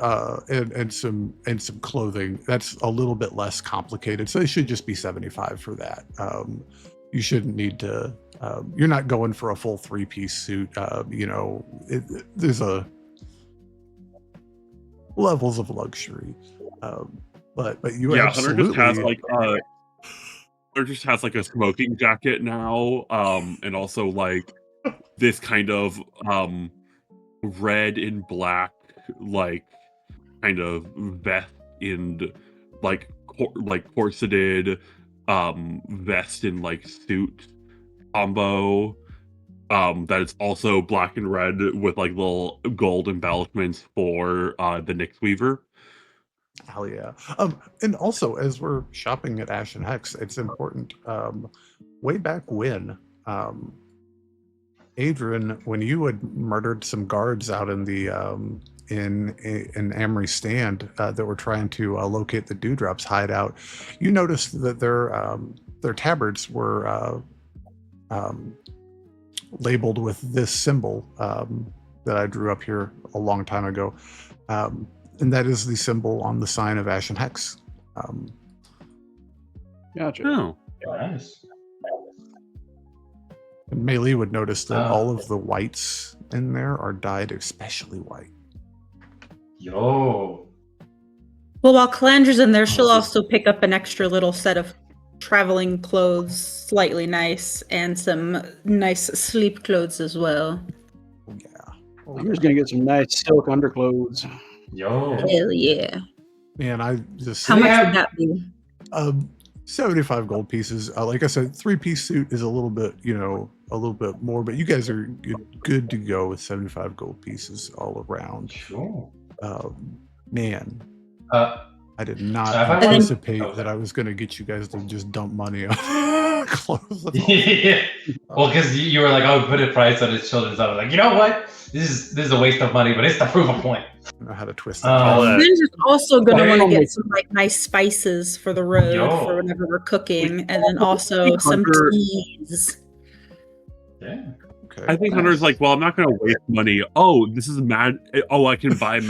Speaker 5: some clothing, that's a little bit less complicated. So it should just be 75 for that. You shouldn't need to. You're not going for a full 3-piece suit. There's a levels of luxury. But you absolutely.
Speaker 4: Hunter just has like a smoking jacket now, and also like this kind of red and black, like kind of vest and like corseted vest and like suit combo. That is also black and red with like little gold embellishments for the Nyx Weaver.
Speaker 5: Hell yeah. And also, as we're shopping at Ash and Hex, it's important. Way back when, Adran, when you had murdered some guards out in the in Amory Stand that were trying to locate the Dewdrop's hideout, you noticed that their tabards were labeled with this symbol that I drew up here a long time ago. And that is the symbol on the sign of Ash and Hex.
Speaker 3: Gotcha.
Speaker 4: Oh,
Speaker 2: Nice.
Speaker 5: And Melee would notice that all of the whites in there are dyed especially white.
Speaker 2: Yo.
Speaker 8: Well, while Calandra's in there, she'll also pick up an extra little set of traveling clothes, slightly nice, and some nice sleep clothes as well.
Speaker 5: Yeah.
Speaker 3: I'm just gonna get some nice silk underclothes.
Speaker 2: Yo.
Speaker 8: Hell yeah.
Speaker 5: Man, I just
Speaker 8: How much would that be?
Speaker 5: 75 gold pieces. Like I said, 3-piece suit is a little bit, a little bit more, but you guys are good to go with 75 gold pieces all around.
Speaker 2: Sure.
Speaker 5: Man, I did not
Speaker 2: Have I
Speaker 5: anticipate
Speaker 2: won?
Speaker 5: that I was going to get you guys to just dump money on clothes.
Speaker 2: Yeah. Well, because you were like, "Oh, put a price on his children's." I was like, you know what? This is a waste of money, but it's to prove a point.
Speaker 5: I don't know how to twist
Speaker 2: Oh,
Speaker 5: that.
Speaker 8: Calandra's also going to want to
Speaker 3: Hey.
Speaker 8: get some like nice spices for the road
Speaker 2: Yo.
Speaker 8: for whenever we're cooking, and then also some
Speaker 4: Hunter-
Speaker 8: teas.
Speaker 2: Yeah.
Speaker 5: Okay.
Speaker 4: I think Hunter's like, well, I'm not going to waste money. Oh, this is I can buy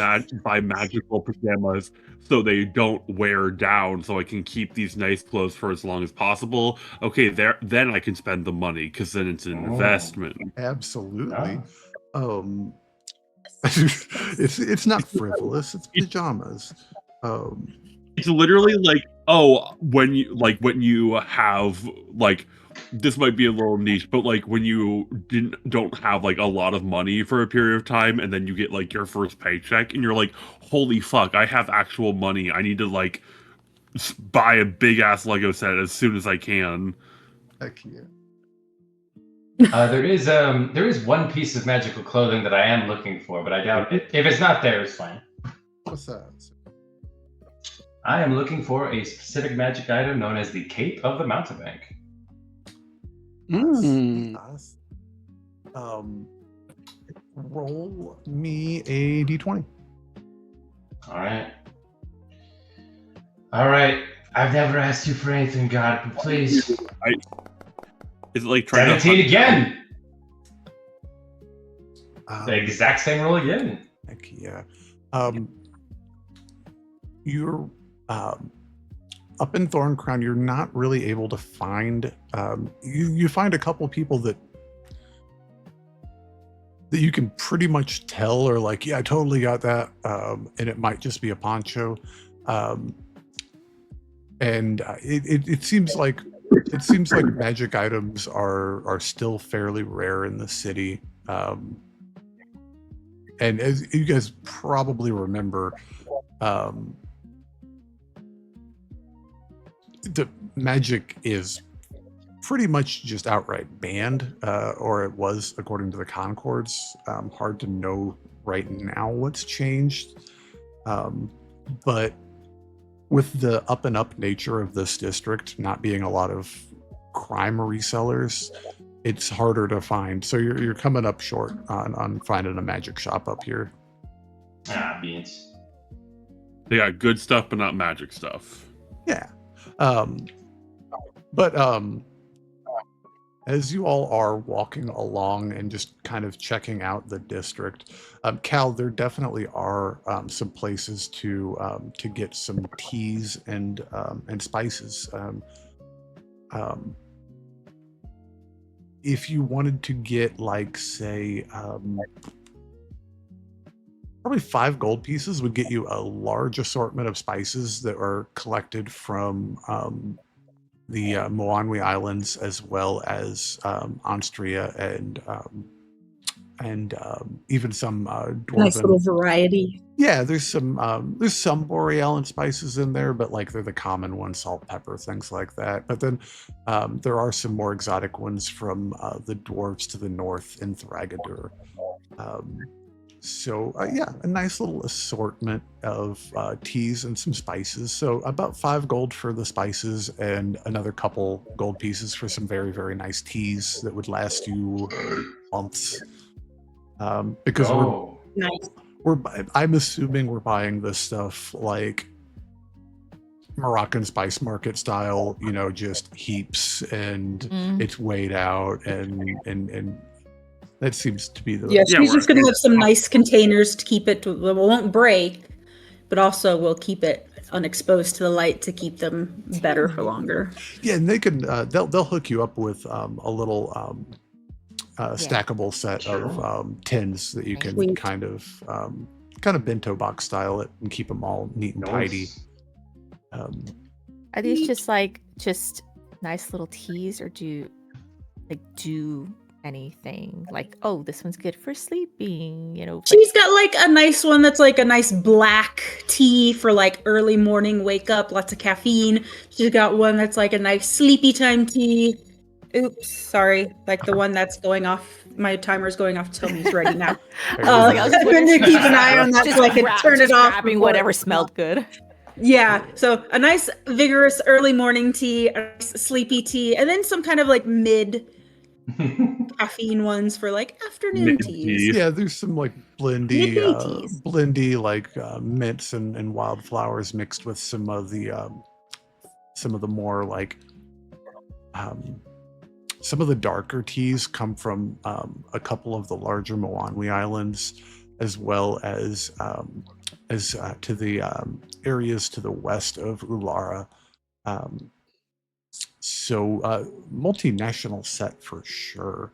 Speaker 4: magical pajamas so they don't wear down, so I can keep these nice clothes for as long as possible. Okay, then I can spend the money because then it's an investment.
Speaker 5: Absolutely.
Speaker 2: Ah.
Speaker 5: It's not frivolous. It's pajamas.
Speaker 4: It's literally like, oh, when you have like, this might be a little niche, but like when you don't have like a lot of money for a period of time, and then you get like your first paycheck, and you're like, holy fuck, I have actual money. I need to like buy a big ass Lego set as soon as I can.
Speaker 5: Heck yeah.
Speaker 2: There is one piece of magical clothing that I am looking for, but I doubt it. If it's not there, it's fine.
Speaker 5: What's that?
Speaker 2: I am looking for a specific magic item known as the Cape of the Mountebank.
Speaker 5: Nice. Roll me a d20.
Speaker 2: All right. I've never asked you for anything, God, but please.
Speaker 4: Is it like trying
Speaker 2: 17
Speaker 4: to
Speaker 2: again? The exact same roll again.
Speaker 5: Heck yeah. You're up in Thorncrown. You're not really able to find. You find a couple people that you can pretty much tell are like, yeah, I totally got that, and it might just be a poncho. And it seems like magic items are still fairly rare in the city. And as you guys probably remember, the magic is pretty much just outright banned, or it was according to the Concords. Hard to know right now what's changed. But with the up and up nature of this district, not being a lot of crime resellers, it's harder to find. So you're coming up short on finding a magic shop up here.
Speaker 2: Beans.
Speaker 4: They got good stuff, but not magic stuff.
Speaker 5: Yeah. But as you all are walking along and just kind of checking out the district, Cal, there definitely are some places to get some teas and spices. If you wanted to get, like, say, probably 5 gold pieces would get you a large assortment of spices that are collected from Moanwi Islands, as well as Onstria and even some dwarven.
Speaker 8: Nice little variety.
Speaker 5: Yeah, there's some Borealan spices in there, but like they're the common ones, salt, pepper, things like that. But then there are some more exotic ones from the dwarves to the north in Thragador. Yeah, a nice little assortment of teas and some spices. So about 5 gold for the spices and another couple gold pieces for some very, very nice teas that would last you months. Because
Speaker 8: Nice.
Speaker 5: I'm assuming we're buying this stuff like Moroccan spice market style, just heaps and it's weighed out and that seems to be the
Speaker 8: she's just gonna have some nice containers to keep it. It won't break, but also we'll keep it unexposed to the light to keep them better for longer.
Speaker 5: Yeah, and they can they'll hook you up with a little stackable set of tins that you can kind of bento box style it and keep them all neat and tidy.
Speaker 10: Are these just nice little teas, or do anything like, oh, this one's good for sleeping,
Speaker 8: She's got like a nice one that's like a nice black tea for like early morning wake up, lots of caffeine. She's got one that's like a nice sleepy time tea. Oops, sorry, like the one that's going off. My timer's going off. Tommy's ready now. I'm gonna keep an eye on that so I can turn it off.
Speaker 10: Grabbing whatever smelled good.
Speaker 8: Yeah, so a nice vigorous early morning tea, a nice sleepy tea, and then some kind of like mid caffeine ones for like afternoon teas.
Speaker 5: Yeah, there's some like blendy like mints and wildflowers mixed with some of the more like some of the darker teas come from a couple of the larger Moanwi Islands, as well as to the areas to the west of Ulara. Multinational set for sure.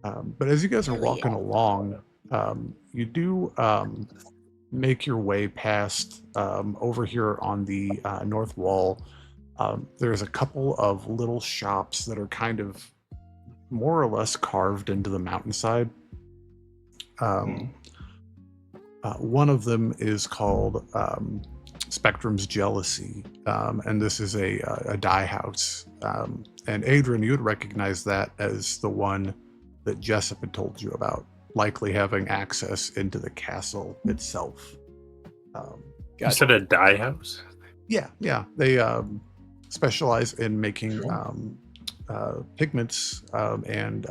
Speaker 5: But as you guys are walking along, you do make your way past over here on the north wall. There's a couple of little shops that are kind of more or less carved into the mountainside. One of them is called Spectrum's Jealousy, and this is a dye house. And Adran, you would recognize that as the one that Jessup had told you about, likely having access into the castle itself.
Speaker 7: You said a dye house?
Speaker 5: Yeah. They specialize in making pigments and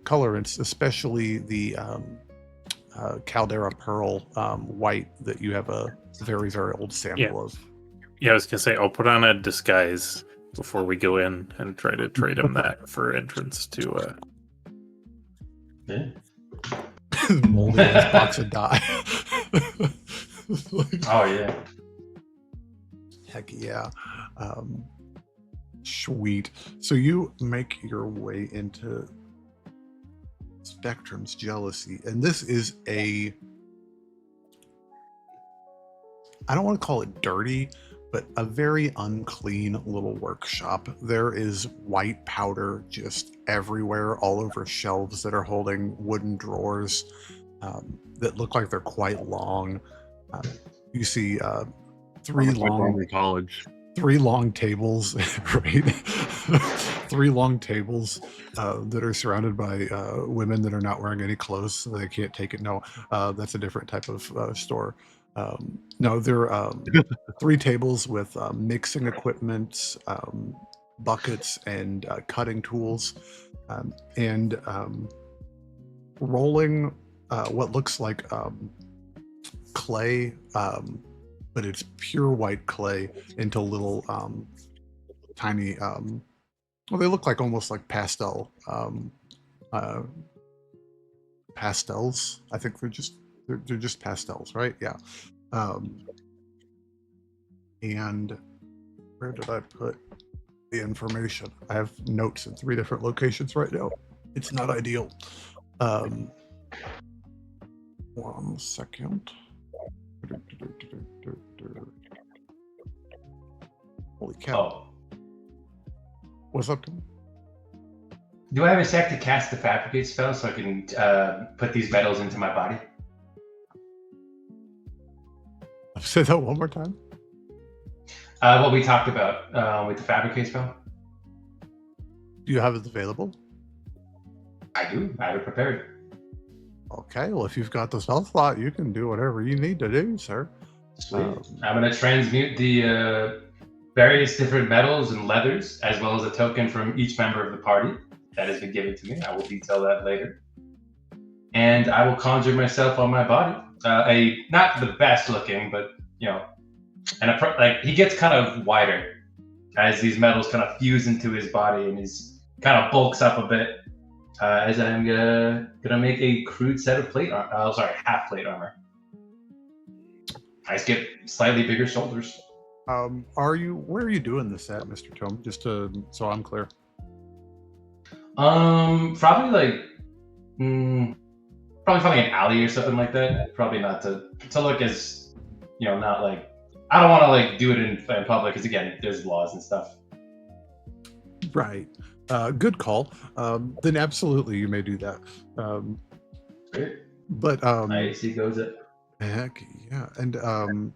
Speaker 5: colorants, especially the Caldera Pearl white that you have a very, very old sample of.
Speaker 7: Yeah, I was going to say, I'll put on a disguise before we go in and try to trade him that for entrance to...
Speaker 5: Molding his box of dye.
Speaker 2: Oh, yeah.
Speaker 5: Heck yeah. Sweet. So you make your way into Spectrum's Jealousy, and this is I don't want to call it dirty, but a very unclean little workshop. There is white powder just everywhere, all over shelves that are holding wooden drawers that look like they're quite long. You see three long tables, right? 3 long tables that are surrounded by women that are not wearing any clothes, so they can't take it. No, that's a different type of store. No, there are 3 tables with mixing equipment, buckets, and cutting tools, and rolling what looks like clay, but it's pure white clay into little tiny, well, they look like almost like pastels. I think they're just pastels, right? Yeah. And where did I put the information? I have notes in 3 different locations right now. It's not ideal. 1 second. Holy cow. What's up, Tom?
Speaker 2: Do I have a sec to cast the fabricate spell so I can put these metals into my body?
Speaker 5: Say that one more time.
Speaker 2: What we talked about with the fabricate spell?
Speaker 5: Do you have it available?
Speaker 2: I do. I have it prepared.
Speaker 5: Okay, well, if you've got the spell slot, you can do whatever you need to do, sir.
Speaker 2: Sweet. I'm going to transmute the various different metals and leathers, as well as a token from each member of the party that has been given to me. I will detail that later. And I will conjure myself on my body. Not the best looking, but, and like he gets kind of wider as these metals kind of fuse into his body, and he's kind of bulks up a bit. As I'm gonna make a crude set of half plate armor. I just get slightly bigger shoulders.
Speaker 5: Where are you doing this at, Mr. Tome? Just so I'm clear.
Speaker 2: Probably finding an alley or something like that. Probably not to look as, not like, I don't want to like do it in public because again, there's laws and stuff.
Speaker 5: Right. Good call. Then absolutely you may do that.
Speaker 2: Great.
Speaker 5: But
Speaker 2: my AC goes up.
Speaker 5: Heck yeah. And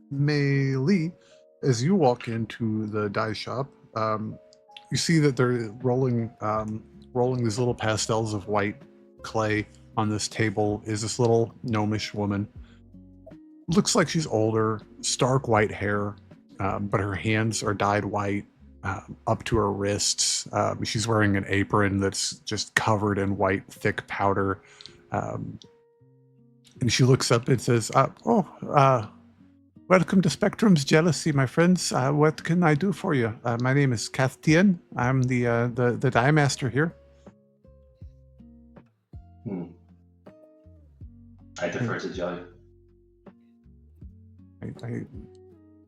Speaker 5: Mei Lee, as you walk into the dye shop, you see that they're rolling these little pastels of white clay on this table. Is this little gnomish woman. Looks like she's older, stark white hair, but her hands are dyed white up to her wrists. She's wearing an apron that's just covered in white, thick powder. And she looks up and says, welcome to Spectrum's Jealousy, my friends. What can I do for you? My name is Cathtian. I'm the dye master here.
Speaker 2: I defer to Jelly.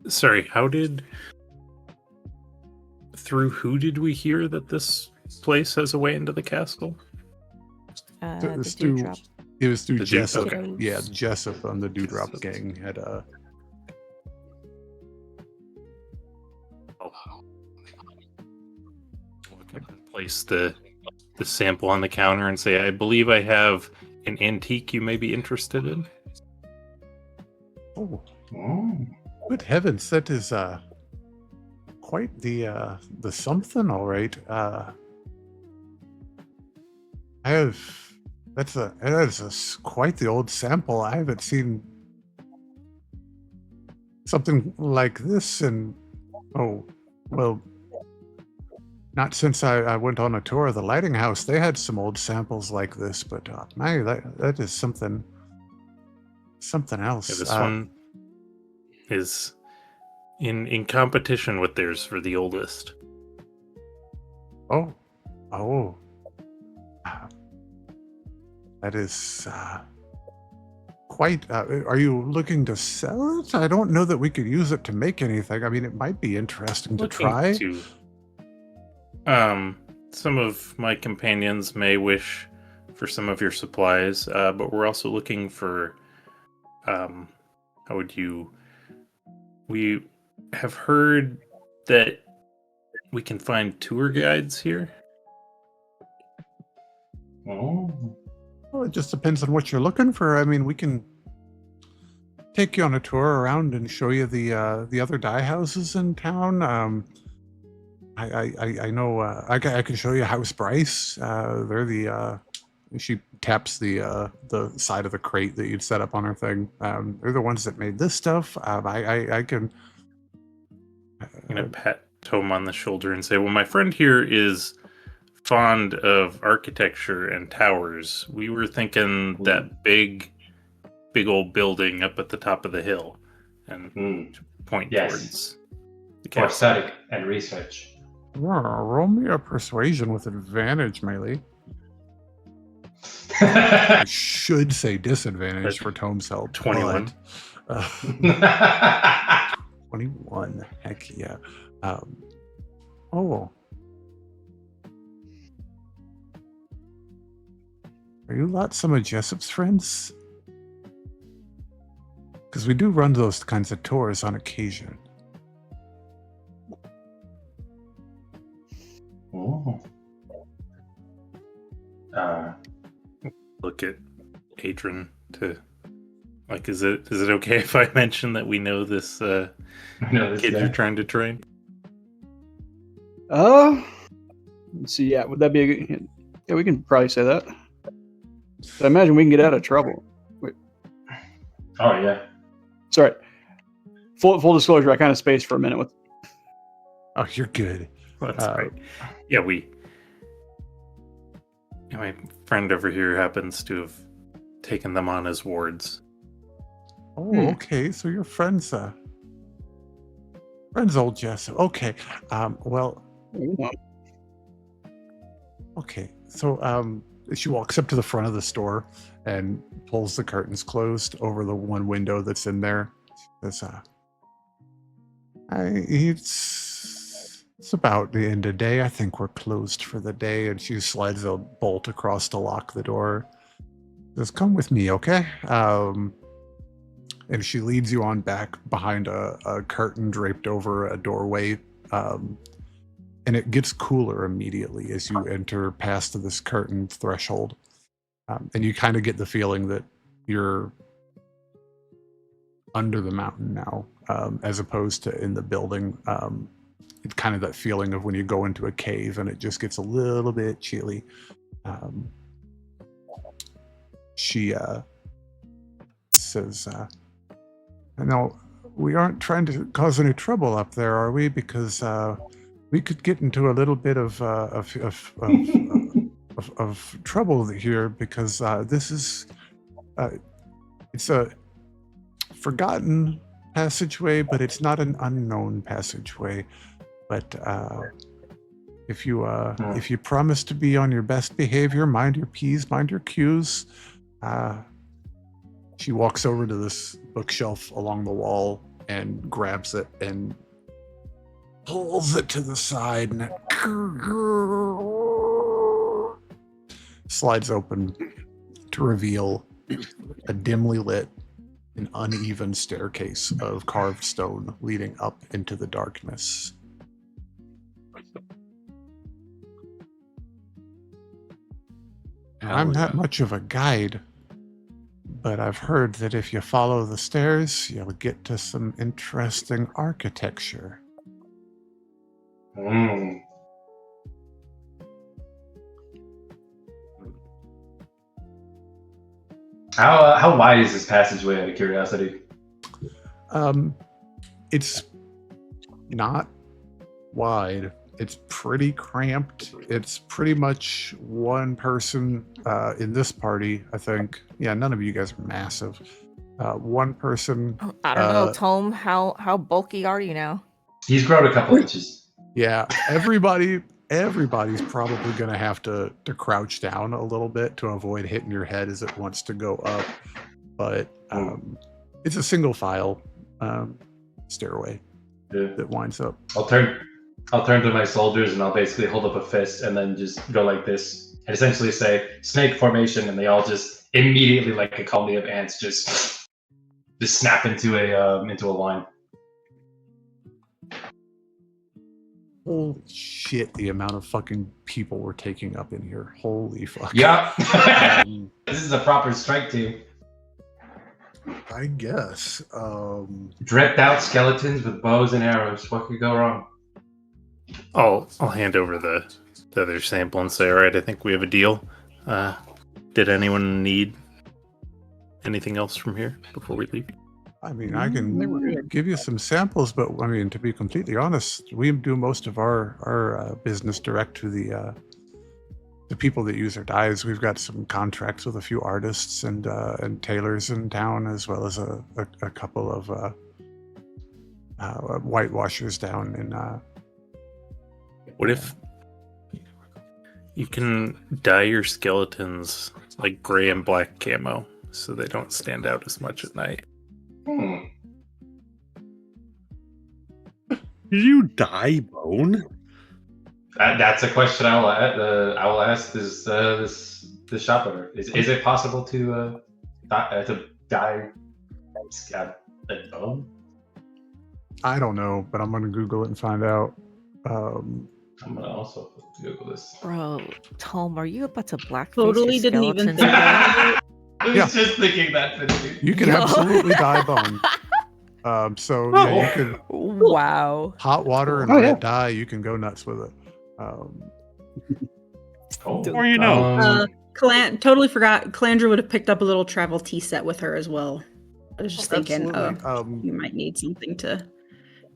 Speaker 7: Sorry, through who did we hear that this place has a way into the castle?
Speaker 5: It was through Jessup.
Speaker 7: Okay.
Speaker 5: Yeah, Jessup on the Dewdrop gang had
Speaker 7: place the sample on the counter and say, I believe I have an antique you may be interested in.
Speaker 5: Oh. Good heavens, that is quite the something, all right. That is quite the old sample. I haven't seen something like this in not since I went on a tour of the lighting house. They had some old samples like this, but that is something else.
Speaker 7: Yeah, this one is in competition with theirs for the oldest.
Speaker 5: Oh. That is quite... are you looking to sell it? I don't know that we could use it to make anything. I mean, it might be interesting to try.
Speaker 7: Some of my companions may wish for some of your supplies, but we're also looking for... We have heard that we can find tour guides here.
Speaker 2: Oh.
Speaker 5: Well, it just depends on what you're looking for. I mean, we can take you on a tour around and show you the other dye houses in town. I know I can show you House Bryce. They're she taps the side of the crate that you'd set up on her thing. They're the ones that made this stuff. I can.
Speaker 7: I'm gonna pat Tome on the shoulder and say, "Well, my friend here is fond of architecture and towers. We were thinking that big old building up at the top of the hill," and point towards the
Speaker 2: for study and research.
Speaker 5: Roll me a persuasion with advantage, Melee. I should say disadvantage for Tome's help.
Speaker 7: 21.
Speaker 5: 21. Heck yeah. Are you not some of Jessup's friends? Because we do run those kinds of tours on occasion.
Speaker 2: Ooh.
Speaker 7: Look at Adran to like, is it okay if I mention that we know this
Speaker 2: This
Speaker 7: kid
Speaker 2: guy.
Speaker 7: you're trying to train?
Speaker 3: Let's see. Yeah, would that be a good? Yeah, we can probably say that. So I imagine we can get out of trouble. Wait,
Speaker 2: Oh yeah.
Speaker 3: sorry. Full disclosure, I kind of spaced for a minute with.
Speaker 5: Oh, you're good.
Speaker 7: That's right. Yeah, my friend over here happens to have taken them on as wards.
Speaker 5: Oh, okay. So your friend's old Jess. Okay. Well, okay. So she walks up to the front of the store and pulls the curtains closed over the one window that's in there. She says, it's about the end of day. I think we're closed for the day. And she slides a bolt across to lock the door. Says, come with me, okay? And she leads you on back behind a curtain draped over a doorway. And it gets cooler immediately as you enter past this curtain threshold. And you kind of get the feeling that you're under the mountain now, as opposed to in the building. It's kind of that feeling of when you go into a cave and it just gets a little bit chilly. She says, no, we aren't trying to cause any trouble up there, are we? Because we could get into a little bit of trouble here, because this is it's a forgotten passageway, but it's not an unknown passageway. But if you promise to be on your best behavior, mind your P's, mind your Q's. She walks over to this bookshelf along the wall and grabs it and pulls it to the side, and it slides open to reveal a dimly lit and uneven staircase of carved stone leading up into the darkness. I'm not much of a guide, but I've heard that if you follow the stairs, you'll get to some interesting architecture.
Speaker 2: How wide is this passageway, out of curiosity?
Speaker 5: It's not wide. It's pretty cramped. It's pretty much one person in this party, I think. Yeah, none of you guys are massive. One person.
Speaker 10: I don't know, Tome. How bulky are you now?
Speaker 2: He's grown a couple inches.
Speaker 5: Yeah, everybody's probably going to have to crouch down a little bit to avoid hitting your head as it wants to go up. But it's a single file stairway that winds up.
Speaker 2: I'll turn to my soldiers and I'll basically hold up a fist and then just go like this and essentially say snake formation, and they all just immediately, like a colony of ants, just snap into a line.
Speaker 5: Holy shit, the amount of fucking people we're taking up in here. Holy fuck.
Speaker 2: Yeah. This is a proper strike team.
Speaker 5: I guess.
Speaker 2: Dripped out skeletons with bows and arrows. What could go wrong?
Speaker 7: I'll hand over the other sample and say, all right, I think we have a deal. Did anyone need anything else from here before we leave?
Speaker 5: I mean, I can give you some samples, but I mean, to be completely honest, we do most of our business direct to the people that use our dyes. We've got some contracts with a few artists and tailors in town, as well as a couple of whitewashers down in.
Speaker 7: What if you can dye your skeletons like gray and black camo so they don't stand out as much at night?
Speaker 4: Did you dye bone?
Speaker 2: That's a question I will ask this shop owner. Is it possible to dye bone?
Speaker 5: I don't know, but I'm gonna Google it and find out.
Speaker 2: I'm gonna also Google this.
Speaker 10: Bro, Tome, are you about to blackface
Speaker 8: Totally
Speaker 10: your
Speaker 8: didn't even
Speaker 10: skeletons
Speaker 8: think
Speaker 10: again?
Speaker 2: I was
Speaker 5: Yeah.
Speaker 2: just thinking that. Finicky.
Speaker 5: You can
Speaker 10: Yo.
Speaker 5: absolutely dye bone. So yeah, you could
Speaker 10: Wow.
Speaker 5: hot water and
Speaker 3: Oh,
Speaker 5: red
Speaker 3: yeah.
Speaker 5: dye. You can go nuts with it.
Speaker 2: Oh.
Speaker 4: Or you know.
Speaker 8: Totally forgot. Calandra would have picked up a little travel tea set with her as well. I was just thinking,
Speaker 5: absolutely.
Speaker 8: you might need something to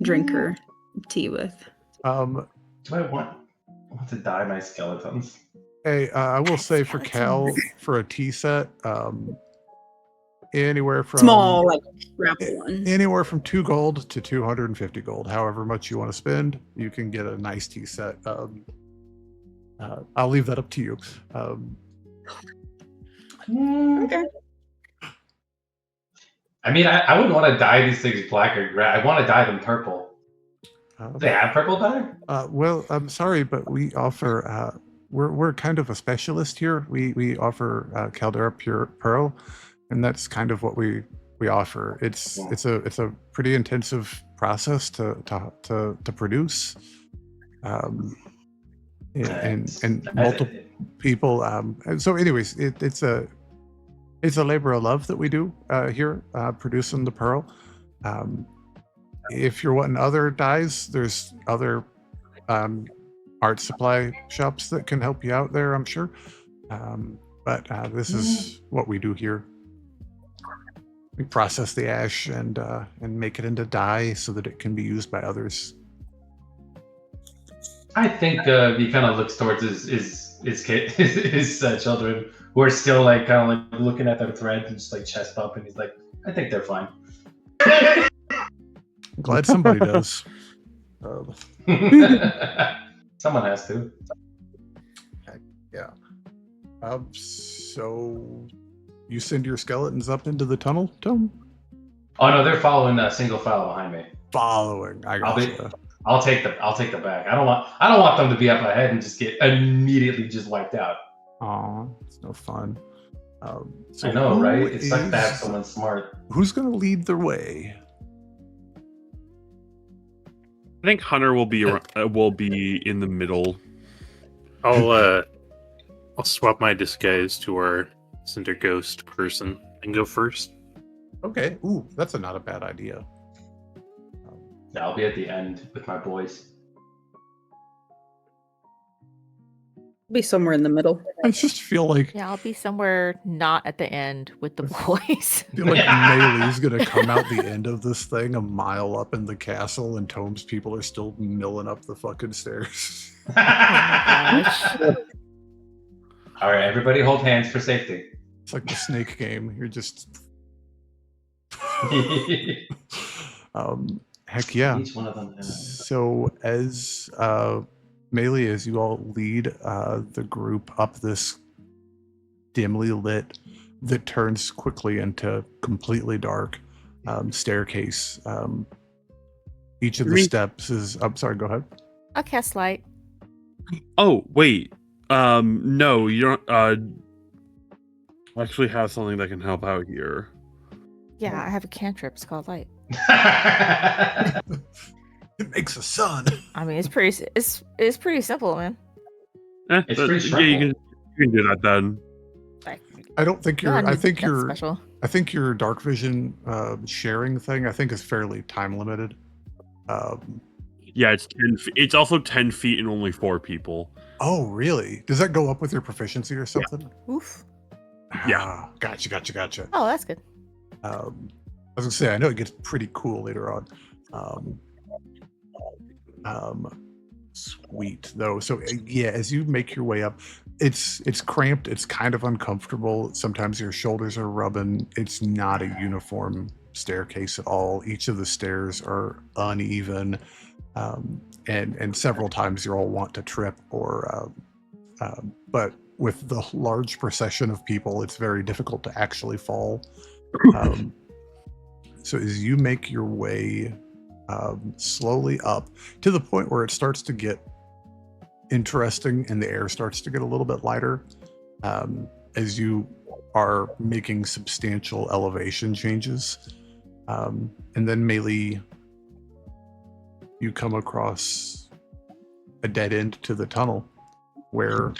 Speaker 8: drink her tea with.
Speaker 2: Do I want to dye my skeletons?
Speaker 5: Hey, I will say for Cal, for a tea set, anywhere from
Speaker 8: Small, like grapple one.
Speaker 5: anywhere from 2 gold to 250 gold. However much you want to spend, you can get a nice tea set. I'll leave that up to you.
Speaker 8: Okay.
Speaker 2: I mean, I wouldn't want to dye these things black or gray. I want to dye them purple. Do they have purple dye?
Speaker 5: Well, I'm sorry, but we offer. We're kind of a specialist here. We offer Caldera Pure Pearl, and that's kind of what we offer. It's a pretty intensive process to produce, and multiple people. And so, anyways, it's a labor of love that we do here, producing the pearl. If you're wanting other dyes, there's other art supply shops that can help you out there, I'm sure. But this is what we do here. We process the ash and make it into dye so that it can be used by others.
Speaker 2: I think he kind of looks towards his children who are still like kind of like looking at their threads and just like chest bump, and he's like, I think they're fine.
Speaker 5: I'm glad somebody does.
Speaker 2: Someone has to.
Speaker 5: Yeah. So you send your skeletons up into the tunnel, Tome?
Speaker 2: Oh no, they're following a single file behind me.
Speaker 5: Following. I gotcha.
Speaker 2: I'll take the back. I don't want them to be up ahead and just get immediately just wiped out.
Speaker 5: Aw, it's no fun. So
Speaker 2: I know,
Speaker 5: who
Speaker 2: right? It's like to have
Speaker 5: is-
Speaker 2: someone smart.
Speaker 5: Who's going to lead the way?
Speaker 4: I think Hunter will be in the middle.
Speaker 7: I'll swap my disguise to our Cinder Ghost person and go first.
Speaker 5: Okay. Ooh, that's not a bad idea.
Speaker 2: Yeah, I'll be at the end with my boys.
Speaker 8: Be somewhere in the middle.
Speaker 5: I just feel like
Speaker 10: Yeah, I'll be somewhere not at the end with the boys.
Speaker 5: I feel like Melee's gonna come out the end of this thing a mile up in the castle, and Tome's people are still milling up the fucking stairs.
Speaker 10: Oh my gosh.
Speaker 2: All right, everybody, hold hands for safety.
Speaker 5: It's like the snake game. You're just heck yeah.
Speaker 2: Each one of them.
Speaker 5: So as Melee, as you all lead the group up this dimly lit that turns quickly into completely dark staircase. Each of the steps is. I'm sorry. Go ahead.
Speaker 10: I'll cast light.
Speaker 4: Oh wait, no, you don't. Actually, have something that can help out here.
Speaker 10: Yeah, I have a cantrip. It's called light.
Speaker 5: It makes a sun.
Speaker 10: I mean, it's pretty simple, man.
Speaker 2: It's pretty
Speaker 4: you can do that then.
Speaker 5: I don't think
Speaker 10: No,
Speaker 5: you're. I
Speaker 10: need
Speaker 5: think
Speaker 10: that
Speaker 5: you're.
Speaker 10: special.
Speaker 5: I think your dark vision sharing thing. I think is fairly time limited.
Speaker 4: Yeah, it's 10. It's also 10 feet and only 4 people.
Speaker 5: Oh, really? Does that go up with your proficiency or something?
Speaker 10: Oof.
Speaker 4: Yeah.
Speaker 5: Ah, gotcha.
Speaker 10: Oh, that's good.
Speaker 5: I was gonna say I know it gets pretty cool later on. Sweet though. So yeah, as you make your way up, it's cramped. It's kind of uncomfortable. Sometimes your shoulders are rubbing. It's not a uniform staircase at all. Each of the stairs are uneven, and several times you'll want to trip or. But with the large procession of people, it's very difficult to actually fall. So as you make your way slowly up to the point where it starts to get interesting and the air starts to get a little bit lighter, as you are making substantial elevation changes, and then Melee, you come across a dead end to the tunnel where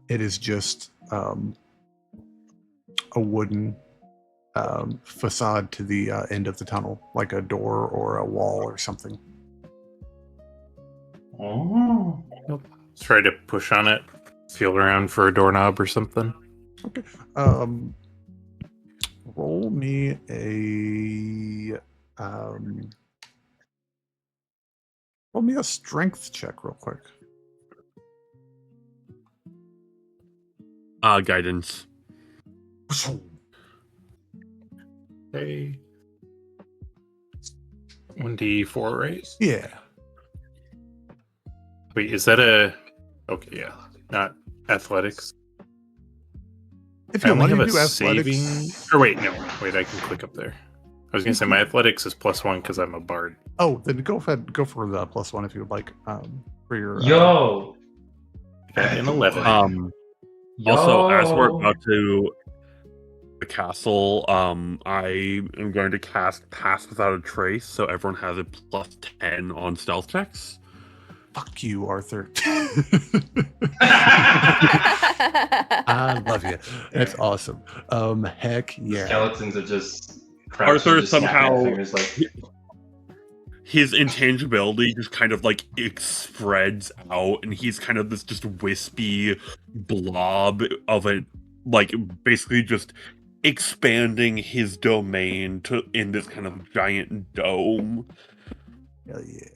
Speaker 5: it is just a wooden facade to the end of the tunnel, like a door or a wall or something.
Speaker 2: Oh.
Speaker 7: Let's try to push on it. Feel around for a doorknob or something.
Speaker 5: Okay. Roll me a strength check real quick.
Speaker 4: Guidance.
Speaker 7: Okay. 1d4, right?
Speaker 5: Yeah.
Speaker 7: Wait, is that a... Okay, yeah. Not athletics.
Speaker 5: If
Speaker 7: I
Speaker 5: you
Speaker 7: only
Speaker 5: want
Speaker 7: have
Speaker 5: to
Speaker 7: a
Speaker 5: do athletics,
Speaker 7: saving... Or wait, no. Wait, I can click up there. I was going to say my athletics is +1 because I'm a bard.
Speaker 5: oh, then go ahead, go for the +1 if you would like. For your
Speaker 2: Yo.
Speaker 7: Got an 11.
Speaker 4: Also, as we're
Speaker 2: Yo.
Speaker 4: about to the castle, I am going to cast Pass Without a Trace, so everyone has a +10 on stealth checks.
Speaker 5: fuck you, Arthur. I love you. That's awesome. Heck yeah.
Speaker 2: Skeletons are just crouching,
Speaker 4: Arthur
Speaker 2: just snapping
Speaker 4: somehow-
Speaker 2: their fingers like
Speaker 4: His intangibility just kind of like it spreads out, and he's kind of this just wispy blob of it, like basically just expanding his domain to in this kind of giant dome.
Speaker 5: Hell yeah.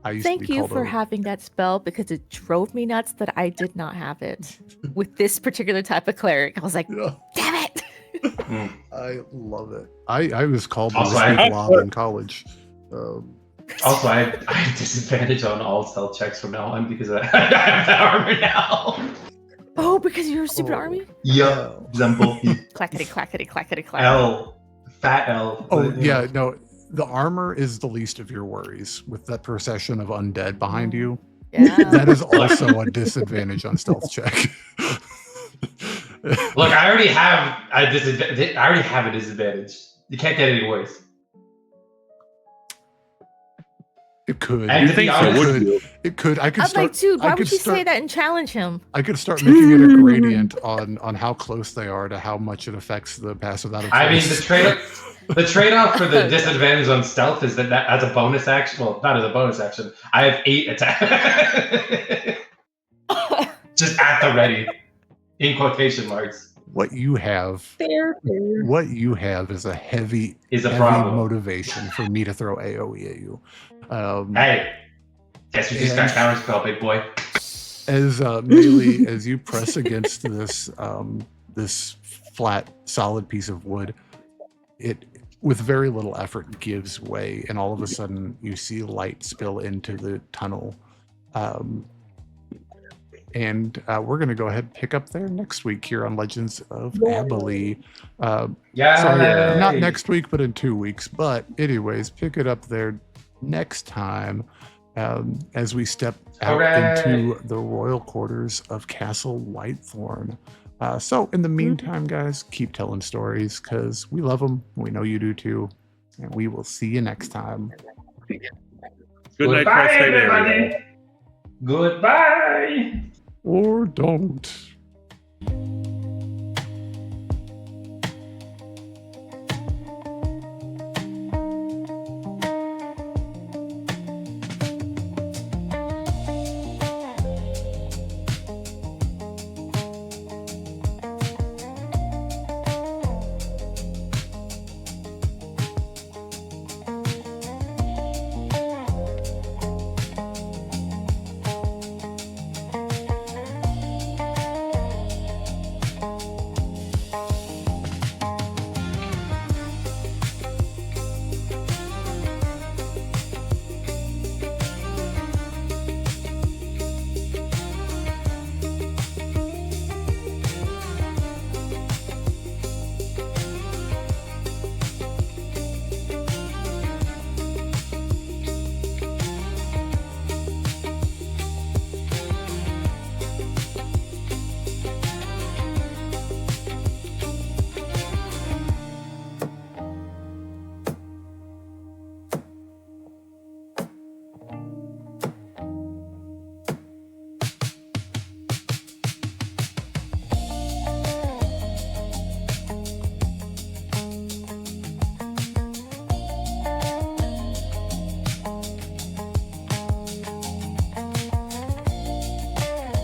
Speaker 5: I used to
Speaker 6: Thank
Speaker 5: be
Speaker 6: you
Speaker 5: called
Speaker 6: for
Speaker 5: a-
Speaker 6: having that spell because it drove me nuts that I did not have it with this particular type of cleric. I was like,
Speaker 5: Yeah,
Speaker 6: damn it!
Speaker 5: I love it. I was called the
Speaker 2: Also,
Speaker 5: wispy
Speaker 4: I-
Speaker 5: blob in college.
Speaker 2: Also, I have disadvantage on all stealth checks from now on because I have the armor now.
Speaker 6: Oh, because you're a stupid
Speaker 5: Oh.
Speaker 6: army?
Speaker 2: Yo, Zumble,
Speaker 6: Clackety, clackety, clackety, clackety.
Speaker 2: L, fat L.
Speaker 5: Oh
Speaker 2: You
Speaker 5: yeah,
Speaker 2: know.
Speaker 5: no. The armor is the least of your worries with that procession of undead behind you.
Speaker 6: Yeah.
Speaker 5: That is also a disadvantage on stealth check.
Speaker 2: Look, I already have a disadvantage. I already have a disadvantage. You can't get any worse.
Speaker 5: It could.
Speaker 2: And
Speaker 4: You
Speaker 2: to
Speaker 4: think
Speaker 2: be
Speaker 4: so,
Speaker 2: honest,
Speaker 4: wouldn't you?
Speaker 5: It could. I could
Speaker 6: I'm
Speaker 5: start.
Speaker 6: like, dude,
Speaker 5: I
Speaker 6: why
Speaker 5: could
Speaker 6: would you
Speaker 5: start,
Speaker 6: say that and challenge him?
Speaker 5: I could start making it a gradient on how close they are to how much it affects the pass without a trace.
Speaker 2: I mean, the trade-off for the disadvantage on stealth is that as a bonus action, well, not as a bonus action, I have 8 attack. Just at the ready, in quotation marks,
Speaker 5: What you have.
Speaker 8: Fair.
Speaker 5: What you have is a heavy,
Speaker 2: is a
Speaker 5: heavy
Speaker 2: problem.
Speaker 5: motivation for me to throw AOE at you.
Speaker 2: Hey, guess who just got
Speaker 5: And-
Speaker 2: counterspell, big boy?
Speaker 5: As Melee, as you press against this this flat, solid piece of wood, it with very little effort gives way, and all of a sudden you see light spill into the tunnel. And we're going to go ahead and pick up there next week here on Legends of Abilene.
Speaker 2: Yeah.
Speaker 5: Sorry, not next week, but in 2 weeks. But anyways, pick it up there next time as we step out
Speaker 2: Hooray!
Speaker 5: into the royal quarters of Castle Whitethorn. So in the meantime, guys, keep telling stories because we love them. We know you do too. And we will see you next time.
Speaker 4: Good night,
Speaker 2: Goodbye,
Speaker 4: Stay there.
Speaker 2: everybody. Goodbye.
Speaker 5: Or don't.